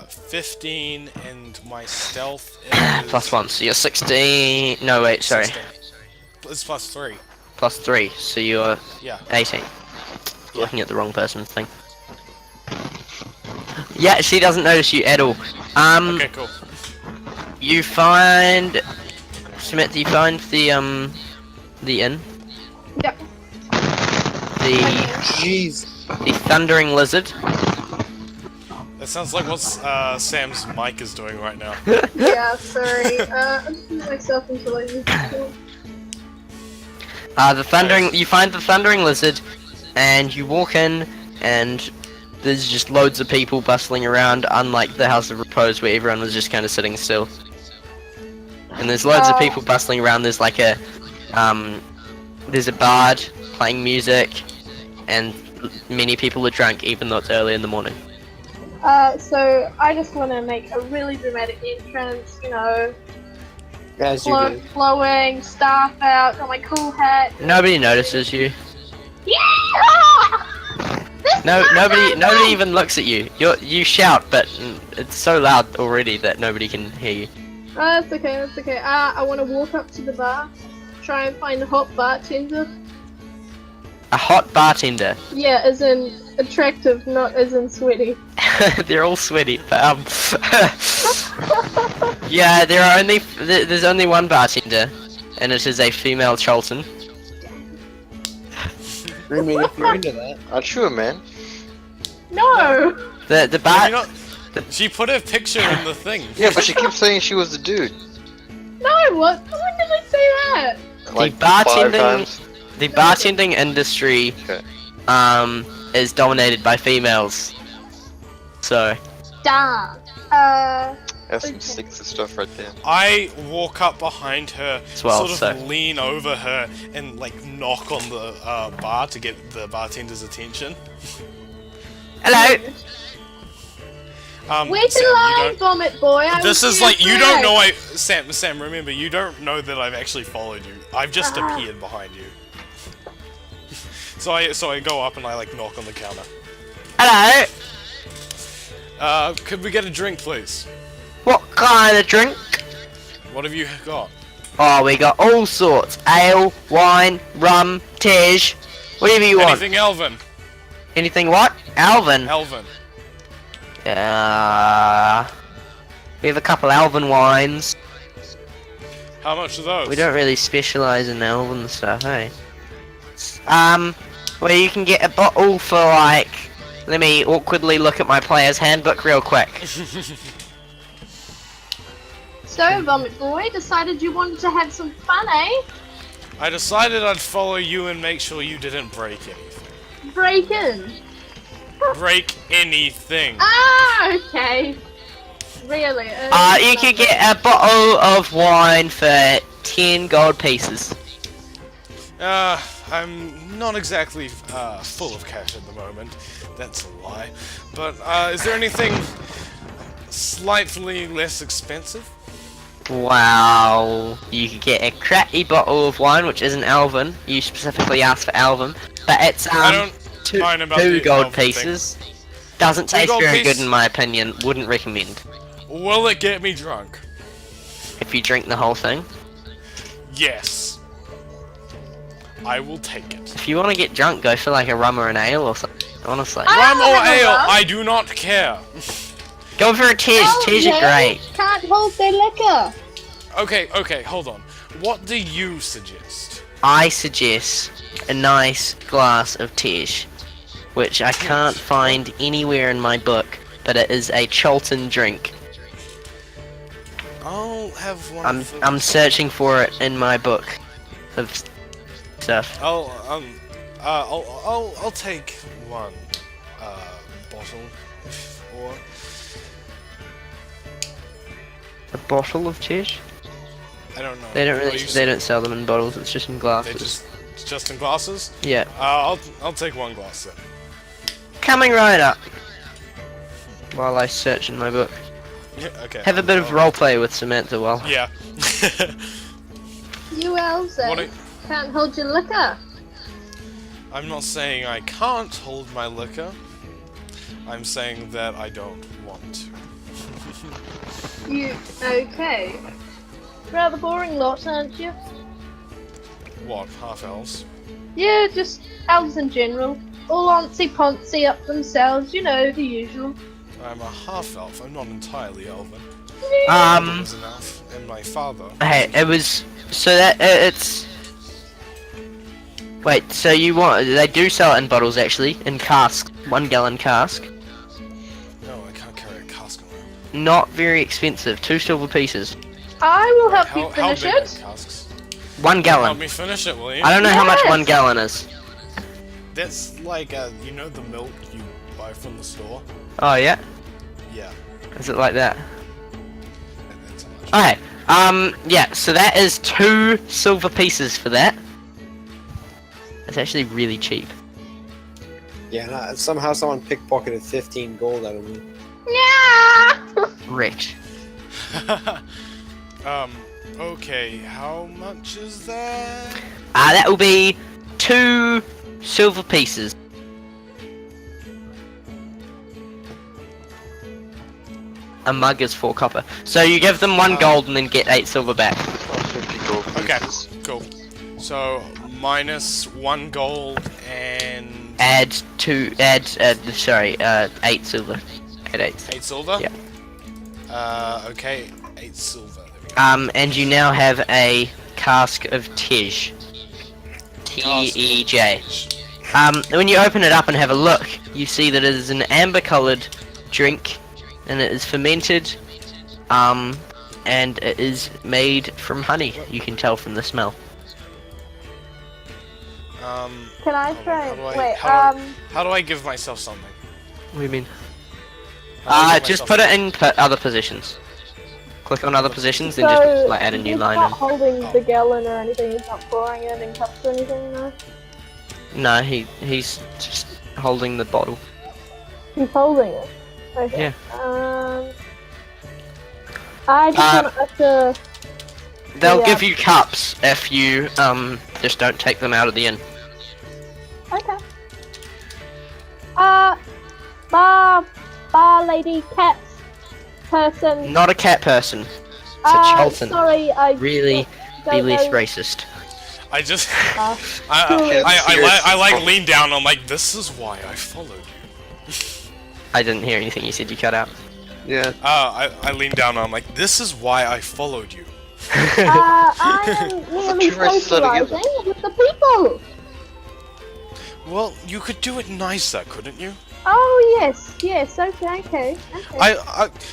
Speaker 4: 15, and my stealth is
Speaker 2: Plus 1, so you're 16. No, wait, sorry.
Speaker 4: 16. It's plus 3.
Speaker 2: Plus 3, so you're
Speaker 4: Yeah.
Speaker 2: 18. Looking at the wrong person's thing. Yeah, she doesn't notice you at all.
Speaker 4: Okay, cool.
Speaker 2: You find... Samantha, you find the inn.
Speaker 3: Yep.
Speaker 2: The
Speaker 1: Jeez.
Speaker 2: thundering lizard.
Speaker 4: That sounds like what Sam's mic is doing right now.
Speaker 3: Yeah, sorry. I'm just putting myself into like this.
Speaker 2: The thundering. You find the thundering lizard, and you walk in, and there's just loads of people bustling around. Unlike the House of Repose, where everyone was just kind of sitting still. And there's loads of people bustling around. There's like a there's a bard playing music, and many people are drunk, even though it's early in the morning.
Speaker 3: So I just want to make a really dramatic entrance, you know,
Speaker 1: As you do.
Speaker 3: flowing, staff out, got my cool hat.
Speaker 2: Nobody notices you.
Speaker 3: Yeah!
Speaker 2: Nobody even looks at you. You shout, but it's so loud already that nobody can hear you.
Speaker 3: That's okay, that's okay. I want to walk up to the bar, try and find a hot bartender.
Speaker 2: A hot bartender.
Speaker 3: Yeah, as in attractive, not as in sweaty.
Speaker 2: They're all sweaty, but yeah, there's only one bartender, and it is a female Charlton.
Speaker 1: I mean, if you're into that.
Speaker 5: Aren't you a man?
Speaker 3: No!
Speaker 2: The bar.
Speaker 4: You know, she put her picture in the thing.
Speaker 5: Yeah, but she keeps saying she was the dude.
Speaker 3: No, what? When did I say that?
Speaker 5: Like
Speaker 2: the
Speaker 5: 5
Speaker 2: bartending,
Speaker 5: times.
Speaker 2: the bartending industry,
Speaker 5: Okay.
Speaker 2: is dominated by females. So.
Speaker 3: Darn.
Speaker 5: That's some
Speaker 3: Okay.
Speaker 5: sexy stuff right there.
Speaker 4: I walk up behind her,
Speaker 2: As well,
Speaker 4: sort of lean over her, and like knock on the bar to get the bartender's attention.
Speaker 2: Hello.
Speaker 3: Where's
Speaker 4: Sam,
Speaker 3: the
Speaker 4: you
Speaker 3: line,
Speaker 4: don't.
Speaker 3: vomit boy? I
Speaker 4: This
Speaker 3: was
Speaker 4: is
Speaker 3: your
Speaker 4: like you don't
Speaker 3: friend.
Speaker 4: know. Sam, remember, you don't know that I've actually followed you. I've just appeared behind you. So I go up and I like knock on the counter.
Speaker 2: Hello.
Speaker 4: Could we get a drink, please?
Speaker 2: What kind of drink?
Speaker 4: What have you got?
Speaker 2: Oh, we got all sorts. Ale, wine, rum, tej, whatever you want.
Speaker 4: Anything Elven?
Speaker 2: Anything what? Alvin.
Speaker 4: Elven.
Speaker 2: We have a couple Alvin wines.
Speaker 4: How much are those?
Speaker 2: We don't really specialize in Alvin stuff, hey? Well, you can get a bottle for like... Let me awkwardly look at my player's handbook real quick.
Speaker 3: So, vomit boy, decided you wanted to have some fun, eh?
Speaker 4: I decided I'd follow you and make sure you didn't break anything.
Speaker 3: Break in.
Speaker 4: Break anything.
Speaker 3: Ah, okay. Really?
Speaker 2: You could get a bottle of wine for 10 gold pieces.
Speaker 4: I'm not exactly full of cash at the moment. That's a lie. But is there anything slightly less expensive?
Speaker 2: Wow. You could get a crappy bottle of wine, which isn't Alvin. You specifically asked for Alvin. But it's,
Speaker 4: I don't
Speaker 2: two
Speaker 4: mind about the
Speaker 2: gold
Speaker 4: Alvin
Speaker 2: pieces. Doesn't taste
Speaker 4: gold
Speaker 2: very
Speaker 4: piece?
Speaker 2: good in my opinion. Wouldn't recommend.
Speaker 4: Will it get me drunk?
Speaker 2: If you drink the whole thing.
Speaker 4: Yes. I will take it.
Speaker 2: If you want to get drunk, go for like a rum or an ale or something. Honestly.
Speaker 4: Rum or
Speaker 3: have a
Speaker 4: ale,
Speaker 3: rum.
Speaker 4: I do not care.
Speaker 2: Go for a tej. Tej are great.
Speaker 3: Can't hold their liquor.
Speaker 4: Okay, hold on. What do you suggest?
Speaker 2: I suggest a nice glass of tej. which I can't find anywhere in my book, but it is a Cholton drink.
Speaker 4: I'll have one.
Speaker 2: I'm searching for it in my book of stuff.
Speaker 4: I'll take one bottle, or
Speaker 2: A bottle of Tish?
Speaker 4: I don't know.
Speaker 2: They don't
Speaker 4: What
Speaker 2: really.
Speaker 4: you
Speaker 2: They don't sell them in bottles. It's just in
Speaker 4: They
Speaker 2: glasses.
Speaker 4: just in glasses.
Speaker 2: Yeah.
Speaker 4: I'll take one glass then.
Speaker 2: Coming right up. While I search in my book.
Speaker 4: Yeah, okay.
Speaker 2: Have a bit of roleplay with Samantha while.
Speaker 4: Yeah.
Speaker 3: You elves
Speaker 4: What are-
Speaker 3: can't hold your liquor.
Speaker 4: I'm not saying I can't hold my liquor. I'm saying that I don't want to.
Speaker 3: You okay? Rather boring lot, aren't you?
Speaker 4: What, half elves?
Speaker 3: Yeah, just elves in general. All oncy poncy up themselves, you know, the usual.
Speaker 4: I'm a half elf. I'm not entirely elven.
Speaker 2: Um.
Speaker 4: I was an elf, and my father.
Speaker 2: Hey, it was so that it's. Wait, so you want? They do sell it in bottles actually, in casks, 1 gallon cask.
Speaker 4: No, I can't carry a cask around.
Speaker 2: Not very expensive, 2 silver pieces,
Speaker 3: I will help you
Speaker 4: How
Speaker 3: finish
Speaker 4: big are
Speaker 3: it.
Speaker 4: casks?
Speaker 2: 1
Speaker 4: Help
Speaker 2: gallon.
Speaker 4: me finish it, will you?
Speaker 2: I don't know how much
Speaker 3: Yes!
Speaker 2: 1 gallon is.
Speaker 4: That's like, you know the milk you buy from the store?
Speaker 2: Oh yeah,
Speaker 4: Yeah.
Speaker 2: is it like that?
Speaker 4: That's how much.
Speaker 2: Okay, yeah, so that is 2 silver pieces for that. It's actually really cheap.
Speaker 1: Yeah, no, somehow someone pickpocketed 15 gold out of me.
Speaker 3: Yeah.
Speaker 2: Rich.
Speaker 4: Okay, how much is that?
Speaker 2: That will be 2 silver pieces. A mug is 4 copper. So you give them 1 gold and then get 8 silver back.
Speaker 5: 50 gold
Speaker 4: Okay,
Speaker 5: pieces.
Speaker 4: cool. So, minus 1 gold and...
Speaker 2: Add 8 silver. Add 8.
Speaker 4: 8 silver?
Speaker 2: Yeah.
Speaker 4: Okay, 8 silver. There we go.
Speaker 2: And you now have a cask of Tej. T-E-J. When you open it up and have a look, you see that it is an amber-coloured drink, and it is fermented, and it is made from honey. You can tell from the smell.
Speaker 3: Can I
Speaker 4: Hold on,
Speaker 3: try?
Speaker 4: how do I-
Speaker 3: Wait.
Speaker 4: How do I give myself something?
Speaker 2: What do you mean?
Speaker 4: How do I give
Speaker 2: Just
Speaker 4: myself
Speaker 2: put it in other positions. Click on other positions, then
Speaker 3: So,
Speaker 2: just like add a new
Speaker 3: he's
Speaker 2: line
Speaker 3: not
Speaker 2: in.
Speaker 3: holding the gallon or anything. He's not pouring it in cups or anything. No.
Speaker 2: No, he's just holding the bottle.
Speaker 3: He's holding it. Okay.
Speaker 2: Yeah.
Speaker 3: I just want us to.
Speaker 2: They'll
Speaker 3: Yeah.
Speaker 2: give you cups if you just don't take them out of the inn.
Speaker 3: Okay. Bar lady, cat person.
Speaker 2: Not a cat person. It's a Cholton.
Speaker 3: Sorry, I
Speaker 2: Really, be
Speaker 3: don't
Speaker 2: less
Speaker 3: know.
Speaker 2: racist.
Speaker 4: I just...
Speaker 3: Uh,
Speaker 4: I like lean down, I'm like, this is why I followed you.
Speaker 2: I didn't hear anything you said. You cut out.
Speaker 5: Yeah.
Speaker 4: I lean down, I'm like, this is why I followed you.
Speaker 3: I am merely
Speaker 5: Two races are together.
Speaker 3: socializing with the people.
Speaker 4: Well, you could do it nicer, couldn't you?
Speaker 3: Oh yes, okay.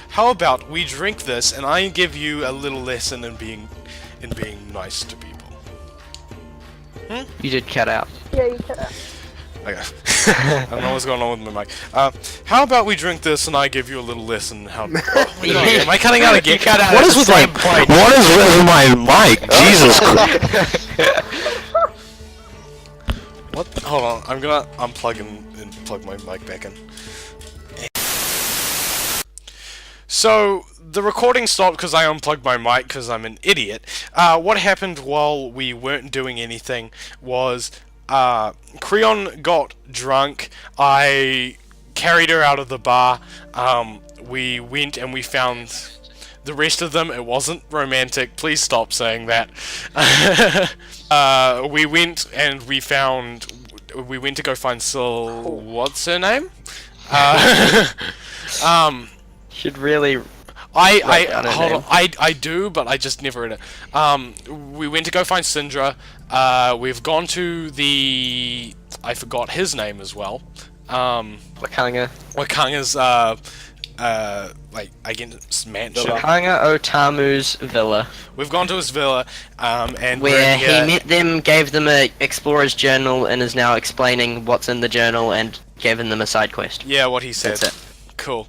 Speaker 4: How about we drink this and I give you a little lesson in being nice to people.
Speaker 2: You did cut out.
Speaker 3: Yeah, you could have.
Speaker 4: Okay. I don't know what's going on with my mic. How about we drink this and I give you a little lesson how... Oh my God, am I cutting out again?
Speaker 2: You cut out
Speaker 4: What
Speaker 2: at
Speaker 4: is
Speaker 2: the
Speaker 4: with my...
Speaker 2: same point.
Speaker 4: What is with my mic? Jesus Christ. What? Hold on, I'm gonna unplug and plug my mic back in. So, the recording stopped because I unplugged my mic because I'm an idiot. What happened while we weren't doing anything was, Creon got drunk, I carried her out of the bar, we went and we found the rest of them. It wasn't romantic, please stop saying that. We went and we went to go find what's her name?
Speaker 2: Should really.
Speaker 4: Hold on, I do, but I just never read it. We went to go find Syndra. We've gone to the... I forgot his name as well.
Speaker 2: Wakanga.
Speaker 4: Wakanga's like against mansion.
Speaker 2: Wakanga Otamu's villa.
Speaker 4: We've gone to his villa, and we're
Speaker 2: Where
Speaker 4: in here.
Speaker 2: he met them, gave them a explorer's journal, and is now explaining what's in the journal and giving them a side quest.
Speaker 4: Yeah, what he said.
Speaker 2: That's it.
Speaker 4: Cool.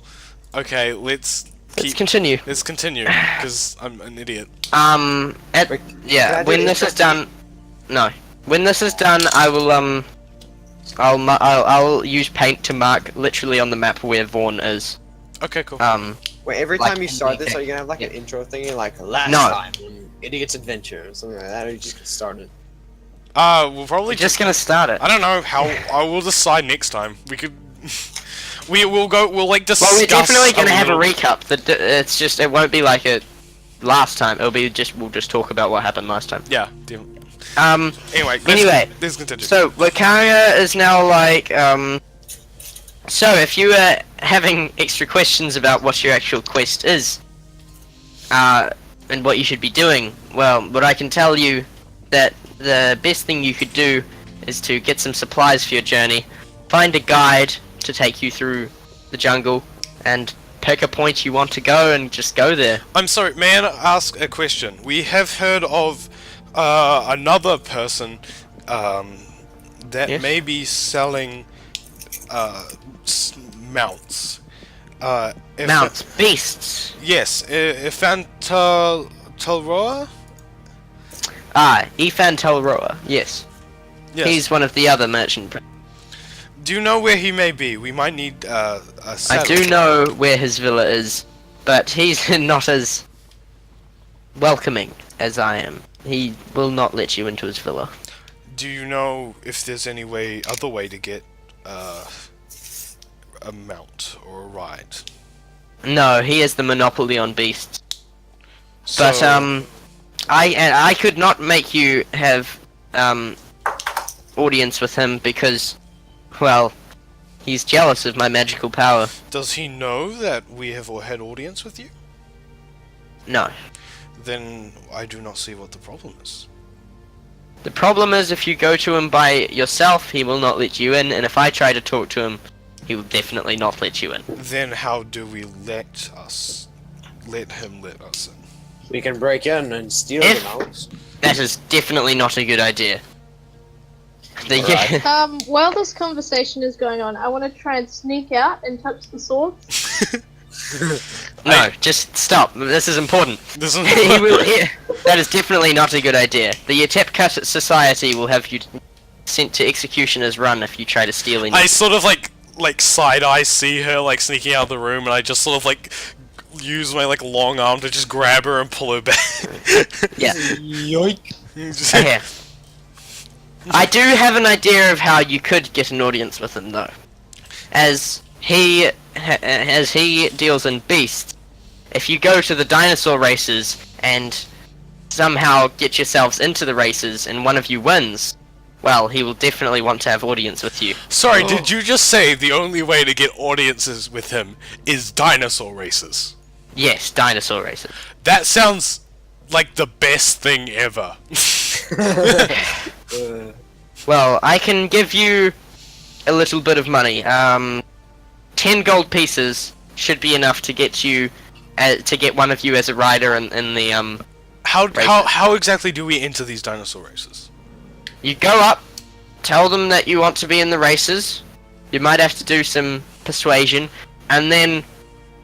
Speaker 4: Okay, let's
Speaker 2: Continue.
Speaker 4: Let's continue, because I'm an idiot.
Speaker 1: Can I
Speaker 2: When
Speaker 1: do
Speaker 2: this is
Speaker 1: it?
Speaker 2: done, no. When this is done, I will I'll use paint to mark literally on the map where Vaughn is.
Speaker 4: Okay, cool.
Speaker 1: Wait, every
Speaker 2: Like,
Speaker 1: time you start this, are you gonna have like an intro thingy, like last
Speaker 2: No.
Speaker 1: time on Idiot's Adventure or something like that, or you just get started?
Speaker 4: We'll probably
Speaker 2: We're just gonna start it.
Speaker 4: I don't know how. I will decide next time. We could. We'll go. We'll like discuss.
Speaker 2: Well, we're definitely gonna have a
Speaker 4: little-
Speaker 2: recap. It's just it won't be like a last time. It'll be just we'll just talk about what happened last time.
Speaker 4: Yeah. Definitely.
Speaker 2: Anyway,
Speaker 4: let's continue.
Speaker 2: so Wakanga is now like So if you are having extra questions about what your actual quest is, and what you should be doing, well, what I can tell you that the best thing you could do is to get some supplies for your journey, find a guide to take you through the jungle, and pick a point you want to go and just go there.
Speaker 4: I'm sorry. May I ask a question? We have heard of another person that
Speaker 2: Yes?
Speaker 4: may be selling mounts.
Speaker 2: Mounts, beasts.
Speaker 4: Yes, Efantalroa?
Speaker 2: Ifan Telroa, yes.
Speaker 4: Yes.
Speaker 2: He's one of the other merchant.
Speaker 4: Do you know where he may be? We might need a
Speaker 2: I
Speaker 4: saddle.
Speaker 2: do know where his villa is, but he's not as welcoming as I am. He will not let you into his villa.
Speaker 4: Do you know if there's any other way to get a mount or a ride?
Speaker 2: No, he has the monopoly on beasts.
Speaker 4: So,
Speaker 2: But I could not make you have audience with him because, well, he's jealous of my magical power.
Speaker 4: does he know that we have had audience with you?
Speaker 2: No.
Speaker 4: Then I do not see what the problem is.
Speaker 2: The problem is if you go to him by yourself, he will not let you in, and if I try to talk to him, he will definitely not let you in.
Speaker 4: Then how do we let him let us in?
Speaker 1: We can break in and steal
Speaker 2: If-
Speaker 1: the mounts.
Speaker 2: That is definitely not a good idea.
Speaker 1: Alright.
Speaker 3: While this conversation is going on, I want to try and sneak out and touch the sword.
Speaker 2: No, just stop. This is important.
Speaker 4: This is
Speaker 2: He will. That is definitely not a good idea. The Yatep Society will have you sent to executioner's run if you try to steal anything.
Speaker 4: I sort of like side eye see her like sneaking out of the room, and I just sort of like use my like long arm to just grab her and pull her back.
Speaker 2: Yeah.
Speaker 1: Yoink.
Speaker 4: Just-
Speaker 2: Okay. I do have an idea of how you could get an audience with him, though. As he deals in beasts, if you go to the dinosaur races and somehow get yourselves into the races and one of you wins, well, he will definitely want to have audience with you.
Speaker 4: Sorry, did you just say the only way to get audiences with him is dinosaur races?
Speaker 2: Yes, dinosaur races.
Speaker 4: That sounds like the best thing ever.
Speaker 2: Well, I can give you a little bit of money. 10 gold pieces should be enough to get you, to get one of you as a rider in the
Speaker 4: How exactly do we enter these dinosaur races?
Speaker 2: You go up, tell them that you want to be in the races. You might have to do some persuasion, and then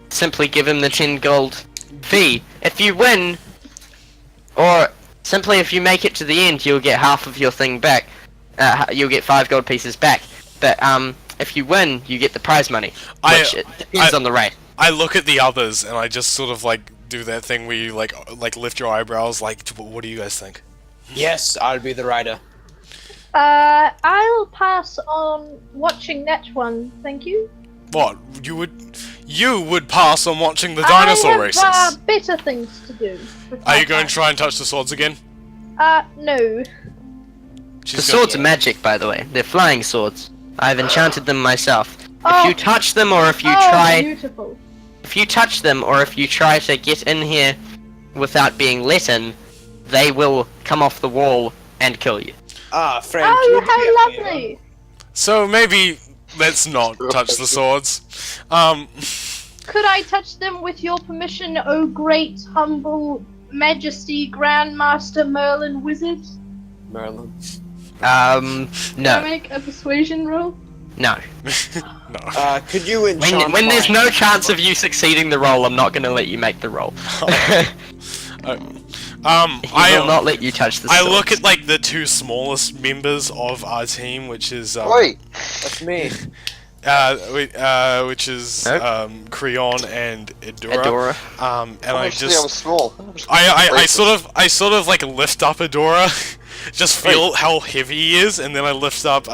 Speaker 2: simply give him the 10 gold fee. If you win, or simply if you make it to the end, you'll get half of your thing back. You'll get 5 gold pieces back. But if you win, you get the prize money, which it depends on the rate.
Speaker 4: I look at the others and I just sort of like do that thing where you like lift your eyebrows. Like, what do you guys think?
Speaker 1: Yes, I'll be the rider.
Speaker 3: I'll pass on watching that one, thank you.
Speaker 4: What you would pass on watching the dinosaur races?
Speaker 3: I have better things to do. with
Speaker 4: Are
Speaker 3: my
Speaker 4: you going to
Speaker 3: time.
Speaker 4: try and touch the swords again?
Speaker 3: No.
Speaker 2: The swords are magic, by the way. They're flying swords. I've enchanted them myself.
Speaker 3: Oh.
Speaker 2: If you touch them, or if you
Speaker 3: Oh,
Speaker 2: try...
Speaker 3: beautiful.
Speaker 2: If you touch them, or if you try to get in here without being let in, they will come off the wall and kill you.
Speaker 1: Ah, Frank.
Speaker 3: Oh,
Speaker 1: you
Speaker 3: how
Speaker 1: did me,
Speaker 3: lovely.
Speaker 4: So maybe let's not touch the swords.
Speaker 3: Could I touch them with your permission, O great, humble majesty, Grandmaster Merlin Wizard?
Speaker 1: Merlin.
Speaker 3: Can I
Speaker 2: No.
Speaker 3: make a persuasion roll?
Speaker 2: No.
Speaker 4: No.
Speaker 1: Could you enchant
Speaker 2: When there's
Speaker 1: my-
Speaker 2: no chance of you succeeding the roll, I'm not gonna let you make the roll. He will not let you touch the
Speaker 4: I
Speaker 2: swords.
Speaker 4: look at like the two smallest members of our team, which is
Speaker 5: Oi!
Speaker 1: That's me.
Speaker 4: which is
Speaker 2: Nope.
Speaker 4: Creon and Eudora.
Speaker 2: Adora.
Speaker 4: And I
Speaker 5: Actually,
Speaker 4: just
Speaker 5: I'm small.
Speaker 4: I sort of like lift up Eudora, just feel how heavy he is, and then I lift up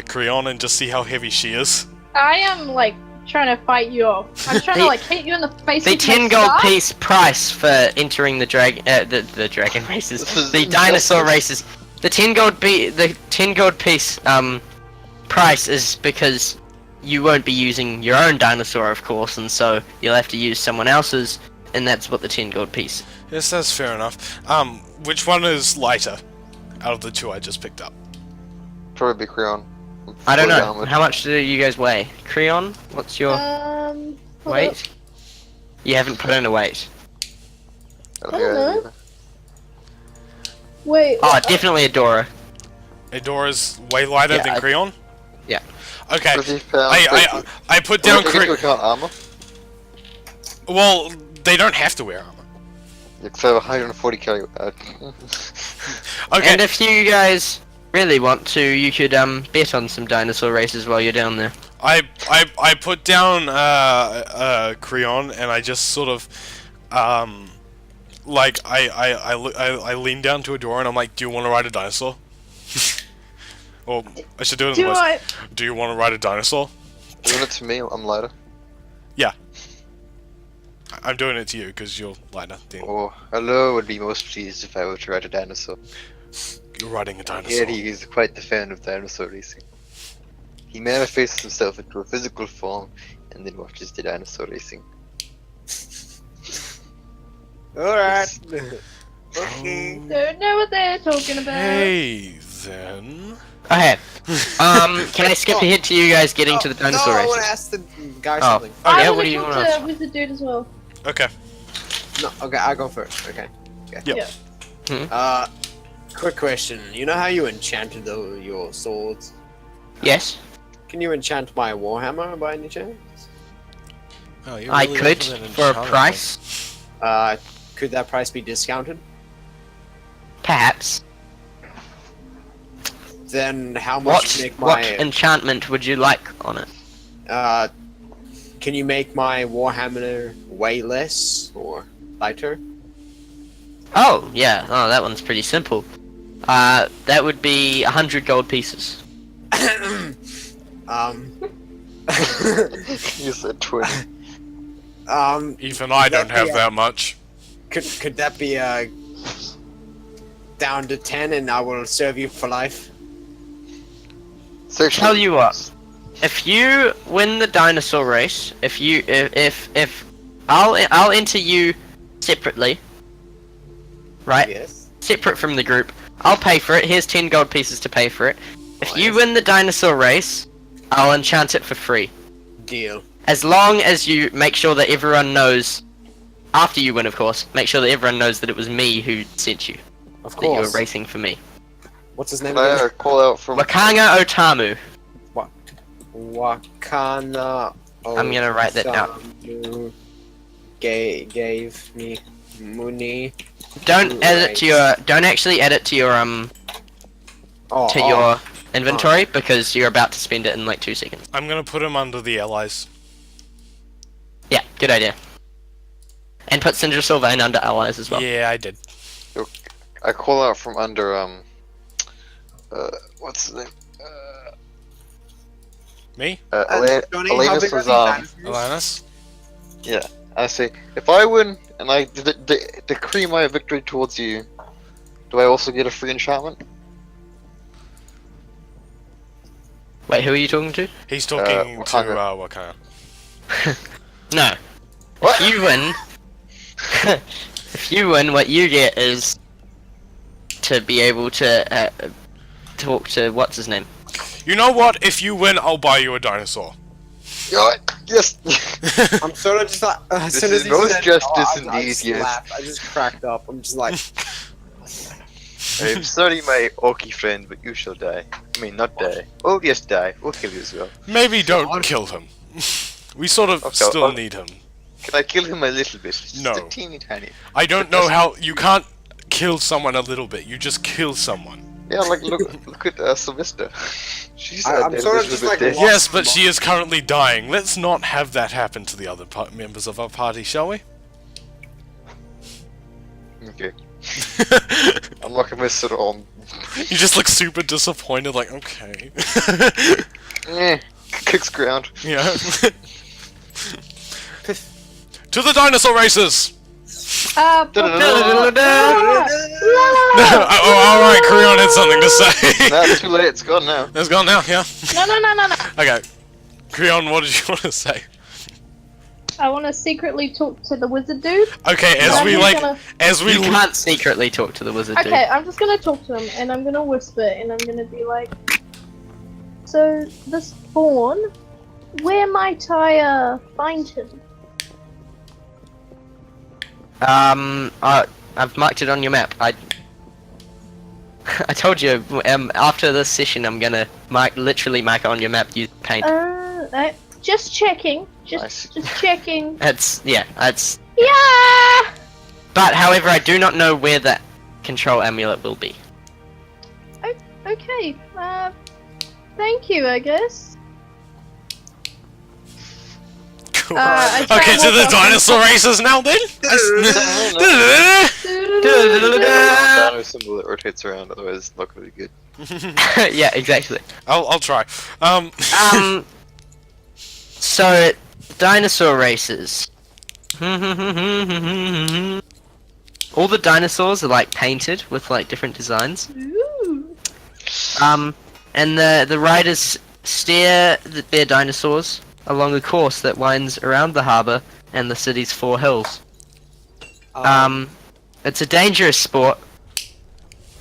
Speaker 4: Creon and just see how heavy she is.
Speaker 3: I am like trying to fight you off. I'm trying to like hit you in the face
Speaker 2: The
Speaker 3: with my
Speaker 2: 10 gold
Speaker 3: staff.
Speaker 2: piece price for entering the the dragon races,
Speaker 5: This is
Speaker 2: the dinosaur
Speaker 5: injustice.
Speaker 2: races. The 10 gold piece price is because you won't be using your own dinosaur, of course, and so you'll have to use someone else's, and that's what the 10 gold piece.
Speaker 4: Yes, that's fair enough. Which one is lighter out of the two I just picked up?
Speaker 5: Probably Creon.
Speaker 2: I don't
Speaker 5: Fully
Speaker 2: know.
Speaker 5: armored.
Speaker 2: How much do you guys weigh? Creon, what's your
Speaker 3: Hold
Speaker 2: weight? You haven't put in a weight.
Speaker 5: I don't think I
Speaker 3: know.
Speaker 5: either.
Speaker 3: up. Wait.
Speaker 2: Oh, definitely Adora.
Speaker 4: Edora's way lighter
Speaker 2: Yeah,
Speaker 4: than
Speaker 2: I-
Speaker 4: Creon?
Speaker 2: Yeah.
Speaker 4: Okay.
Speaker 5: 50 pounds,
Speaker 4: I put down
Speaker 5: Take into
Speaker 4: Creon.
Speaker 5: account armor.
Speaker 4: Well, they don't have to wear armor.
Speaker 5: So 140 kilo.
Speaker 4: Okay.
Speaker 2: And if you guys really want to, you could bet on some dinosaur races while you're down there.
Speaker 4: I put down Creon and I just sort of like I lean down to Eudora and I'm like, do you want to ride a dinosaur? Or I should do it in
Speaker 3: Do
Speaker 4: voice.
Speaker 3: I?
Speaker 4: Do you want to ride a dinosaur?
Speaker 5: Doing it to me, I'm lighter.
Speaker 4: I'm doing it to you because you're lighter. Then
Speaker 5: Oh, hello would be most pleased if I were to ride a dinosaur.
Speaker 4: you're riding a
Speaker 5: Here
Speaker 4: dinosaur.
Speaker 5: he is quite the fan of dinosaur racing. He manifests himself into a physical form and then watches the dinosaur racing.
Speaker 1: Alright. Okay.
Speaker 3: Don't know what they're talking about.
Speaker 4: Hey then.
Speaker 2: Okay. Can I skip ahead to you guys getting to the dinosaur
Speaker 1: No, I
Speaker 2: races?
Speaker 1: want to ask the guy
Speaker 2: Oh.
Speaker 1: something.
Speaker 2: Okay,
Speaker 3: I
Speaker 2: what
Speaker 3: want
Speaker 2: do
Speaker 3: to
Speaker 2: you
Speaker 3: talk
Speaker 2: want to
Speaker 3: to
Speaker 2: ask?
Speaker 3: Wizard Dude as well.
Speaker 4: Okay.
Speaker 1: No, okay, I'll go first. Okay.
Speaker 4: Yep.
Speaker 3: Yeah.
Speaker 1: Quick question. You know how you enchanted your swords?
Speaker 2: Yes,
Speaker 1: Can you enchant my warhammer by any chance?
Speaker 4: Oh, you're
Speaker 2: I
Speaker 4: really
Speaker 2: could
Speaker 4: up with an
Speaker 2: for a
Speaker 4: enchantment.
Speaker 2: price.
Speaker 1: Could that price be discounted?
Speaker 2: Perhaps.
Speaker 1: Then how much to make
Speaker 2: What
Speaker 1: my
Speaker 2: enchantment would you like on it?
Speaker 1: can you make my warhammer way less or lighter?
Speaker 2: Oh, yeah. Oh, that one's pretty simple. That would be 100 gold pieces.
Speaker 5: You said 20.
Speaker 4: Even I don't have
Speaker 1: Yeah.
Speaker 4: that much.
Speaker 1: could that be down to 10 and I will serve you for life?
Speaker 2: Tell you what, if you win the dinosaur race, if I'll enter you separately, right?
Speaker 1: Yes.
Speaker 2: Separate from the group. I'll pay for it. Here's 10 gold pieces to pay for it. If
Speaker 1: Oh,
Speaker 2: you
Speaker 1: yes.
Speaker 2: win the dinosaur race, I'll enchant it for free.
Speaker 1: Deal.
Speaker 2: As long as you make sure that everyone knows, after you win, of course, make sure that everyone knows that it was me who sent you.
Speaker 1: Of
Speaker 2: That you were
Speaker 1: course.
Speaker 2: racing for me.
Speaker 1: What's his name
Speaker 5: Can I
Speaker 1: again?
Speaker 5: call out from
Speaker 2: Wakanga Otamu.
Speaker 1: Wakana.
Speaker 2: I'm gonna write that down.
Speaker 1: Otamu Gave me money.
Speaker 2: Don't add it to your. Don't actually add it to your your inventory because you're about to spend it in like 2 seconds.
Speaker 4: I'm gonna put him under the allies.
Speaker 2: Yeah, good idea. And put Sindra Sylvain under allies as well.
Speaker 4: Yeah, I did.
Speaker 5: I call out from under what's the name?
Speaker 4: Me?
Speaker 1: Johnny, how
Speaker 5: Ilanis
Speaker 1: big are
Speaker 5: was
Speaker 1: these dinosaurs?
Speaker 4: Ilanis?
Speaker 5: yeah. I say if I win and I decree my victory towards you, do I also get a free enchantment?
Speaker 2: Wait, who are you talking to?
Speaker 4: He's talking to
Speaker 5: Wakanga.
Speaker 4: Wakanga.
Speaker 2: No.
Speaker 5: What?
Speaker 2: If you win, if you win, what you get is to be able to talk to what's his name.
Speaker 4: You know what? If you win, I'll buy you a dinosaur.
Speaker 5: Yes.
Speaker 1: I'm sort of just like, as
Speaker 5: This
Speaker 1: soon as
Speaker 5: is
Speaker 1: he
Speaker 5: most
Speaker 1: said,
Speaker 5: justice
Speaker 1: I
Speaker 5: indeed,
Speaker 1: just
Speaker 5: yes.
Speaker 1: laughed. I just cracked up. I'm just like,
Speaker 5: I'm sorry, my orky friend, but you shall die. I mean, not die. Oh, yes, die. We'll kill you as well.
Speaker 4: Maybe don't kill him. We sort of
Speaker 5: Okay,
Speaker 4: still
Speaker 5: I'll-
Speaker 4: need him.
Speaker 5: Can I kill him a little bit? Just
Speaker 4: No.
Speaker 5: a teeny tiny.
Speaker 4: I don't know how you can't kill someone a little bit. You just kill someone.
Speaker 5: Yeah, like look at Sylvester. She's
Speaker 1: I'm
Speaker 5: a
Speaker 1: sort of
Speaker 5: little
Speaker 1: just
Speaker 5: bit
Speaker 1: like
Speaker 5: dead.
Speaker 1: lost.
Speaker 4: Yes, but she is currently dying. Let's not have that happen to the other members of our party, shall we?
Speaker 5: Okay. I'm not gonna mess it on.
Speaker 4: You just look super disappointed, like, okay.
Speaker 5: Kicks ground.
Speaker 4: Yeah. To the dinosaur races!
Speaker 5: Da-da-da-da.
Speaker 4: Oh, alright, Creon had something to say.
Speaker 5: Nah, it's too late. It's gone now.
Speaker 4: It's gone now, yeah?
Speaker 3: No.
Speaker 4: Okay. Creon, what did you want to say?
Speaker 3: I want to secretly talk to the wizard dude.
Speaker 4: Okay, as
Speaker 3: I'm
Speaker 4: we
Speaker 3: just
Speaker 4: like,
Speaker 3: gonna-
Speaker 4: as we
Speaker 2: You can't secretly talk to the wizard dude.
Speaker 3: Okay, I'm just gonna talk to him, and I'm gonna whisper, and I'm gonna be like, "So this fawn, where might I find him?"
Speaker 2: I've marked it on your map. I told you, after this session I'm gonna literally mark it on your map using paint.
Speaker 3: Just checking.
Speaker 5: Nice.
Speaker 3: Just checking.
Speaker 2: It's
Speaker 3: Yeah.
Speaker 2: But however, I do not know where that control amulet will be.
Speaker 3: Okay. Thank you, I guess.
Speaker 4: Cool.
Speaker 3: I try
Speaker 4: Okay,
Speaker 3: and
Speaker 4: to
Speaker 3: walk
Speaker 4: the
Speaker 3: up
Speaker 4: dinosaur races now then?
Speaker 5: Dino symbol that rotates around, otherwise it's not gonna be good.
Speaker 2: Yeah, exactly.
Speaker 4: I'll try.
Speaker 2: So dinosaur races. All the dinosaurs are like painted with like different designs.
Speaker 3: Ooh.
Speaker 2: And the riders steer their dinosaurs along a course that winds around the harbour and the city's 4 hills. It's a dangerous sport,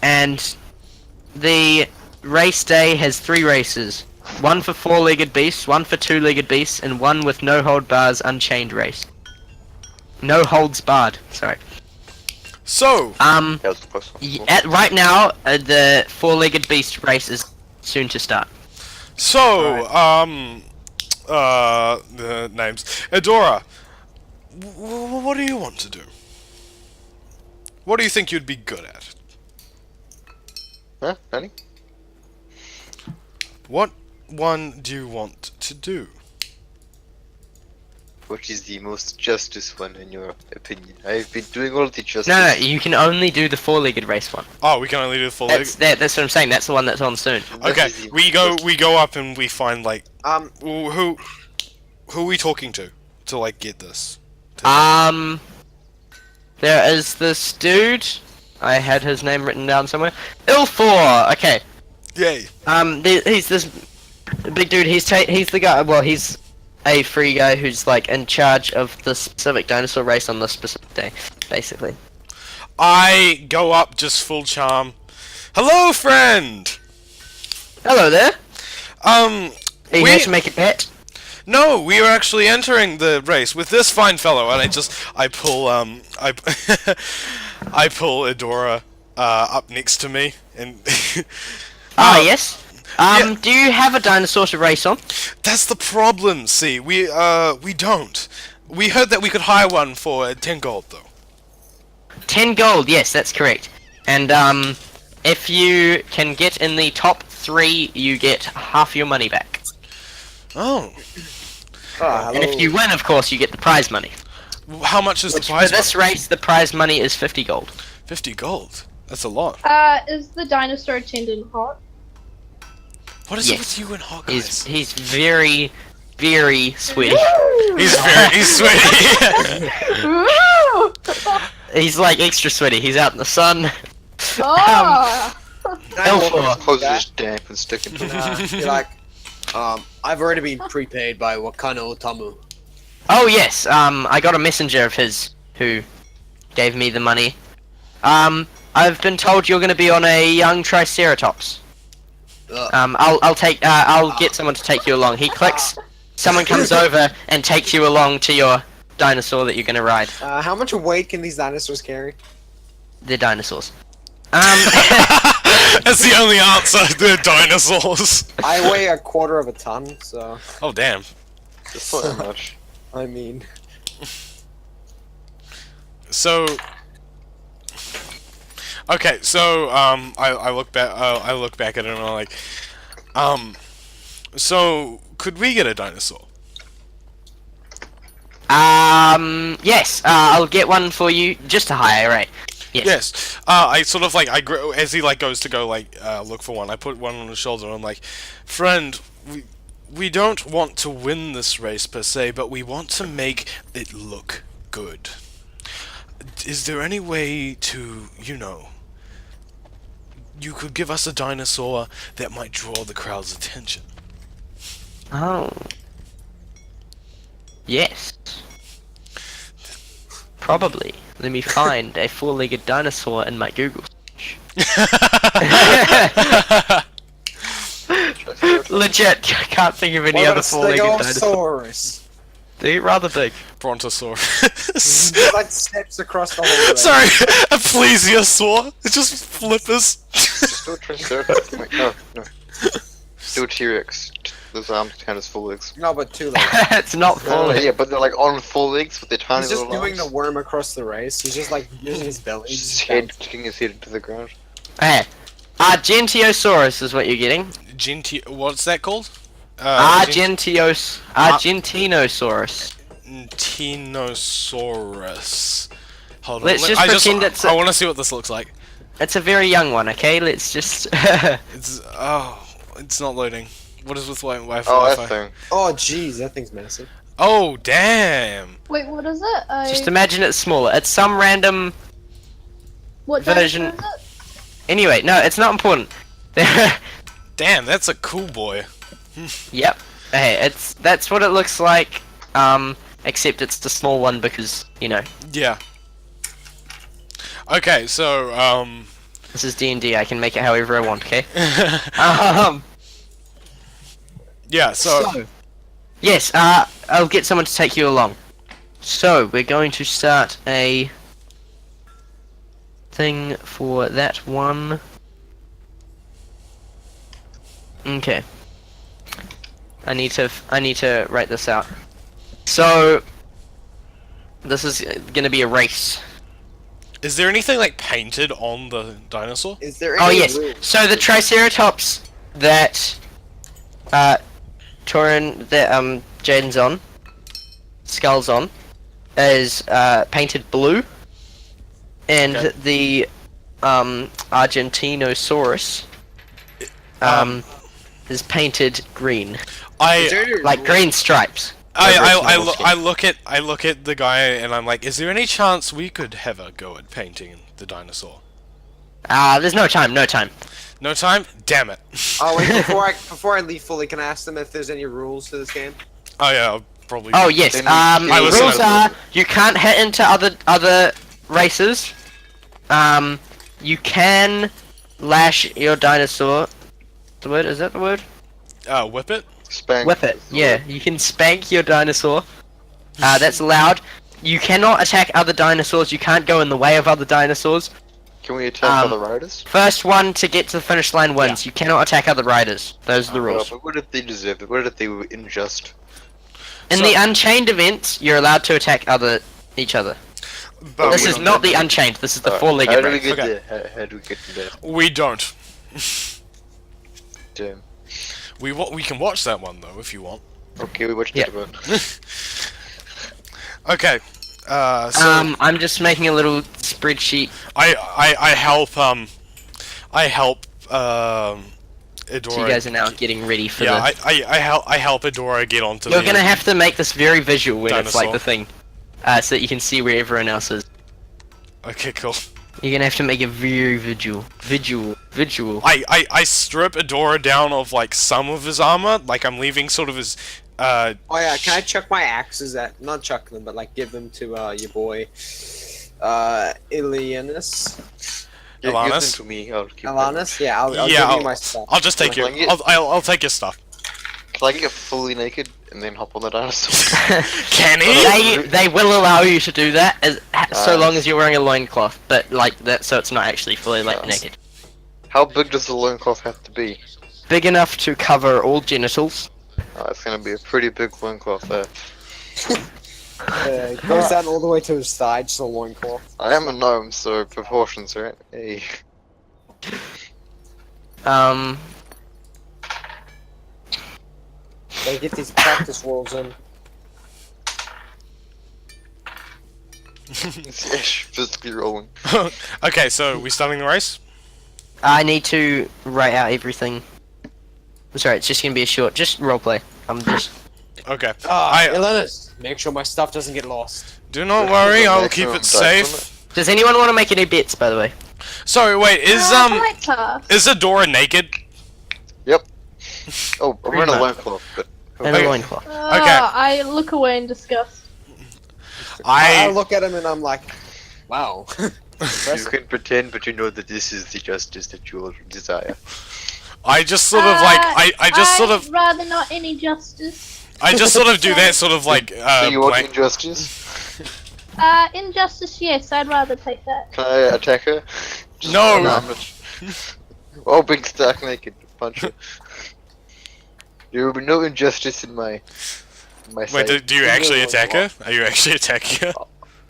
Speaker 2: and the race day has 3 races. One for 4-legged beasts, one for 2-legged beasts, and one with no hold bars unchained race. No holds barred, sorry.
Speaker 4: So,
Speaker 5: That was close.
Speaker 2: Right now, the 4-legged beast race is soon to start.
Speaker 4: so, the names. Eudora, what do you want to do? What do you think you'd be good at?
Speaker 5: Huh, honey?
Speaker 4: What one do you want to do?
Speaker 5: Which is the most justice one in your opinion? I've been doing all the justice.
Speaker 2: No, you can only do the 4-legged race one.
Speaker 4: Oh, we can only do the full leg.
Speaker 2: That's what I'm saying. That's the one that's on soon.
Speaker 5: That
Speaker 4: Okay,
Speaker 5: is the
Speaker 4: we go up and we find like
Speaker 1: um,
Speaker 4: who are we talking to like get this?
Speaker 2: There is this dude. I had his name written down somewhere. Ilfor. Okay.
Speaker 4: Yay.
Speaker 2: He's this big dude. He's the guy. Well, he's a free guy who's like in charge of the specific dinosaur race on this specific day, basically.
Speaker 4: I go up just full charm. Hello, friend.
Speaker 2: Hello there. Are you
Speaker 4: we
Speaker 2: here to make a bet?
Speaker 4: no, we are actually entering the race with this fine fellow, and I pull I pull Eudora up next to me, and
Speaker 2: Yes.
Speaker 4: yeah.
Speaker 2: Do you have a dinosaur to race on?
Speaker 4: that's the problem. See, we don't. We heard that we could hire one for 10 gold, though.
Speaker 2: 10 gold. Yes, that's correct. And if you can get in the top 3, you get half your money back.
Speaker 4: Oh,
Speaker 1: hello.
Speaker 2: And if you win, of course, you get the prize money.
Speaker 4: how much is
Speaker 2: Which,
Speaker 4: the prize?
Speaker 2: for this race, the prize money is 50 gold.
Speaker 4: 50 gold. That's a lot.
Speaker 3: Is the dinosaur attendant hot?
Speaker 4: What is it
Speaker 2: Yes.
Speaker 4: with you and hot guys?
Speaker 2: He's very, very sweaty.
Speaker 4: He's sweaty.
Speaker 3: Ooh!
Speaker 2: He's like extra sweaty. He's out in the sun.
Speaker 3: Oh!
Speaker 2: Ilfor.
Speaker 5: Clothes are just damp and sticking to them.
Speaker 1: You're like, I've already been prepaid by Wakano Otamu.
Speaker 2: Oh yes. I got a messenger of his who gave me the money. I've been told you're going to be on a young Triceratops. I'll get someone to take you along. He clicks. Someone comes over and takes you along to your dinosaur that you're gonna ride.
Speaker 1: How much weight can these dinosaurs carry?
Speaker 2: They're dinosaurs.
Speaker 4: That's the only answer. They're dinosaurs.
Speaker 1: I weigh a quarter of a ton, so
Speaker 4: Oh damn.
Speaker 5: That's not that much.
Speaker 1: I mean,
Speaker 4: So. Okay, so I look back. I look back at it and I'm like, so could we get a dinosaur?
Speaker 2: Yes. I'll get one for you, just a higher rate. Yes.
Speaker 4: Yes. I sort of like as he like goes to go like look for one. I put one on his shoulder and I'm like, friend, we don't want to win this race per se, but we want to make it look good. Is there any way to, you know, you could give us a dinosaur that might draw the crowd's attention?
Speaker 2: Oh. Yes. Probably. Let me find a four-legged dinosaur in my Google search. Legit, I can't think of any other four-legged dinosaur.
Speaker 1: Stegosaurus?
Speaker 2: They're rather big.
Speaker 4: Brontosaurus.
Speaker 1: Like steps across the whole.
Speaker 4: Sorry, a plesiosaur. It just flippers.
Speaker 5: Still Triceratops. Wait, no. Still T-Rex. Those arms count as full legs.
Speaker 1: No, but 2 legs.
Speaker 2: It's not four.
Speaker 5: Yeah, but they're like on full legs with their tiny
Speaker 1: He's just
Speaker 5: little
Speaker 1: doing the
Speaker 5: arms.
Speaker 1: worm across the race. He's just like using his belly.
Speaker 5: His head, sticking his head into the ground.
Speaker 2: Hey. Argentiosaurus is what you're getting.
Speaker 4: What's that called?
Speaker 2: Argentinosaurus.
Speaker 4: Tinosaurus. Hold on.
Speaker 2: Let's just pretend it's
Speaker 4: I want to see what this looks like.
Speaker 2: It's a very young one, okay? Let's just...
Speaker 4: It's not loading. What is with Wi-Fi?
Speaker 5: Oh, that thing.
Speaker 1: Oh, jeez, that thing's massive.
Speaker 4: Oh, damn.
Speaker 3: Wait, what is it?
Speaker 2: Just imagine it's smaller. It's some random...
Speaker 3: What
Speaker 2: version-
Speaker 3: dinosaur is it?
Speaker 2: Anyway, no, it's not important.
Speaker 4: Damn, that's a cool boy.
Speaker 2: Yep. Hey, that's what it looks like. Except it's the small one because, you know,
Speaker 4: Yeah. Okay, so,
Speaker 2: this is D&D. I can make it however I want, okay?
Speaker 4: yeah, so
Speaker 2: Yes, I'll get someone to take you along. So, we're going to start a thing for that one. Okay. I need to write this out. So, this is gonna be a race.
Speaker 4: is there anything like painted on the dinosaur?
Speaker 1: Is there any
Speaker 2: Oh yes.
Speaker 1: rules?
Speaker 2: So the Triceratops that Jaden's on, Skull's on, is painted blue, and
Speaker 4: Okay.
Speaker 2: the Argentinosaurus is painted green,
Speaker 1: Is there any
Speaker 2: like
Speaker 1: rules?
Speaker 2: green stripes.
Speaker 4: I look at the guy and I'm like, is there any chance we could have a go at painting the dinosaur?
Speaker 2: There's no time.
Speaker 4: No time? Damn it.
Speaker 1: Oh wait, before I leave fully, can I ask them if there's any rules to this game?
Speaker 4: Oh yeah, I'll probably.
Speaker 2: Oh yes.
Speaker 5: Then we-
Speaker 4: I listen
Speaker 2: Rules
Speaker 4: to-
Speaker 2: are you can't hit into other races. You can lash your dinosaur. The word is that the word?
Speaker 4: Whip it.
Speaker 5: Spank.
Speaker 2: Whip it. Yeah, you can spank your dinosaur. That's allowed. You cannot attack other dinosaurs. You can't go in the way of other dinosaurs.
Speaker 5: Can we attack other riders?
Speaker 2: First one to get to the finish line wins. You cannot attack other riders. Those are the rules.
Speaker 5: But what if they deserved it? What if they were unjust?
Speaker 2: In
Speaker 4: So-
Speaker 2: the Unchained events, you're allowed to attack each other.
Speaker 4: But
Speaker 2: This
Speaker 4: we
Speaker 2: is
Speaker 4: don't.
Speaker 2: not the Unchained. This is the four-legged
Speaker 5: How do we
Speaker 2: race.
Speaker 5: get
Speaker 4: Okay.
Speaker 5: there? How do we get to there?
Speaker 4: We don't.
Speaker 5: Damn.
Speaker 4: We can watch that one though if you want.
Speaker 5: Okay, we watched
Speaker 2: Yeah.
Speaker 5: it about.
Speaker 4: Okay. So
Speaker 2: I'm just making a little spreadsheet.
Speaker 4: I help Eudora.
Speaker 2: So you guys are now getting ready for
Speaker 4: Yeah,
Speaker 2: the...
Speaker 4: I help Eudora get onto
Speaker 2: You're
Speaker 4: the.
Speaker 2: gonna have to make this very visual when it's like
Speaker 4: Dinosaur.
Speaker 2: the thing. So that you can see where everyone else is.
Speaker 4: Okay, cool.
Speaker 2: You're gonna have to make it very visual.
Speaker 4: I strip Eudora down of like some of his armor, like I'm leaving sort of his.
Speaker 1: Oh yeah, can I chuck my axes at? Not chuck them, but like give them to your boy, Ilanis.
Speaker 5: Give them
Speaker 4: Ilanis?
Speaker 5: to me. I'll keep them.
Speaker 1: Ilanis? Yeah, I'll
Speaker 4: Yeah,
Speaker 1: give you my stuff.
Speaker 4: I'll just take
Speaker 5: Can I
Speaker 4: you.
Speaker 5: get-
Speaker 4: I'll take your stuff.
Speaker 5: Can I get fully naked and then hop on the dinosaur?
Speaker 4: Can he?
Speaker 2: They will allow you to do that so long
Speaker 5: Nice.
Speaker 2: as you're wearing a loincloth, but like that, so it's not actually fully like
Speaker 5: Nice.
Speaker 2: naked.
Speaker 5: How big does the loincloth have to be?
Speaker 2: Big enough to cover all genitals.
Speaker 5: Oh, it's gonna be a pretty big loincloth there.
Speaker 1: It goes down all the way to his thigh, just a loincloth.
Speaker 5: I am a gnome, so proportions, right? Hey.
Speaker 1: They get these practice rolls in.
Speaker 5: Yes, physically rolling.
Speaker 4: Okay, so we starting the race?
Speaker 2: I need to write out everything. Sorry, it's just gonna be a short, just roleplay. I'm just.
Speaker 4: Okay.
Speaker 1: Ah, Ilanis, make sure my stuff doesn't get lost.
Speaker 4: Do not worry, I'll keep
Speaker 5: Maximum
Speaker 4: it
Speaker 5: dice on
Speaker 4: safe.
Speaker 2: Does anyone want to make any bets, by the way?
Speaker 4: Sorry, wait, is
Speaker 3: Pass.
Speaker 4: Eudora naked?
Speaker 5: Yep. Oh, I'm
Speaker 2: Pretty
Speaker 5: wearing a
Speaker 2: much.
Speaker 5: loincloth, but
Speaker 2: And a
Speaker 4: Okay.
Speaker 2: loincloth.
Speaker 3: I look away in disgust.
Speaker 1: I
Speaker 4: I
Speaker 1: look at him and I'm like, wow.
Speaker 5: you can pretend, but you know that this is the justice that you desire.
Speaker 4: just sort of like I just sort of
Speaker 3: I'd rather not any justice.
Speaker 4: I just sort of do that sort of like
Speaker 5: So you want
Speaker 4: blank.
Speaker 5: injustice?
Speaker 3: Injustice, yes, I'd rather take that.
Speaker 5: Can I attack her?
Speaker 4: No.
Speaker 5: I'm not- Oh, big stark naked. Punch her. There will be no injustice in my
Speaker 4: Wait,
Speaker 5: sight.
Speaker 4: do you actually attack her? Are you actually attacking her?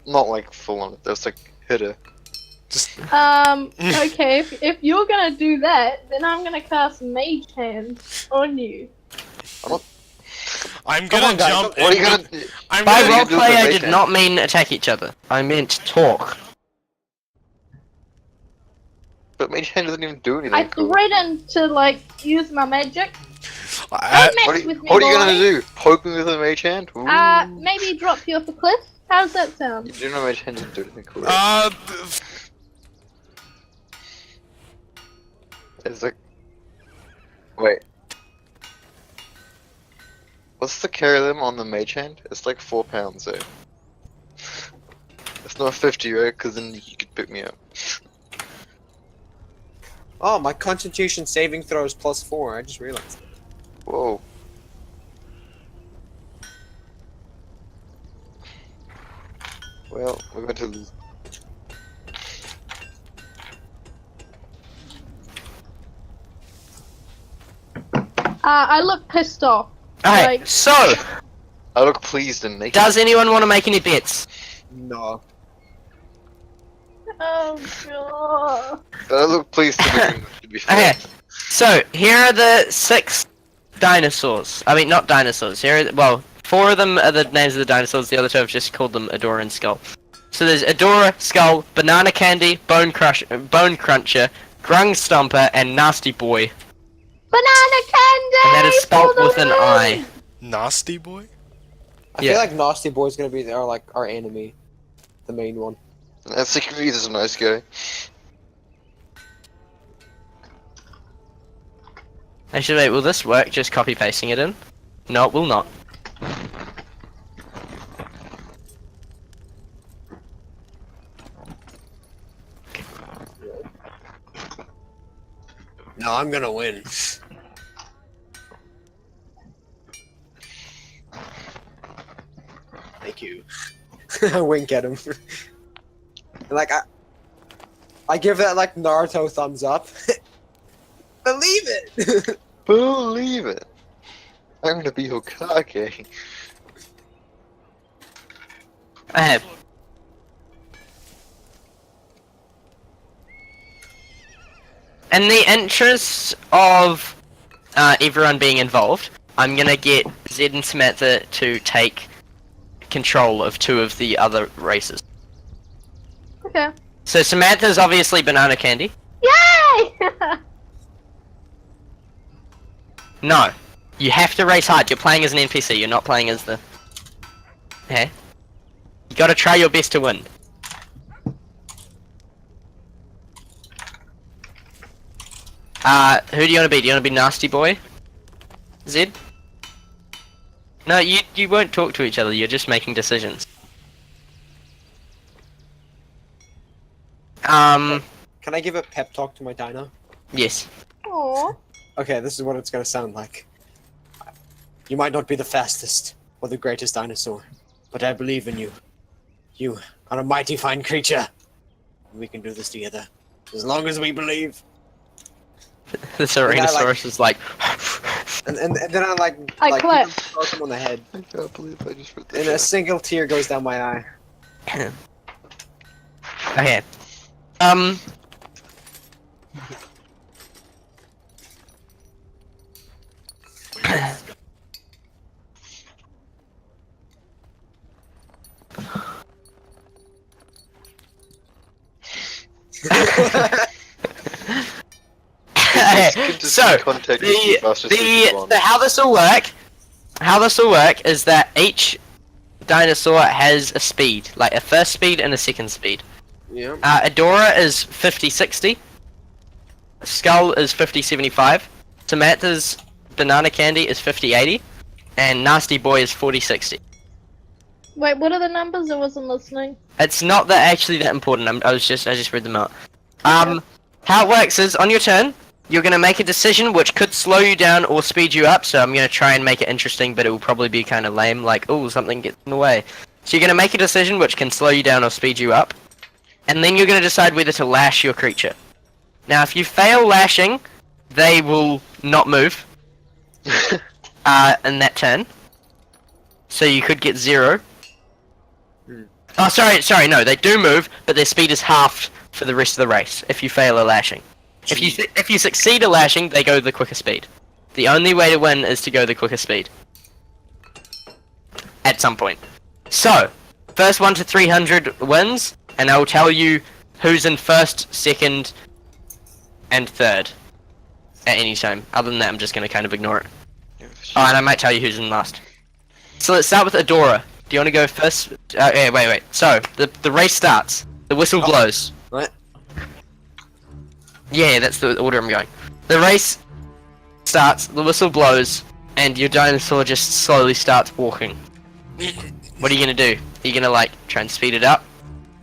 Speaker 5: Not like full on. That's like hit her.
Speaker 4: Just
Speaker 3: Okay, if you're gonna do that, then I'm gonna cast Mage Hand on you.
Speaker 4: I'm
Speaker 1: Come
Speaker 4: gonna
Speaker 1: on, guys,
Speaker 4: jump.
Speaker 5: What are you
Speaker 4: into-
Speaker 5: gonna?
Speaker 4: I'm
Speaker 2: By
Speaker 5: gonna do
Speaker 2: roleplay,
Speaker 5: the
Speaker 2: I
Speaker 5: mage
Speaker 2: did
Speaker 5: hand.
Speaker 2: not mean attack each other. I meant talk.
Speaker 5: But mage hand doesn't even do anything.
Speaker 3: I
Speaker 5: cool.
Speaker 3: threatened to like use my magic.
Speaker 4: I-
Speaker 3: Don't
Speaker 5: What
Speaker 3: mess
Speaker 5: are,
Speaker 3: with me,
Speaker 5: what are you
Speaker 3: boy.
Speaker 5: gonna do? Poke me with a mage hand? Ooh.
Speaker 3: Maybe drop you off a cliff. How's that
Speaker 5: You
Speaker 3: sound?
Speaker 5: do know mage hand doesn't do anything cool. Right? It's like, wait. What's the carry them on the mage hand? It's like 4 pounds, though. It's not 50, right? Because then you could pick me up.
Speaker 1: Oh, my Constitution saving throw is +4. I just realized.
Speaker 5: Whoa. Well, we're going to lose.
Speaker 3: I look pissed off.
Speaker 2: Alright,
Speaker 3: Like-
Speaker 2: so
Speaker 5: I look pleased and naked.
Speaker 2: does anyone want to make any bets?
Speaker 1: No.
Speaker 3: Oh god.
Speaker 5: I look pleased to be fair.
Speaker 2: Okay, so here are the 6 dinosaurs. I mean, not dinosaurs. Here, well, 4 of them are the names of the dinosaurs. The other 2 I've just called them Eudora and Skull. So there's Eudora, Skull, Banana Candy, Bone Cruncher, Grung Stomper, and Nasty Boy.
Speaker 3: Banana candy!
Speaker 2: And that is spelt
Speaker 3: for the
Speaker 2: with an
Speaker 3: win!
Speaker 2: I.
Speaker 4: Nasty boy?
Speaker 1: I
Speaker 2: Yeah.
Speaker 1: feel like Nasty Boy's gonna be our enemy. The main one.
Speaker 5: And secretly, he's a nice guy.
Speaker 2: Actually, wait, will this work? Just copy pasting it in? No, it will not.
Speaker 1: No, I'm gonna win. Thank you. I wink at him. And, like I give that like Naruto thumbs up. Believe it.
Speaker 5: Believe it. I'm gonna be Hokage.
Speaker 2: I have. In the interest of everyone being involved, I'm gonna get Zed and Samantha to take control of 2 of the other races.
Speaker 3: Okay.
Speaker 2: So Samantha's obviously Banana Candy.
Speaker 3: Yay!
Speaker 2: No. You have to race hard. You're playing as an NPC, you're not playing as the... Okay. You gotta try your best to win. Who do you wanna be? Do you wanna be Nasty Boy? Zed? No, you won't talk to each other, you're just making decisions.
Speaker 1: Can I give a pep talk to my dino?
Speaker 2: Yes.
Speaker 3: Aww.
Speaker 1: Okay, this is what it's gonna sound like. You might not be the fastest or the greatest dinosaur, but I believe in you. You are a mighty fine creature. We can do this together. As long as we believe.
Speaker 2: The Tyrannosaurus is like.
Speaker 1: And then I
Speaker 3: I clap.
Speaker 1: throw him on the head.
Speaker 5: I can't believe I just read
Speaker 1: And a
Speaker 5: this.
Speaker 1: single tear goes down my eye.
Speaker 2: Okay. Okay, so how this will work is that each dinosaur has a speed, like a first speed and a second speed.
Speaker 1: Yeah.
Speaker 2: Eudora is 50-60. Skull is 50-75. Samantha's banana candy is 50-80. And Nasty Boy is 40-60.
Speaker 3: Wait, what are the numbers? I wasn't listening.
Speaker 2: It's not that actually that important. I just read them out. How it works is on your turn, you're gonna make a decision which could slow you down or speed you up. So I'm gonna try and make it interesting, but it will probably be kind of lame. Like, oh, something gets in the way. So you're gonna make a decision which can slow you down or speed you up, and then you're gonna decide whether to lash your creature. Now, if you fail lashing, they will not move. In that turn. So you could get 0. Oh, sorry, no, they do move, but their speed is halved for the rest of the race if you fail a lashing. If you succeed a lashing, they go the quicker speed. The only way to win is to go the quicker speed. At some point. So, first 1 to 300 wins, and I will tell you who's in first, second, and third at any time. Other than that, I'm just going to kind of ignore it. Oh, and I might tell you who's in last. So let's start with Eudora. Do you want to go first? Yeah, wait. So, the race starts. The whistle blows.
Speaker 1: What?
Speaker 2: Yeah, that's the order I'm going. The race starts, the whistle blows, and your dinosaur just slowly starts walking. What are you gonna do? Are you gonna, like, try and speed it up?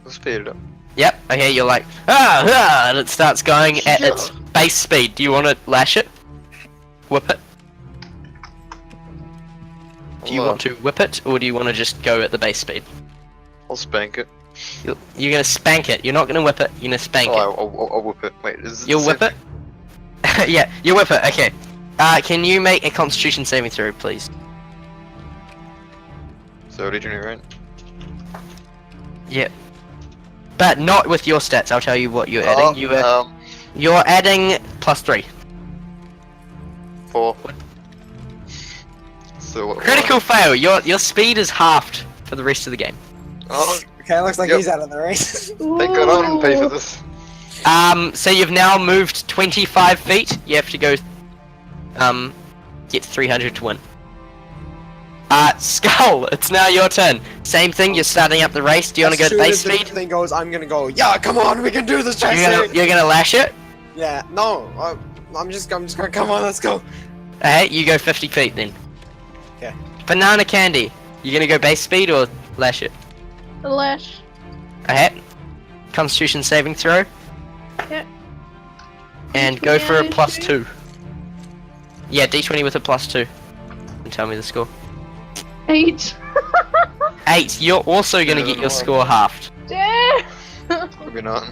Speaker 5: We'll speed it up.
Speaker 2: Yep, okay, you're like, and it starts going at its base speed. Do you want to lash it? Whip it? Do you want to whip it, or do you want to just go at the base speed?
Speaker 5: I'll spank it.
Speaker 2: You're gonna spank it. You're not gonna whip it. You're gonna spank it.
Speaker 5: I'll whip it. Wait, is it
Speaker 2: You'll whip it? Yeah, you whip it. Okay. Can you make a Constitution saving throw, please?
Speaker 5: So did you right?
Speaker 2: Yep. But not with your stats. I'll tell you what you're adding. You're adding +3.
Speaker 5: 4. So what?
Speaker 2: Critical fail. Your speed is halved for the rest of the game.
Speaker 5: Oh,
Speaker 1: Okay, looks like
Speaker 5: Yep.
Speaker 1: he's out of the race.
Speaker 5: thank God I didn't pay for this.
Speaker 2: So you've now moved 25 feet. You have to go, get 300 to win. Skull, it's now your turn. Same thing, you're starting up the race. Do you want to go to base speed?
Speaker 1: As thing goes, I'm gonna go. Yeah, come on, we can do this, Chase.
Speaker 2: You're gonna lash it?
Speaker 1: Yeah, no, I'm just gonna come on, let's go.
Speaker 2: Alright, you go 50 feet then.
Speaker 1: Okay.
Speaker 2: Banana candy, you gonna go base speed or lash it?
Speaker 3: The lash.
Speaker 2: Alright. Constitution saving throw.
Speaker 3: Yep.
Speaker 2: And go for a
Speaker 3: D20
Speaker 2: +2. Yeah, D20 with a +2. And tell me the score.
Speaker 3: 8.
Speaker 2: 8. You're also gonna get your score halved.
Speaker 3: Damn!
Speaker 5: Maybe not.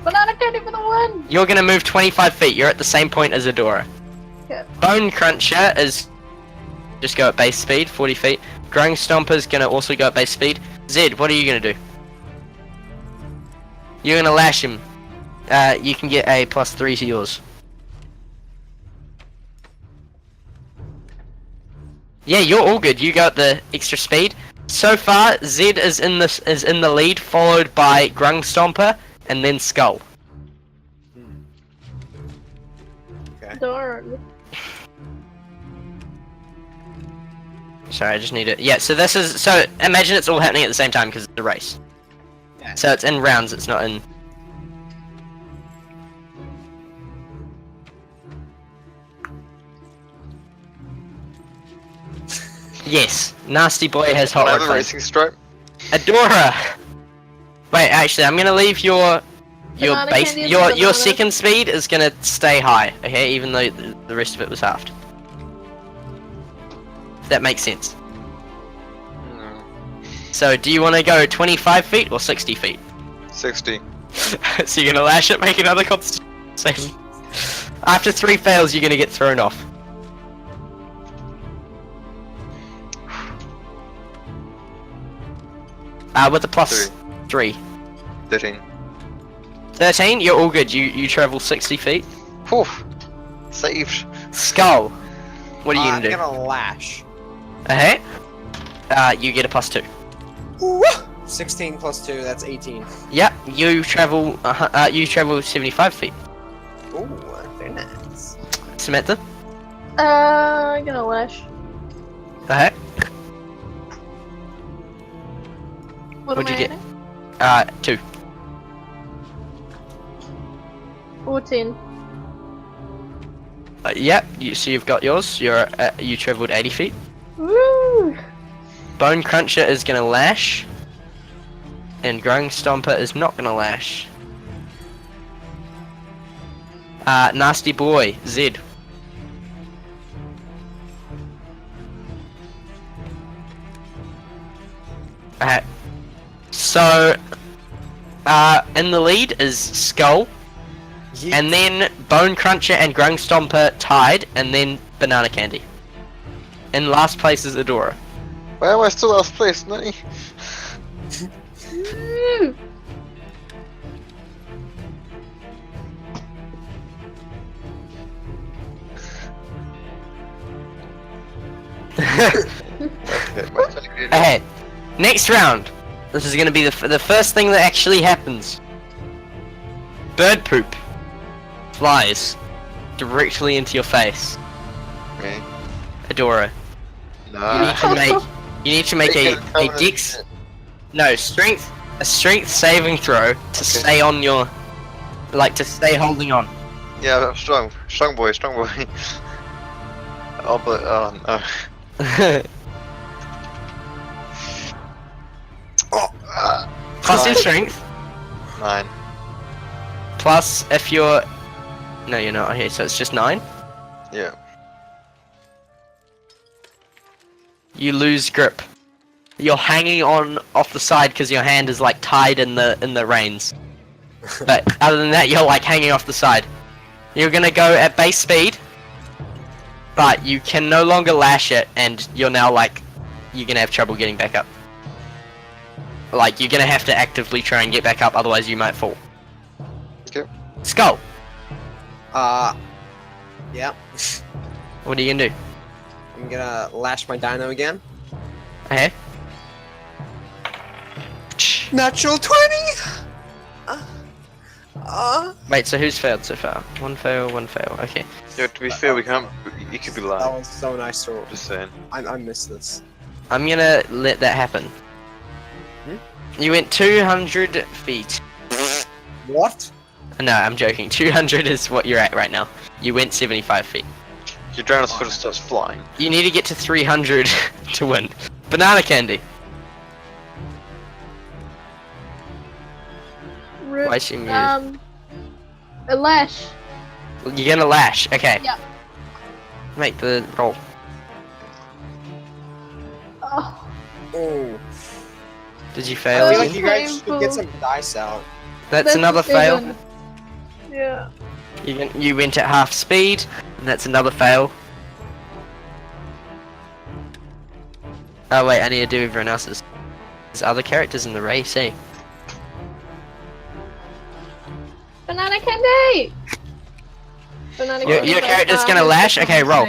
Speaker 3: Banana candy for the win!
Speaker 2: You're gonna move 25 feet. You're at the same point as Eudora.
Speaker 3: Yep.
Speaker 2: Bone Cruncher is just go at base speed, 40 feet. Growing Stomper's gonna also go at base speed. Zed, what are you gonna do? You're gonna lash him. You can get a +3 to yours. Yeah, you're all good. You got the extra speed. So far, Zed is in the lead, followed by Grung Stomper and then Skull.
Speaker 1: Okay.
Speaker 3: Darn.
Speaker 2: Sorry, I just need it. Yeah, so this is imagine it's all happening at the same time because it's a race.
Speaker 1: Yeah.
Speaker 2: So it's in rounds. It's not in. Yes, Nasty Boy has hot
Speaker 5: Can I have
Speaker 2: rod
Speaker 5: the
Speaker 2: fight.
Speaker 5: racing stripe?
Speaker 2: Eudora! Wait, actually, I'm gonna leave your Your
Speaker 3: Banana
Speaker 2: base,
Speaker 3: candy is a
Speaker 2: your
Speaker 3: banana.
Speaker 2: second speed is gonna stay high, okay? Even though the rest of it was halved. If that makes sense.
Speaker 5: No.
Speaker 2: So, do you want to go 25 feet or 60 feet?
Speaker 5: 60.
Speaker 2: So you're gonna lash it, make another constitution save. After 3 fails, you're gonna get thrown off. With a plus 3.
Speaker 5: 13.
Speaker 2: 13, you're all good. You travel 60 feet.
Speaker 5: Whew. Saved.
Speaker 2: Skull. What are you
Speaker 1: I'm
Speaker 2: gonna do?
Speaker 1: gonna lash.
Speaker 2: Okay. You get a plus 2.
Speaker 1: Woo! 16 plus 2, that's 18.
Speaker 2: Yep, you travel 75 feet.
Speaker 1: Ooh, very nice.
Speaker 2: Samantha?
Speaker 3: I'm gonna lash.
Speaker 2: Okay.
Speaker 3: What
Speaker 2: What'd
Speaker 3: am
Speaker 2: you
Speaker 3: I
Speaker 2: get?
Speaker 3: adding?
Speaker 2: 2.
Speaker 3: 14.
Speaker 2: Yep, so you've got yours. You traveled 80 feet.
Speaker 3: Woo!
Speaker 2: Bone Cruncher is gonna lash. And Grung Stomper is not gonna lash. Nasty Boy, Zed. Okay. So, in the lead is Skull, and then Bone Cruncher and Grung Stomper tied, and then Banana Candy. In last place is Eudora.
Speaker 5: Why am I still last place, Nutty?
Speaker 3: Woo!
Speaker 2: Okay, next round. This is gonna be the first thing that actually happens. Bird poop flies directly into your face.
Speaker 5: Okay.
Speaker 2: Eudora, you
Speaker 5: Nah.
Speaker 2: need to make a dex. No, a strength saving throw to stay on your, to stay holding on.
Speaker 5: Yeah, I'm strong. Strong boy, strong boy. Oh, but, no.
Speaker 2: Plus your
Speaker 5: 9.
Speaker 2: strength,
Speaker 5: 9.
Speaker 2: plus if you're, no you're not, okay, so it's just 9.
Speaker 5: Yeah.
Speaker 2: You lose grip. You're hanging on off the side because your hand is tied in the reins. But other than that, you're hanging off the side. You're gonna go at base speed, but you can no longer lash it, and you're now you're gonna have trouble getting back up. You're gonna have to actively try and get back up, otherwise you might fall.
Speaker 5: Okay.
Speaker 2: Skull,
Speaker 1: Yeah.
Speaker 2: what are you gonna do?
Speaker 1: I'm gonna lash my dino again.
Speaker 2: Okay.
Speaker 1: Natural 20!
Speaker 2: Wait, so who's failed so far? One fail, okay.
Speaker 5: Yeah, to be fair, we can't. You could be
Speaker 1: That
Speaker 5: lying.
Speaker 1: was so nice to roll.
Speaker 5: Just saying.
Speaker 1: I missed this.
Speaker 2: I'm gonna let that happen. You went 200 feet.
Speaker 1: What?
Speaker 2: No, I'm joking. 200 is what you're at right now. You went 75 feet.
Speaker 5: Your drown's foot starts flying.
Speaker 2: You need to get to 300 to win. Banana Candy. Why is she muted?
Speaker 3: A lash.
Speaker 2: You're gonna lash. Okay.
Speaker 3: Yep.
Speaker 2: Make the roll.
Speaker 3: Oh.
Speaker 1: Oh.
Speaker 2: Did you
Speaker 1: I
Speaker 2: fail
Speaker 1: feel
Speaker 2: again?
Speaker 1: like you guys should
Speaker 3: Painful.
Speaker 1: get some dice out.
Speaker 2: That's another fail.
Speaker 3: 7. Yeah.
Speaker 2: You went at half speed, and that's another fail. Oh wait, I need to do everyone else's. There's other characters in the race, eh?
Speaker 3: Banana candy! Banana candy.
Speaker 2: Your character's gonna lash? Okay, roll.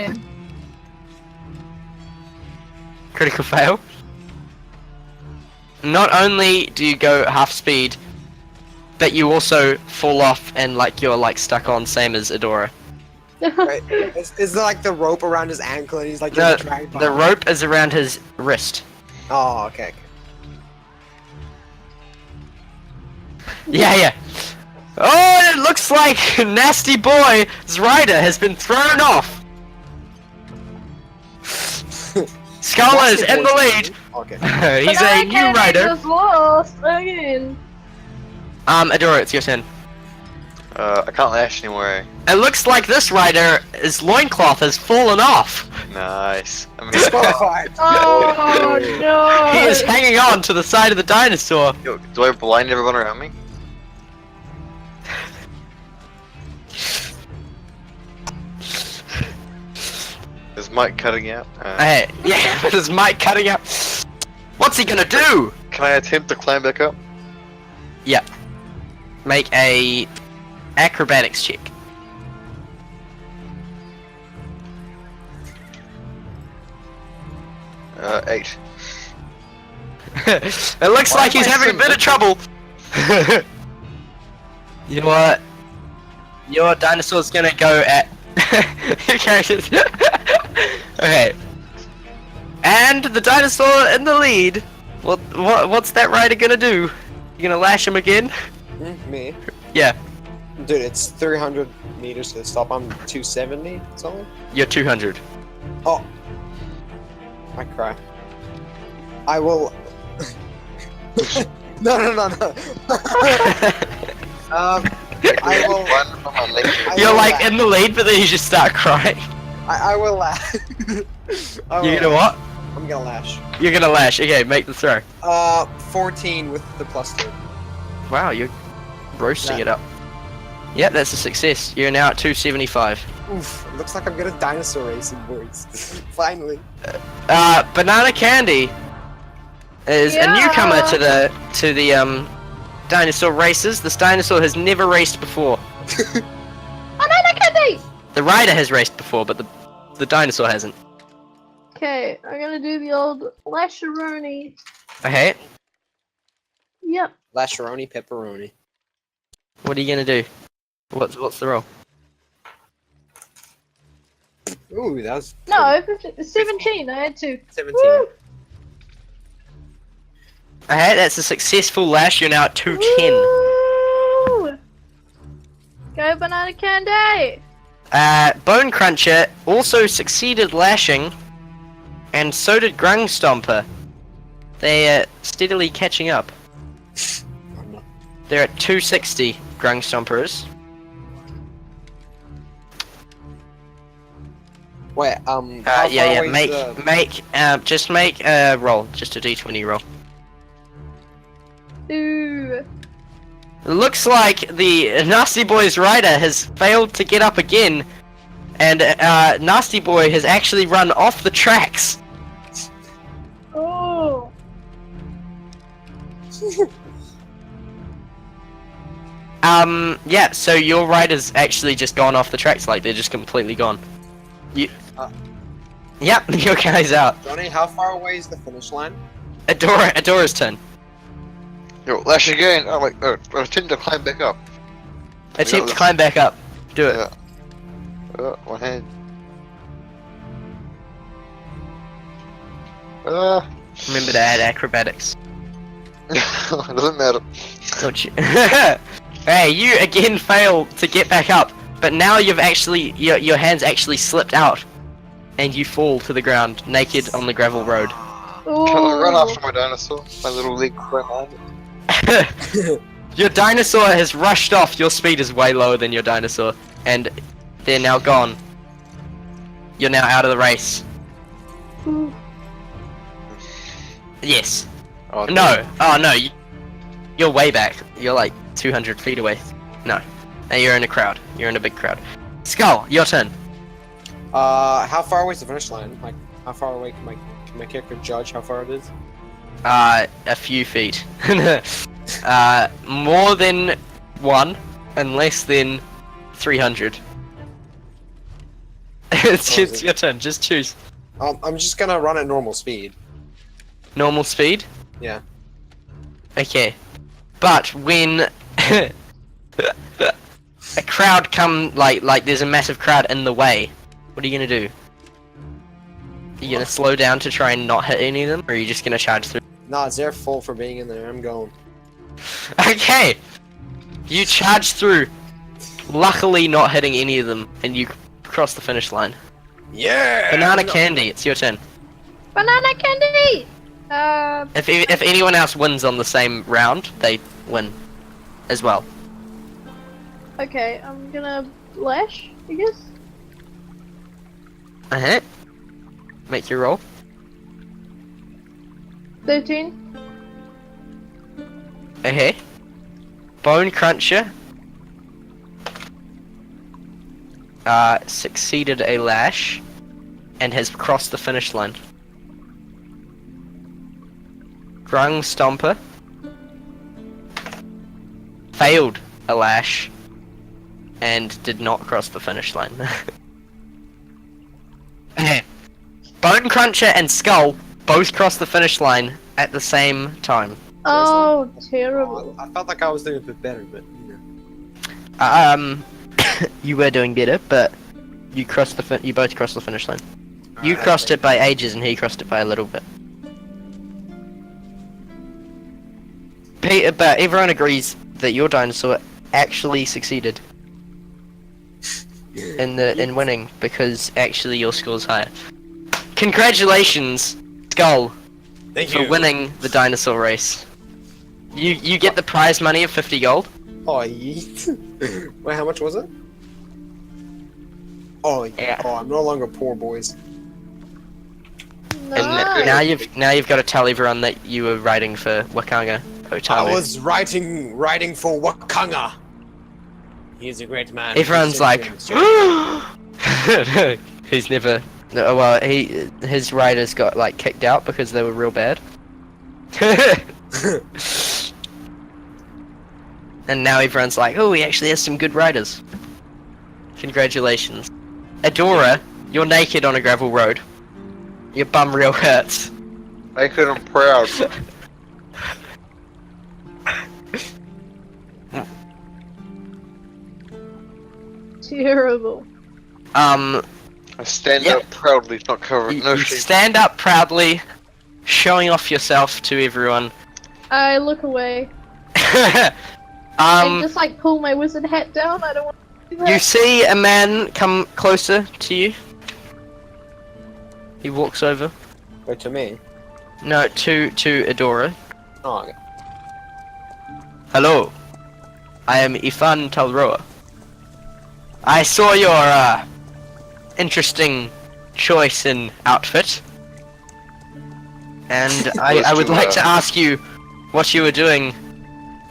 Speaker 2: Critical fail. Not only do you go half speed, but you also fall off and you're stuck on, same as Eudora.
Speaker 1: Right? Is there the rope around his ankle and he's
Speaker 2: No,
Speaker 1: getting dragged
Speaker 2: the
Speaker 1: behind?
Speaker 2: rope is around his wrist.
Speaker 1: Oh, okay.
Speaker 2: Yeah. Oh, it looks like Nasty Boy's rider has been thrown off. Skull is in the lead.
Speaker 1: Okay.
Speaker 2: He's a new rider.
Speaker 3: Just lost again.
Speaker 2: Eudora, it's your turn.
Speaker 5: I can't lash anymore.
Speaker 2: It looks like this rider's loincloth has fallen off.
Speaker 5: Nice. I mean,
Speaker 1: Disqualified.
Speaker 3: Oh no!
Speaker 2: He is hanging on to the side of the dinosaur.
Speaker 5: yo, do I blind everyone around me? Is Mike cutting out?
Speaker 2: Hey, yeah, with his mic cutting out. What's he gonna do?
Speaker 5: Can I attempt to climb back up?
Speaker 2: Yeah. Make a acrobatics check.
Speaker 5: Eight.
Speaker 2: It looks
Speaker 5: Why
Speaker 2: like he's
Speaker 5: am I
Speaker 2: having a
Speaker 5: so
Speaker 2: bit of trouble. You know what? Your dinosaur's gonna go at. Okay. And the dinosaur in the lead. What's that rider gonna do? You gonna lash him again?
Speaker 1: Me?
Speaker 2: Yeah.
Speaker 1: Dude, it's 300 meters to the stop. I'm 270 something.
Speaker 2: You're 200.
Speaker 1: Oh. I cry. I will. No. I will.
Speaker 5: Run from my leg.
Speaker 2: You're like in the lead, but then you just start crying.
Speaker 1: I will lash.
Speaker 2: You're gonna what?
Speaker 1: I'm gonna lash.
Speaker 2: You're gonna lash. Okay, make the throw.
Speaker 1: 14 with the +2.
Speaker 2: Wow, you're roasting it up. Yep, that's a success. You're now at 275.
Speaker 1: Oof, it looks like I'm good at dinosaur racing, boys. Finally.
Speaker 2: Banana Candy is a newcomer to the dinosaur races. This dinosaur has never raced before.
Speaker 3: Banana candy!
Speaker 2: The rider has raced before, but the dinosaur hasn't.
Speaker 3: Okay, I'm gonna do the old lasheroni.
Speaker 2: Okay,
Speaker 3: Yep.
Speaker 1: Lasheroni pepperoni.
Speaker 2: what are you gonna do? What's the roll?
Speaker 1: Ooh, that was
Speaker 3: No, 17. I had to.
Speaker 1: 17.
Speaker 3: Woo!
Speaker 2: Okay, that's a successful lash. You're now at 210.
Speaker 3: Woo! Go banana candy!
Speaker 2: Bone Cruncher also succeeded lashing, and so did Grung Stomper. They're steadily catching up.
Speaker 1: Oh, no.
Speaker 2: They're at 260, Grung Stomper is.
Speaker 1: Wait, how far
Speaker 2: Yeah,
Speaker 1: away is
Speaker 2: just make a roll, just a d20 roll.
Speaker 3: Ooh.
Speaker 2: It looks like the Nasty Boy's rider has failed to get up again, and Nasty Boy has actually run off the tracks.
Speaker 3: Oh.
Speaker 2: Yeah, so your rider's actually just gone off the tracks, like they're just completely gone. Yep, your guy's out.
Speaker 1: Johnny, how far away is the finish line?
Speaker 2: Edora's turn.
Speaker 5: Yo, lash again. Oh my. I attempt to climb back up.
Speaker 2: Attempt to climb back up. Do it.
Speaker 5: Yeah. One hand.
Speaker 2: Remember to add acrobatics.
Speaker 5: Doesn't matter.
Speaker 2: Don't you? Hey, you again fail to get back up, but now you've actually your hands actually slipped out, and you fall to the ground naked on the gravel road.
Speaker 3: Ooh.
Speaker 5: Can I run after my dinosaur? My little leg behind it.
Speaker 2: Your dinosaur has rushed off. Your speed is way lower than your dinosaur, and they're now gone. You're now out of the race.
Speaker 3: Ooh.
Speaker 2: Yes.
Speaker 5: Oh,
Speaker 2: No. Oh no. You're way back. You're like 200 feet away. No. Now you're in a crowd. You're in a big crowd. Skull, your turn.
Speaker 1: How far away is the finish line? Like, how far away can my character judge how far it is?
Speaker 2: A few feet. More than 1 and less than 300. It's your turn. Just choose.
Speaker 1: I'm just gonna run at normal speed.
Speaker 2: Normal speed.
Speaker 1: Yeah.
Speaker 2: Okay. But when a crowd like there's a massive crowd in the way, what are you gonna do? Are you gonna slow down to try and not hit any of them, or are you just gonna charge through?
Speaker 1: Nah, it's their fault for being in there. I'm going.
Speaker 2: Okay. You charge through, luckily not hitting any of them, and you cross the finish line.
Speaker 1: Yeah.
Speaker 2: Banana Candy, it's your turn.
Speaker 3: Banana candy!
Speaker 2: If anyone else wins on the same round, they win as well.
Speaker 3: Okay, I'm gonna lash, I guess.
Speaker 2: Uh-huh. Make your roll.
Speaker 3: 13.
Speaker 2: Okay. Bone Cruncher succeeded a lash and has crossed the finish line. Grung Stomper failed a lash and did not cross the finish line. Bone Cruncher and Skull both crossed the finish line at the same time.
Speaker 3: Oh, terrible.
Speaker 1: I felt like I was doing a bit better, but you know.
Speaker 2: You were doing better, but you both crossed the finish line. You
Speaker 1: Alright,
Speaker 2: crossed it by ages, and he crossed it by a little bit. But everyone agrees that your dinosaur actually succeeded in winning because actually your score's higher. Congratulations, Skull,
Speaker 1: Thank
Speaker 2: for
Speaker 1: you.
Speaker 2: winning the dinosaur race. You get the prize money of 50 gold.
Speaker 1: Oh, yeet. Wait, how much was it? Oh,
Speaker 2: Yeah.
Speaker 1: Oh, I'm no longer poor, boys.
Speaker 2: And
Speaker 3: Nice.
Speaker 2: now you've got to tell everyone that you were writing for Wakanga Otamu.
Speaker 1: I was writing for Wakanga. He's a great man.
Speaker 2: Everyone's like, he's never. No, well, his writers got like kicked out because they were real bad. And now everyone's like, oh, he actually has some good writers. Congratulations. Eudora, you're naked on a gravel road. Your bum real hurts.
Speaker 5: Naked and proud.
Speaker 3: Terrible.
Speaker 2: Um,
Speaker 5: I stand
Speaker 2: Yeah.
Speaker 5: up proudly, not covered.
Speaker 2: you,
Speaker 5: No
Speaker 2: you
Speaker 5: shame.
Speaker 2: stand up proudly, showing off yourself to everyone.
Speaker 3: I look away and just like pull my wizard hat down. I don't want to do that.
Speaker 2: You see a man come closer to you. He walks over.
Speaker 1: Wait, to me?
Speaker 2: No, to Eudora.
Speaker 1: Oh, okay.
Speaker 2: Hello. I am Ifan Talroa. I saw your interesting choice in outfit. And I would like to ask you what you were doing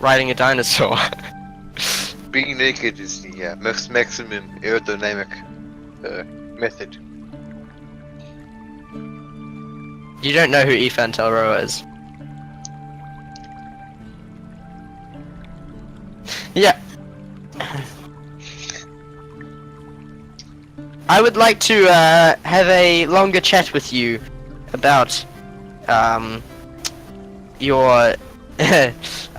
Speaker 2: riding a dinosaur.
Speaker 5: Being naked is the maximum aerodynamic method.
Speaker 2: You don't know who Ifan Talroa is. Yeah. I would like to have a longer chat with you about your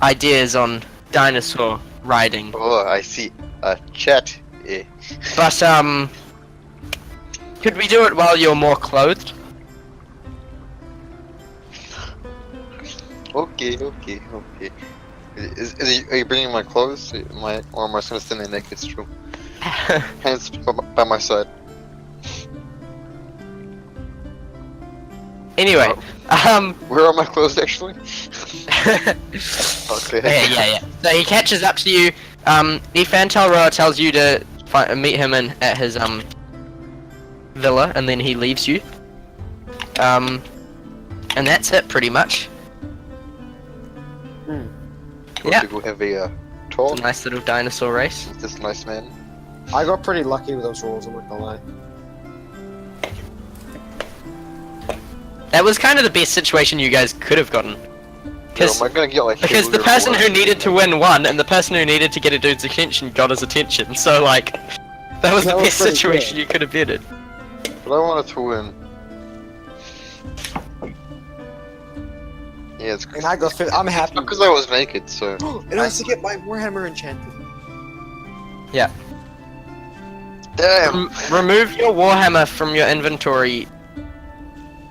Speaker 2: ideas on dinosaur riding.
Speaker 5: Oh, I see. Chat.
Speaker 2: But could we do it while you're more clothed?
Speaker 5: Okay. Are you bringing my clothes? Or am I just gonna stand there naked? It's true. Hands by my side.
Speaker 2: Anyway,
Speaker 5: Where are my clothes actually? Okay.
Speaker 2: yeah. So he catches up to you. Ifan Talroa tells you to meet him at his villa, and then he leaves you. And that's it, pretty much.
Speaker 5: Want to go have a talk
Speaker 2: It's a nice little dinosaur race.
Speaker 5: with this nice man?
Speaker 1: I got pretty lucky with those rolls, I'm not gonna lie.
Speaker 2: That was kind of the best situation you guys could have gotten.
Speaker 5: Am I gonna get like
Speaker 2: Because the person who needed to win won, and the person who needed to get a dude's attention got his attention. So like, that was
Speaker 1: That
Speaker 2: the
Speaker 1: was
Speaker 2: best
Speaker 1: pretty
Speaker 2: situation
Speaker 1: good.
Speaker 2: you could have been in.
Speaker 5: But I wanted to win. Yeah, it's
Speaker 1: And I got I'm happy.
Speaker 5: because I was naked, so.
Speaker 1: And I also get my Warhammer enchanted.
Speaker 5: Damn!
Speaker 2: Remove your Warhammer from your inventory,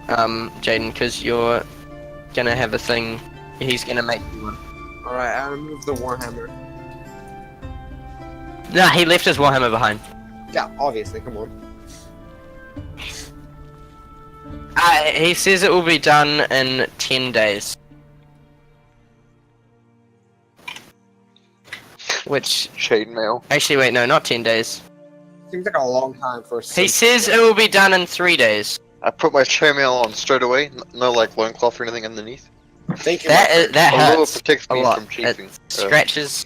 Speaker 2: Jaden, because you're gonna have a thing. He's gonna make you one.
Speaker 1: Alright, I removed the Warhammer.
Speaker 2: Nah, he left his Warhammer behind.
Speaker 1: Yeah, obviously, come on.
Speaker 2: He says it will be done in 10 days. Which
Speaker 5: Chainmail.
Speaker 2: actually, wait, no, not 10 days.
Speaker 1: Seems like a long time for.
Speaker 2: He says it will be done in 3 days.
Speaker 5: I put my chainmail on straight away. No like loincloth or anything underneath.
Speaker 1: Thank you.
Speaker 2: That
Speaker 5: A lure
Speaker 2: hurts
Speaker 5: protects
Speaker 2: a
Speaker 5: me
Speaker 2: lot.
Speaker 5: from chafing.
Speaker 2: It scratches.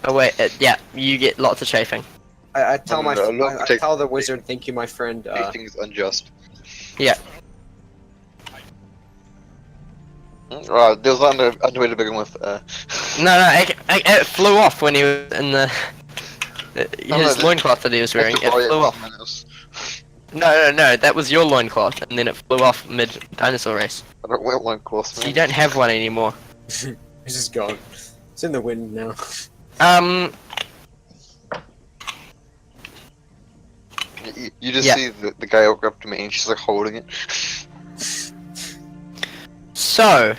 Speaker 2: Oh wait, yeah, you get lots of chafing.
Speaker 1: I tell
Speaker 5: No, no, no,
Speaker 1: I
Speaker 5: protect-
Speaker 1: tell the wizard, thank you, my friend.
Speaker 5: Chafing's unjust.
Speaker 2: Yeah.
Speaker 5: There was underway to begin with.
Speaker 2: No, it flew off when he was in the his
Speaker 5: no,
Speaker 2: loincloth that he was wearing. It flew off. No, that was your loincloth, and then it flew off mid dinosaur race.
Speaker 5: I don't wear loincloths,
Speaker 2: So
Speaker 5: man.
Speaker 2: you don't have one anymore.
Speaker 1: It's just gone. It's in the wind now.
Speaker 5: You just
Speaker 2: Yeah.
Speaker 5: see the guy walk up to me and she's like holding it.
Speaker 2: So,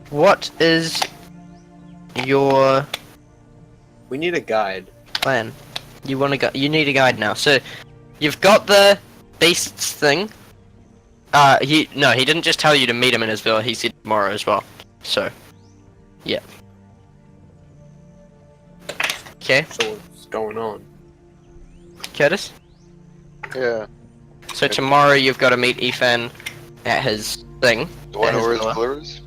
Speaker 2: what is your
Speaker 1: We need a guide.
Speaker 2: plan? You want to go? You need a guide now. So, you've got the beasts thing. He didn't just tell you to meet him in his villa. He said tomorrow as well. So, yeah. Okay,
Speaker 1: So what's going on?
Speaker 2: Curtis.
Speaker 5: Yeah.
Speaker 2: So tomorrow you've got to meet Ethan at his thing.
Speaker 5: Do I
Speaker 2: At
Speaker 5: know
Speaker 2: his
Speaker 5: where his
Speaker 2: villa.
Speaker 5: villa is?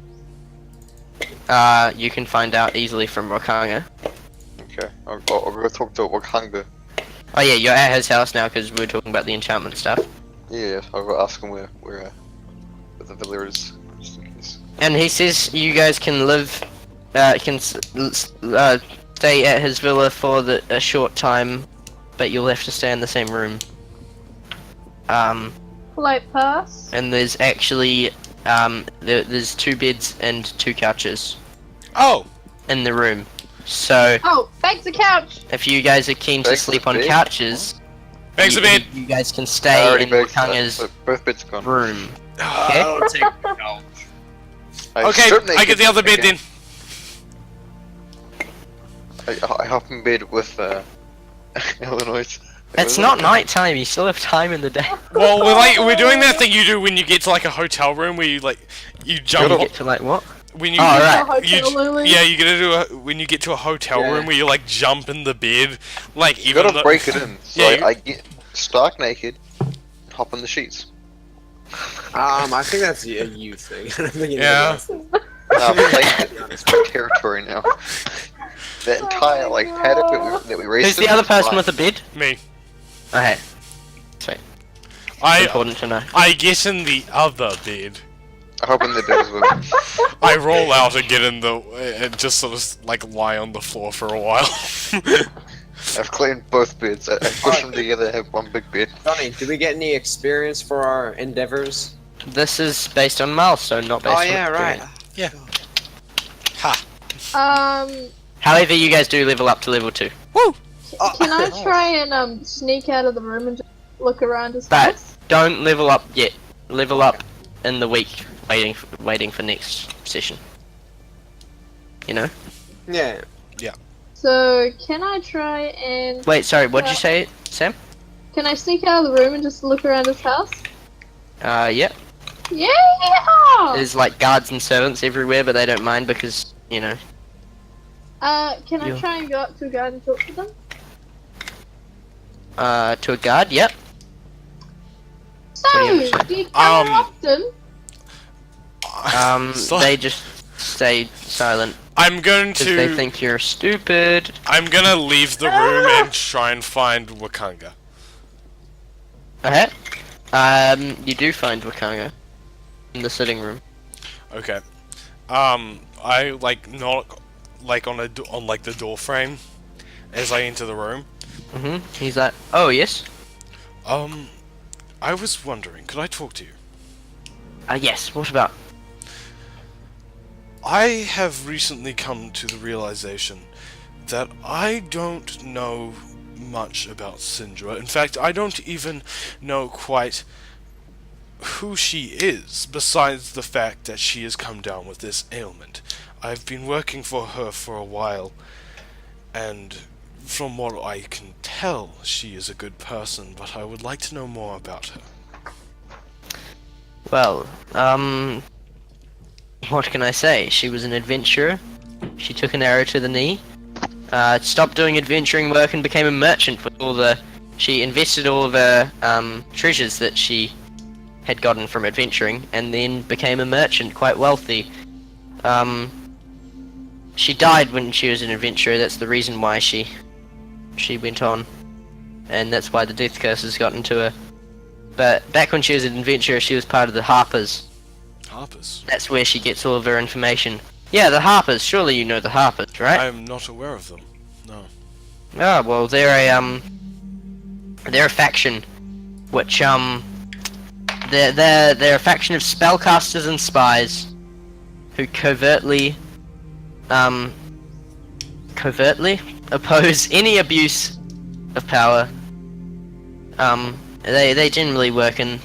Speaker 2: You can find out easily from Wakanga.
Speaker 5: Okay. I'll go talk to Wakanga.
Speaker 2: Oh yeah, you're at his house now because we were talking about the enchantment stuff.
Speaker 5: Yeah, I'll go ask him where the villa is. Just in case.
Speaker 2: And he says you guys can live, stay at his villa for a short time, but you'll have to stay in the same room.
Speaker 3: Polite pass.
Speaker 2: And there's actually, there's 2 beds and 2 couches
Speaker 4: Oh!
Speaker 2: in the room. So,
Speaker 3: Oh, back to couch.
Speaker 2: if you guys are keen to
Speaker 5: Bags
Speaker 2: sleep
Speaker 5: of
Speaker 2: on
Speaker 5: bed?
Speaker 2: couches,
Speaker 4: Bags of bed!
Speaker 2: you guys can
Speaker 5: I
Speaker 2: stay
Speaker 5: already
Speaker 2: in
Speaker 5: begged for that,
Speaker 2: Wakanga's
Speaker 5: but both beds are gone.
Speaker 2: room.
Speaker 1: I don't take the couch.
Speaker 5: I
Speaker 4: Okay,
Speaker 5: strip
Speaker 4: I get the other bed
Speaker 5: naked
Speaker 4: then.
Speaker 5: I hop in bed with Illinois.
Speaker 2: It's not night time. You still have time in the day.
Speaker 4: Well, we're doing that thing you do when you get to like a hotel room where you jump.
Speaker 2: You get to like what?
Speaker 4: When you
Speaker 2: Oh, right.
Speaker 3: Hotel Lily.
Speaker 4: yeah, you get to when you get to a hotel
Speaker 1: Yeah.
Speaker 4: room where you like jump in the bed, like
Speaker 5: You
Speaker 4: even
Speaker 5: gotta
Speaker 4: though-
Speaker 5: break it in. So
Speaker 4: Yeah,
Speaker 5: I get stark naked, and hop in the sheets.
Speaker 1: I think that's a you thing. I don't think it
Speaker 4: Yeah.
Speaker 1: is.
Speaker 5: I've claimed it. It's my territory now. That entire like paddock that we raced
Speaker 2: Who's the
Speaker 5: in
Speaker 2: other
Speaker 5: is
Speaker 2: person
Speaker 5: mine.
Speaker 2: with the bed?
Speaker 4: me.
Speaker 2: Okay. Sweet.
Speaker 4: I
Speaker 2: Important to know.
Speaker 4: I get in the other bed.
Speaker 5: I hop in the bed as well.
Speaker 4: I roll out and get in the and just sort of like lie on the floor for a while.
Speaker 5: I've claimed both beds. I push them together, have one big bed.
Speaker 1: Johnny, did we get any experience for our endeavors?
Speaker 2: This is based on milestone, not based
Speaker 1: Oh
Speaker 2: on
Speaker 1: yeah, right.
Speaker 2: experience.
Speaker 4: Ha!
Speaker 2: However, you guys do level up to level 2.
Speaker 4: Woo!
Speaker 3: Can I try and sneak out of the room and just look around his
Speaker 2: But
Speaker 3: house?
Speaker 2: don't level up yet. Level up in the week, waiting for next session. You know?
Speaker 1: Yeah.
Speaker 3: So can I try and
Speaker 2: Wait, sorry, what'd you say, Sam?
Speaker 3: can I sneak out of the room and just look around his house?
Speaker 2: Yeah.
Speaker 3: Yeah.
Speaker 2: There's like guards and servants everywhere, but they don't mind because, you know.
Speaker 3: Can I
Speaker 2: Yeah.
Speaker 3: try and go up to a guard and talk to them?
Speaker 2: To a guard, yep.
Speaker 3: So,
Speaker 2: What do you have to
Speaker 3: do you come
Speaker 4: Um,
Speaker 3: often?
Speaker 4: So-
Speaker 2: They just stay silent
Speaker 4: I'm going
Speaker 2: because they
Speaker 4: to
Speaker 2: think you're stupid.
Speaker 4: I'm gonna leave the room and try and find Wakanga.
Speaker 2: Okay. You do find Wakanga in the sitting room.
Speaker 4: Okay. I like knock like on like the door frame as I enter the room.
Speaker 2: He's like, oh yes.
Speaker 4: I was wondering, could I talk to you?
Speaker 2: Yes. What about?
Speaker 4: I have recently come to the realization that I don't know much about Syndra. In fact, I don't even know quite who she is, besides the fact that she has come down with this ailment. I've been working for her for a while, and from what I can tell, she is a good person, but I would like to know more about her.
Speaker 2: Well, what can I say? She was an adventurer. She took an arrow to the knee. Stopped doing adventuring work and became a merchant with all the... She invested all of her treasures that she had gotten from adventuring, and then became a merchant, quite wealthy. She died when she was an adventurer. That's the reason why she went on, and that's why the death curse has gotten to her. But back when she was an adventurer, she was part of the Harpers.
Speaker 4: Harpers?
Speaker 2: That's where she gets all of her information. Yeah, the Harpers. Surely you know the Harpers, right?
Speaker 4: I'm not aware of them. No.
Speaker 2: Oh, well, they're a faction, which they're a faction of spellcasters and spies who covertly oppose any abuse of power. They generally work in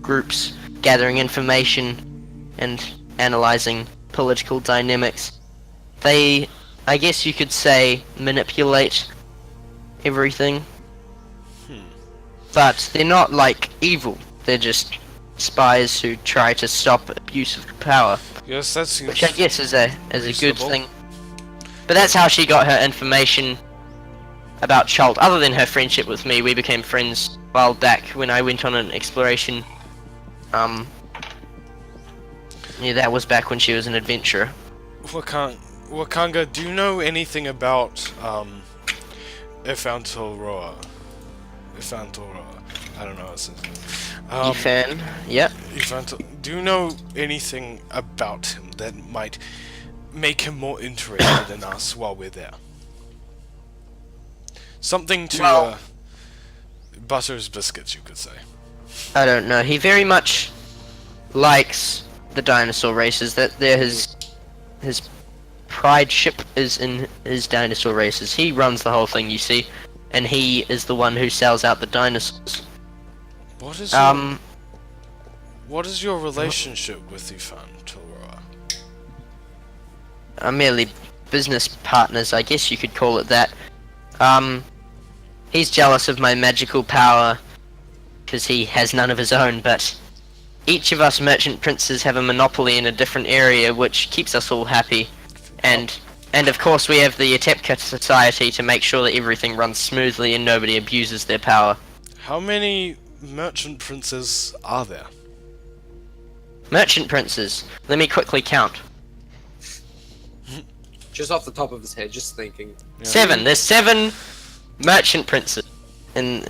Speaker 2: groups, gathering information and analyzing political dynamics. They, I guess you could say, manipulate everything. But they're not like evil. They're just spies who try to stop abuse of power.
Speaker 4: Yes, that seems...
Speaker 2: Which I guess is a good
Speaker 4: reasonable.
Speaker 2: thing. But that's how she got her information about Chult. Other than her friendship with me, we became friends a while back when I went on an exploration. Yeah, that was back when she was an adventurer.
Speaker 4: Wakanga, do you know anything about Ifantora? I don't know what's his name.
Speaker 2: Ifan, yep.
Speaker 4: Do you know anything about him that might make him more interested in us while we're there? Something to
Speaker 2: Well-
Speaker 4: Butter's biscuits, you could say.
Speaker 2: I don't know. He very much likes the dinosaur races. That they're his pride ship is in his dinosaur races. He runs the whole thing, you see, and he is the one who sells out the dinosaurs.
Speaker 4: What is your relationship with Ifantora?
Speaker 2: Merely business partners, I guess you could call it that. He's jealous of my magical power because he has none of his own, but each of us merchant princes have a monopoly in a different area, which keeps us all happy. And of course we have the Atepka Society to make sure that everything runs smoothly and nobody abuses their power.
Speaker 4: How many merchant princes are there?
Speaker 2: Merchant princes. Let me quickly count.
Speaker 1: Just off the top of his head, just thinking.
Speaker 4: Yeah.
Speaker 2: 7. There's 7 merchant princes, and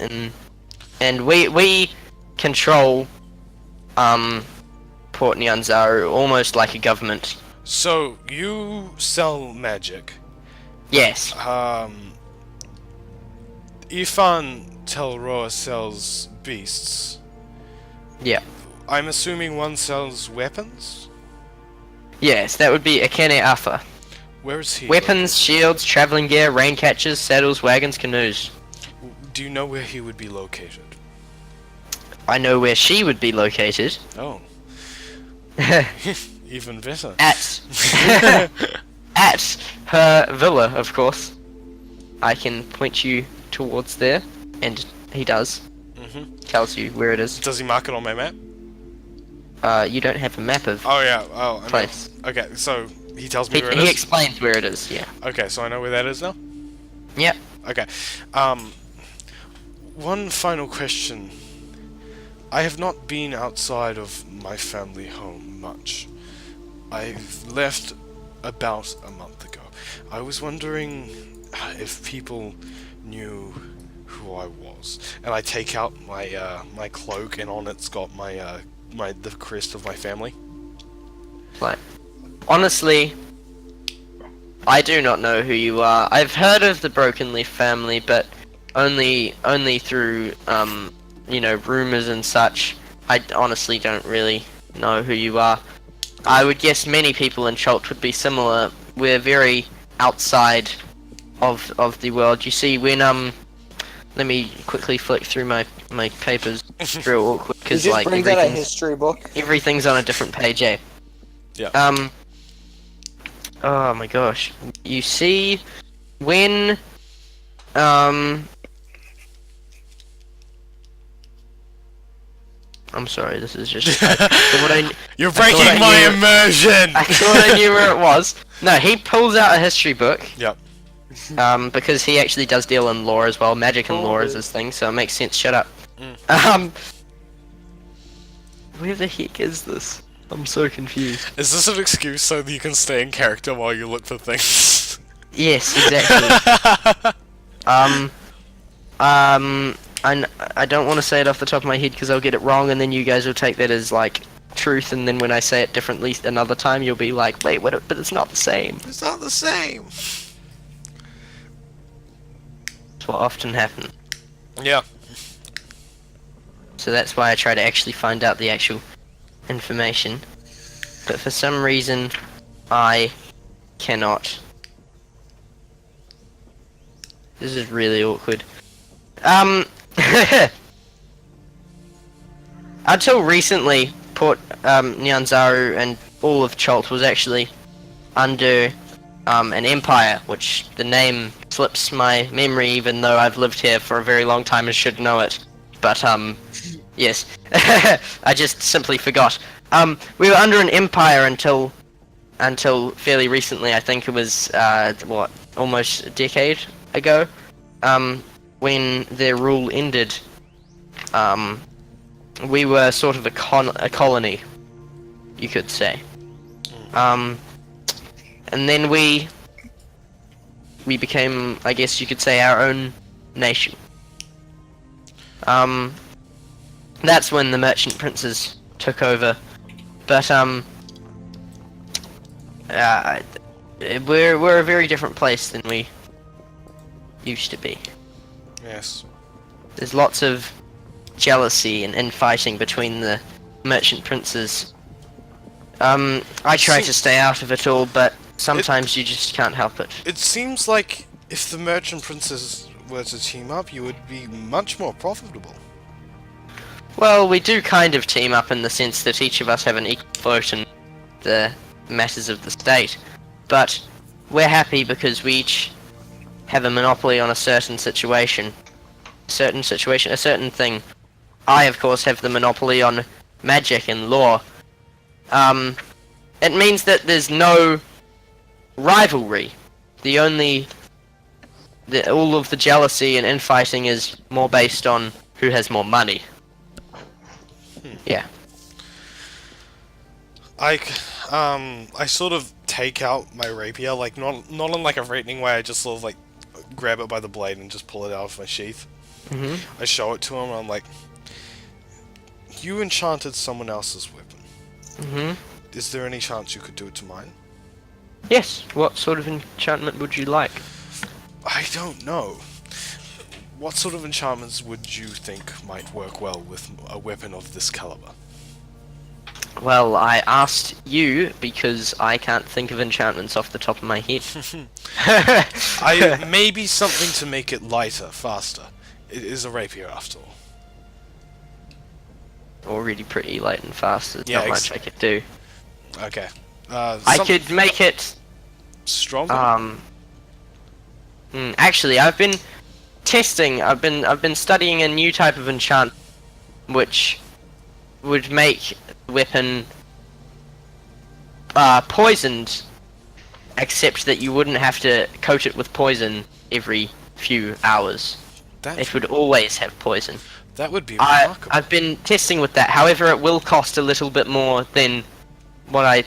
Speaker 2: we control Port Nyanzaru almost like a government.
Speaker 4: So you sell magic.
Speaker 2: Yes.
Speaker 4: Ifan Telroa sells beasts.
Speaker 2: Yeah.
Speaker 4: I'm assuming one sells weapons?
Speaker 2: Yes, that would be Akene Afa.
Speaker 4: Where is he?
Speaker 2: Weapons, shields, traveling gear, rain catchers, saddles, wagons, canoes.
Speaker 4: located? Do you know where he would be located?
Speaker 2: I know where she would be located.
Speaker 4: Oh. Even better.
Speaker 2: At at her villa, of course. I can point you towards there, and he does. Tells you where it is.
Speaker 4: Does he mark it on my map?
Speaker 2: You don't have a map of
Speaker 4: Oh yeah. Oh, I mean,
Speaker 2: place.
Speaker 4: okay, so he tells me where it
Speaker 2: He
Speaker 4: is.
Speaker 2: explains where it is. Yeah.
Speaker 4: Okay, so I know where that is now.
Speaker 2: Yep.
Speaker 4: Okay. One final question. I have not been outside of my family home much. I've left about a month ago. I was wondering if people knew who I was. And I take out my my cloak, and on it's got my the crest of my family.
Speaker 2: Like, honestly, I do not know who you are. I've heard of the Broken Leaf family, but only through you know, rumors and such. I honestly don't really know who you are. I would guess many people in Chult would be similar. We're very outside of the world. You see, when let me quickly flick through my papers. It's real awkward
Speaker 6: He
Speaker 2: because
Speaker 6: just
Speaker 2: like
Speaker 6: brings out a history book.
Speaker 2: everything's on a different page, eh?
Speaker 4: Yeah.
Speaker 2: Oh my gosh. You see, when I'm sorry, this is just... I
Speaker 4: You're
Speaker 2: thought
Speaker 4: breaking
Speaker 2: I
Speaker 4: my
Speaker 2: knew-
Speaker 4: immersion!
Speaker 2: I thought I knew where it was. No, he pulls out a history book.
Speaker 4: Yep.
Speaker 2: Because he actually does deal in lore as well. Magic and lore is his thing, so it makes sense. Shut up. Where the heck is this? I'm so confused.
Speaker 4: Is this an excuse so that you can stay in character while you look for things?
Speaker 2: Yes, exactly. I don't want to say it off the top of my head because I'll get it wrong, and then you guys will take that as like truth, and then when I say it differently another time, you'll be like, wait, what? But it's not the same.
Speaker 4: It's not the same.
Speaker 2: That's what often happens.
Speaker 4: Yeah.
Speaker 2: So that's why I try to actually find out the actual information. But for some reason, I cannot. This is really awkward. Until recently, Port Nyanzaru and all of Cholt was actually under an empire, which the name slips my memory, even though I've lived here for a very long time and should know it. But yes, I just simply forgot. We were under an empire until fairly recently. I think it was what, almost a decade ago, when their rule ended. We were sort of a colony, you could say. And then we became, I guess you could say, our own nation. That's when the merchant princes took over. But we're a very different place than we used to be.
Speaker 4: Yes.
Speaker 2: There's lots of jealousy and infighting between the merchant princes. I try to stay out of it all, but sometimes you just can't help it.
Speaker 4: It seems like if the merchant princes were to team up, you would be much more profitable.
Speaker 2: Well, we do kind of team up in the sense that each of us have an equal vote in the matters of the state, but we're happy because we each have a monopoly on a certain situation. A certain thing. I, of course, have the monopoly on magic and lore. It means that there's no rivalry. All of the jealousy and infighting is more based on who has more money. Yeah.
Speaker 4: I sort of take out my rapier, like not in like a threatening way. I just sort of like grab it by the blade and just pull it out of my sheath. I show it to him. And I'm like, you enchanted someone else's weapon. Is there any chance you could do it to mine?
Speaker 2: Yes. What sort of enchantment would you like?
Speaker 4: I don't know. What sort of enchantments would you think might work well with a weapon of this caliber?
Speaker 2: Well, I asked you because I can't think of enchantments off the top of my head.
Speaker 4: Maybe something to make it lighter, faster. It is a rapier after all.
Speaker 2: Already pretty light and fast. There's
Speaker 4: Yeah,
Speaker 2: not much I could do.
Speaker 4: Okay.
Speaker 2: I could make it.
Speaker 4: Stronger.
Speaker 2: Actually, I've been testing. I've been studying a new type of enchant, which would make the weapon poisoned, except that you wouldn't have to coat it with poison every few hours. It would always have poison.
Speaker 4: That would be remarkable.
Speaker 2: I've been testing with that. However, it will cost a little bit more than what I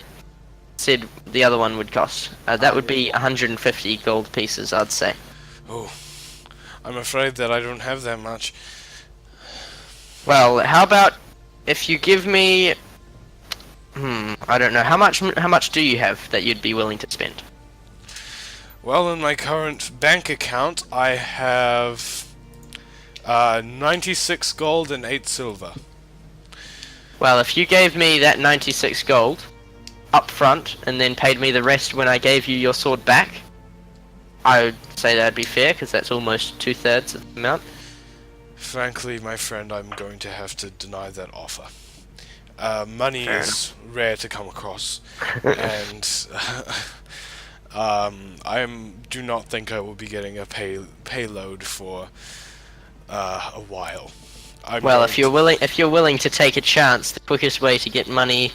Speaker 2: said the other one would cost. That would be 150 gold pieces, I'd say.
Speaker 4: Oh, I'm afraid that I don't have that much.
Speaker 2: Well, how about if you give me... I don't know. How much do you have that you'd be willing to spend?
Speaker 4: Well, in my current bank account, I have 96 gold and 8 silver.
Speaker 2: Well, if you gave me that 96 gold up front and then paid me the rest when I gave you your sword back, I would say that'd be fair, because that's almost 2/3 of the amount.
Speaker 4: Frankly, my friend, I'm going to have to deny that offer. Money is rare to come across, and I do not think I will be getting a payload for a while.
Speaker 2: Well, if you're willing to take a chance, the quickest way to get money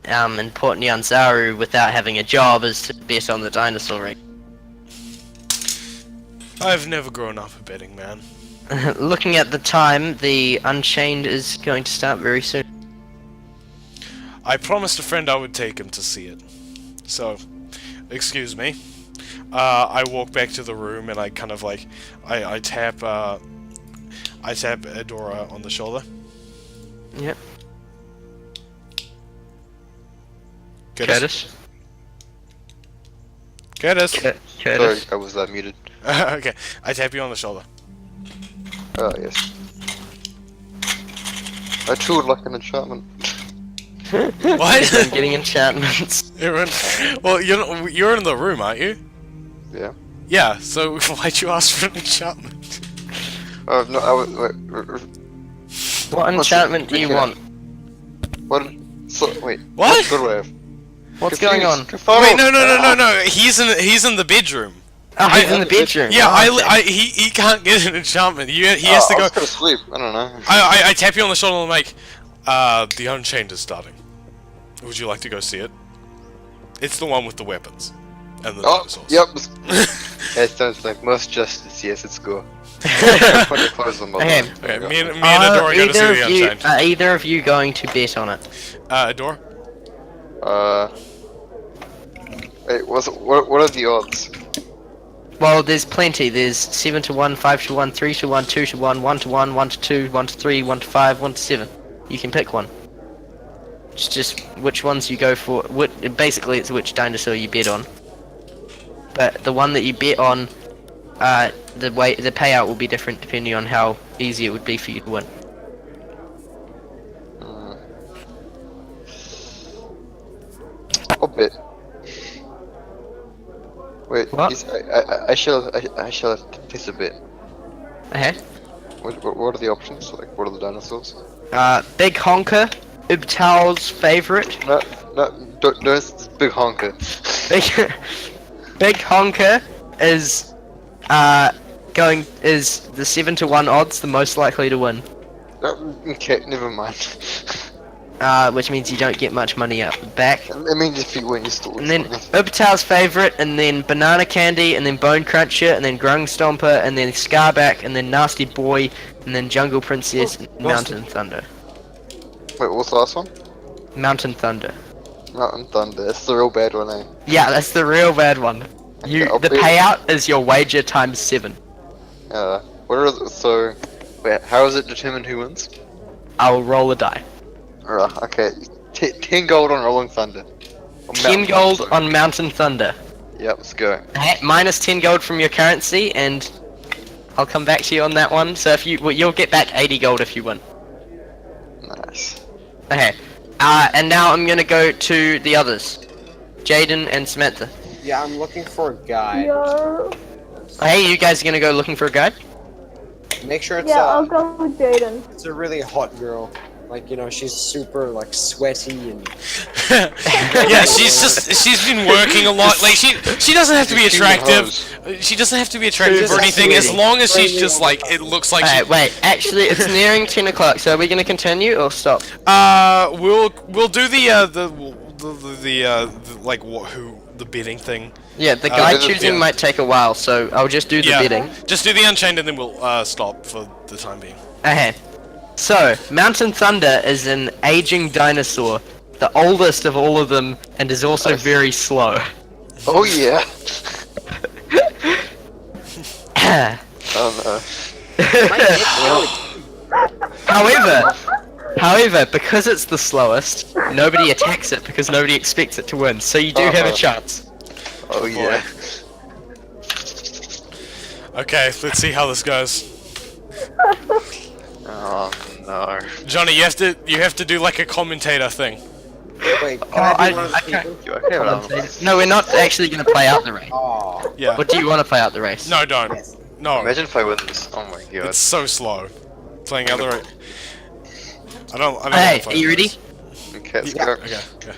Speaker 2: in Port Nyanzaru without having a job is to bet on the dinosaur ring.
Speaker 4: I've never grown up a betting man.
Speaker 2: Looking at the time, the Unchained is going to start very soon.
Speaker 4: I promised a friend I would take him to see it. So, excuse me. I walk back to the room and I kind of like, I tap Eudora on the shoulder.
Speaker 2: Yep.
Speaker 4: Curtis? Curtis?
Speaker 2: Curtis?
Speaker 5: Sorry, I was muted.
Speaker 4: Okay, I tap you on the shoulder.
Speaker 5: Oh, yes. I too would like an enchantment.
Speaker 4: What?
Speaker 2: I'm getting enchantments.
Speaker 4: Well, you're in the room, aren't you?
Speaker 5: Yeah.
Speaker 4: Yeah, so why'd you ask for an enchantment?
Speaker 5: Oh, no, I was...
Speaker 2: What enchantment do you want?
Speaker 5: What? So, wait.
Speaker 4: What?
Speaker 5: Good way of...
Speaker 2: What's going on?
Speaker 4: Wait, no, he's in the bedroom.
Speaker 2: Oh, he's in the bedroom.
Speaker 4: Yeah, he can't get an enchantment. He has to
Speaker 5: I
Speaker 4: go...
Speaker 5: was gonna sleep, I don't know.
Speaker 4: I tap you on the shoulder and I'm like, the Unchained is starting. Would you like to go see it? It's the one with the weapons. And the dinosaurs.
Speaker 5: Yep. Yeah, it sounds like most justice, yes, it's go. Okay,
Speaker 4: Okay, me and Eudora go to see the Unchained.
Speaker 2: Are either of you going to bet on it?
Speaker 4: Eudora?
Speaker 5: Wait, what are the odds?
Speaker 2: Well, there's plenty. There's 7 to 1, 5 to 1, 3 to 1, 2 to 1, 1 to 1, 1 to 2, 1 to 3, 1 to 5, 1 to 7. You can pick one. It's just which ones you go for. Basically, it's which dinosaur you bet on. But the one that you bet on, the payout will be different depending on how easy it would be for you to win.
Speaker 5: I'll bet. Wait,
Speaker 2: What?
Speaker 5: I shall taste a bit.
Speaker 2: Okay.
Speaker 5: What are the options? Like, what are the dinosaurs?
Speaker 2: Big Honker, Ubtal's favorite.
Speaker 5: No, don't it's big honker.
Speaker 2: Big Honker is the 7 to 1 odds, the most likely to win.
Speaker 5: Okay, never mind.
Speaker 2: Which means you don't get much money up back.
Speaker 5: I mean, if you win, you still
Speaker 2: And then Ubtal's favorite, and then Banana Candy, and then Bone Cruncher, and then Grung Stomper, and then Scarback, and then Nasty Boy, and then Jungle Princess, and Mountain Thunder.
Speaker 5: Wait, what's the last one?
Speaker 2: Mountain Thunder.
Speaker 5: Mountain Thunder. That's the real bad one, eh?
Speaker 2: Yeah, that's the real bad one. The payout is your wager times 7.
Speaker 5: What are so? Wait, how is it determined who wins?
Speaker 2: I will roll a die.
Speaker 5: Okay. 10 gold on Rolling Thunder.
Speaker 2: 10 gold on Mountain Thunder.
Speaker 5: Yep, let's go.
Speaker 2: Minus 10 gold from your currency, and I'll come back to you on that one. So if you'll get back 80 gold if you win.
Speaker 5: Nice.
Speaker 2: Okay. And now I'm gonna go to the others, Jaden and Samantha.
Speaker 1: Yeah, I'm looking for a guide.
Speaker 3: Yeah.
Speaker 2: Hey, you guys are gonna go looking for a guide?
Speaker 1: Make sure it's
Speaker 3: Yeah, I'll go with Jaden.
Speaker 1: it's a really hot girl. Like, you know, she's super like sweaty and
Speaker 4: Yeah, she's been working a lot. Like she doesn't have to be attractive. She doesn't have to be attractive or anything. As long as she's just like it looks like.
Speaker 2: Alright, wait. Actually, it's nearing 10 o'clock. So are we gonna continue or stop?
Speaker 4: We'll do the bidding thing.
Speaker 2: Yeah, the guide choosing might take a while, so I'll just do the bidding.
Speaker 4: Just do the Unchained and then we'll stop for the time being.
Speaker 2: Okay. So, Mountain Thunder is an aging dinosaur, the oldest of all of them, and is also very slow.
Speaker 5: Oh yeah. Oh
Speaker 2: no. However, because it's the slowest, nobody attacks it because nobody expects it to win, so you do have a chance.
Speaker 5: Oh yeah.
Speaker 4: Okay, let's see how this goes.
Speaker 5: Oh no.
Speaker 4: Johnny, you have to do like a commentator thing.
Speaker 1: wait, can I be one of the
Speaker 2: can't.
Speaker 1: people?
Speaker 5: You okay, Alan?
Speaker 2: No, we're not actually going to play out the race.
Speaker 1: Oh,
Speaker 4: Yeah.
Speaker 2: What do you want to play out the race?
Speaker 4: No, don't. No.
Speaker 5: Imagine if I win this. Oh my god.
Speaker 4: It's so slow. Playing out the race. I don't
Speaker 2: Hey,
Speaker 4: wanna play
Speaker 2: are you
Speaker 4: the
Speaker 2: ready?
Speaker 4: race.
Speaker 5: Okay, let's
Speaker 1: Yeah.
Speaker 5: go.
Speaker 4: Okay.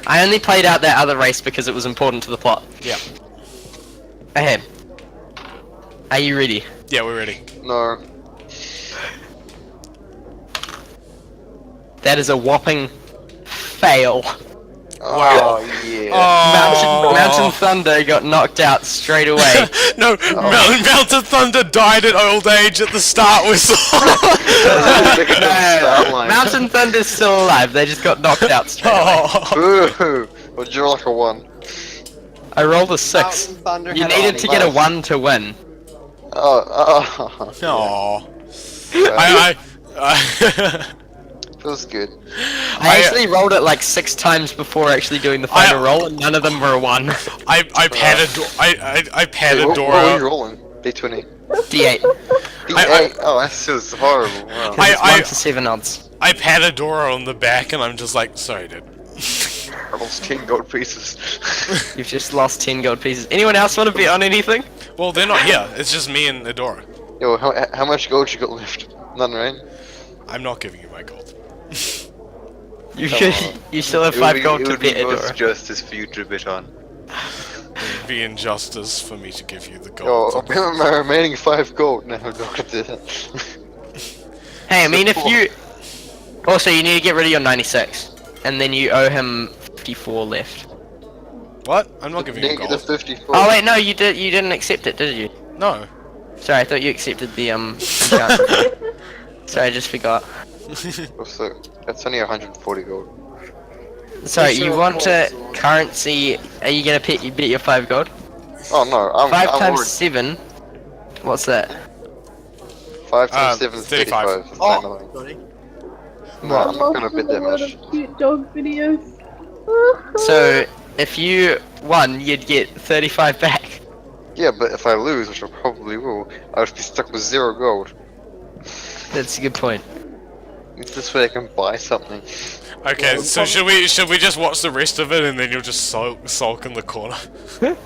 Speaker 2: I only played out that other race because it was important to the plot.
Speaker 4: Yeah.
Speaker 2: Okay. Are you ready?
Speaker 4: Yeah, we're ready.
Speaker 5: No.
Speaker 2: That is a whopping fail.
Speaker 5: Oh, yeah.
Speaker 2: Mountain Thunder got knocked out straight away.
Speaker 4: No, Mountain Thunder died at old age at the start whistle.
Speaker 2: Mountain Thunder's still alive, they just got knocked out straight away.
Speaker 5: Boo! Would you like a 1?
Speaker 2: I rolled a 6.
Speaker 1: Mountain Thunder
Speaker 2: You
Speaker 1: had
Speaker 2: needed
Speaker 1: only
Speaker 2: to get a
Speaker 1: left.
Speaker 2: 1 to win.
Speaker 5: Oh.
Speaker 4: Aww.
Speaker 5: Feels good.
Speaker 2: I actually rolled it like 6 times before actually doing the final roll, and none of them were a 1.
Speaker 4: I patted
Speaker 5: What
Speaker 4: Dora.
Speaker 5: were you rolling? D20.
Speaker 2: D8.
Speaker 5: D8? Oh, that's just horrible. Wow.
Speaker 2: It's 1 to 7 odds.
Speaker 4: I patted Dora on the back and I'm just like, sorry dude.
Speaker 5: I lost 10 gold pieces.
Speaker 2: You've just lost 10 gold pieces. Anyone else want to bet on anything?
Speaker 4: Well, they're not here. It's just me and Eudora.
Speaker 5: Yo, how much gold you got left? None, right?
Speaker 4: I'm not giving you my gold.
Speaker 2: You still have 5 gold to bet,
Speaker 5: It would be
Speaker 2: Eudora.
Speaker 5: most justice for you to bet on.
Speaker 4: It'd be injustice for me to give you the
Speaker 5: Yo,
Speaker 4: gold.
Speaker 5: my remaining 5 gold now. Look at that.
Speaker 2: Hey, I mean, if you... Also, you need to get rid of your 96. And then you owe him 54 left.
Speaker 4: What? I'm not giving you
Speaker 5: Negative
Speaker 4: gold.
Speaker 5: 54.
Speaker 2: Oh wait, no, you didn't accept it, did you?
Speaker 4: No.
Speaker 2: Sorry, I thought you accepted the, enchantment. Sorry, I just forgot.
Speaker 5: Also, that's only 140 gold.
Speaker 2: Sorry, you want to currency... Are you gonna bet your 5 gold?
Speaker 5: Oh no,
Speaker 2: 5
Speaker 5: I'm
Speaker 2: times
Speaker 5: already
Speaker 2: 7... What's that?
Speaker 5: 5 times 7 is
Speaker 4: 35.
Speaker 5: 35. It's
Speaker 1: Oh,
Speaker 5: dynamite.
Speaker 1: buddy.
Speaker 5: No, I'm not gonna bet that
Speaker 3: A lot
Speaker 5: much.
Speaker 3: of cute dog videos.
Speaker 2: So, if you won, you'd get 35 back.
Speaker 5: Yeah, but if I lose, which I probably will, I would be stuck with 0 gold.
Speaker 2: That's a good point.
Speaker 5: It's this way I can buy something.
Speaker 4: Okay, so should we just watch the rest of it and then you'll just sulk in the corner?
Speaker 5: Yo,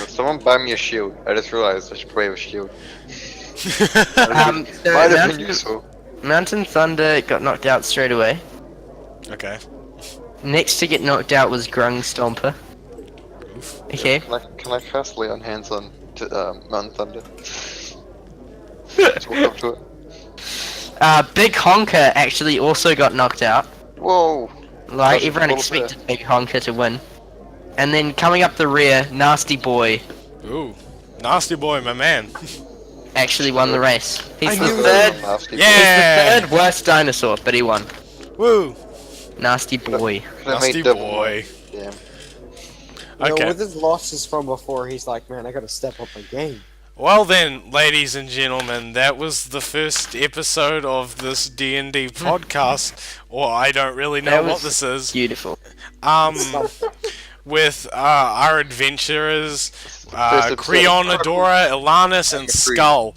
Speaker 5: someone buy me a shield. I just realized I should probably have a shield.
Speaker 2: So
Speaker 5: Might have been
Speaker 2: Mountain,
Speaker 5: useful.
Speaker 2: Mountain Thunder got knocked out straight away.
Speaker 4: Okay.
Speaker 2: Next to get knocked out was Grung Stomper. Okay.
Speaker 5: Can I cast lay on hands on Mountain Thunder? Just walk up to it.
Speaker 2: Big Honker actually also got knocked out.
Speaker 5: Whoa!
Speaker 2: Like,
Speaker 5: That's
Speaker 2: everyone
Speaker 5: cool
Speaker 2: expected Big Honker to win. And then coming up the rear, Nasty Boy
Speaker 4: Ooh. Nasty boy, my man.
Speaker 2: actually won the race. He's
Speaker 1: I
Speaker 2: the
Speaker 1: knew
Speaker 2: third.
Speaker 5: Nasty
Speaker 4: Yeah.
Speaker 2: He's the third worst dinosaur, but he won.
Speaker 4: Woo.
Speaker 2: Nasty Boy.
Speaker 5: Could've made
Speaker 4: Nasty
Speaker 5: double
Speaker 4: boy.
Speaker 5: Damn.
Speaker 1: You know,
Speaker 4: Okay.
Speaker 1: with his losses from before, he's like, man, I gotta step up my game.
Speaker 4: Well then, ladies and gentlemen, that was the first episode of this D&D podcast, or I don't really know
Speaker 2: That
Speaker 4: what
Speaker 2: was
Speaker 4: this is.
Speaker 2: Beautiful.
Speaker 4: With our adventurers,
Speaker 5: First episode.
Speaker 4: Creon, Eudora, Ilanis, and Skull.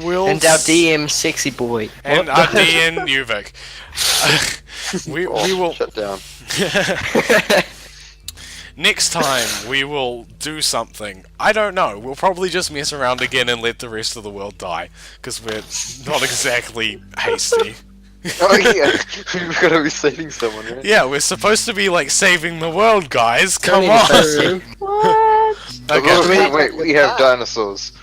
Speaker 4: We'll
Speaker 2: And our DM, Sexy Boy.
Speaker 4: and our DN Nuvik. we will
Speaker 5: Shut down.
Speaker 4: next time we will do something. I don't know. We'll probably just mess around again and let the rest of the world die because we're not exactly hasty.
Speaker 5: Oh yeah, we've gotta be saving someone, right?
Speaker 4: Yeah, we're supposed to be like saving the world, guys. Come
Speaker 2: Only the first
Speaker 4: on.
Speaker 2: session.
Speaker 3: What?
Speaker 4: Okay.
Speaker 5: Wait, we have dinosaurs.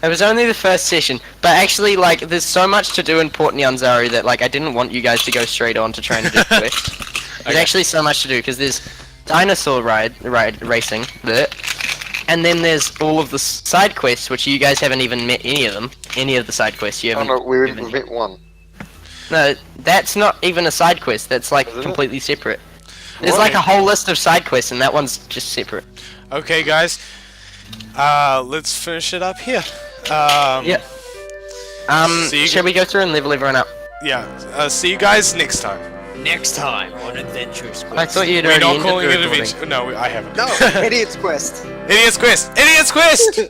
Speaker 2: It was only the first session, but actually, like, there's so much to do in Port Nyanzaru that, like, I didn't want you guys to go straight on to try and do the quest. There's actually so much to do, because there's dinosaur racing, bleh, and then there's all of the side quests, which you guys haven't even met any of them. Any of the side quests you
Speaker 5: Oh
Speaker 2: haven't.
Speaker 5: no, we
Speaker 2: even-
Speaker 5: met one.
Speaker 2: No, that's not even a side quest. That's like
Speaker 5: Isn't it?
Speaker 2: completely separate. There's
Speaker 4: What?
Speaker 2: like a whole list of side quests, and that one's just separate.
Speaker 4: Okay, guys. Let's finish it up here.
Speaker 2: Yeah.
Speaker 4: See you
Speaker 2: Shall we go through and level everyone up?
Speaker 4: Yeah. See you guys next time.
Speaker 1: Next time on Adventures Quest.
Speaker 2: I thought you'd
Speaker 4: We're
Speaker 2: already
Speaker 4: not
Speaker 2: ended
Speaker 4: calling
Speaker 2: the
Speaker 4: it
Speaker 2: recording.
Speaker 4: adventure. No, I haven't.
Speaker 1: No, Idiot's Quest.
Speaker 4: Idiot's Quest! Idiot's Quest!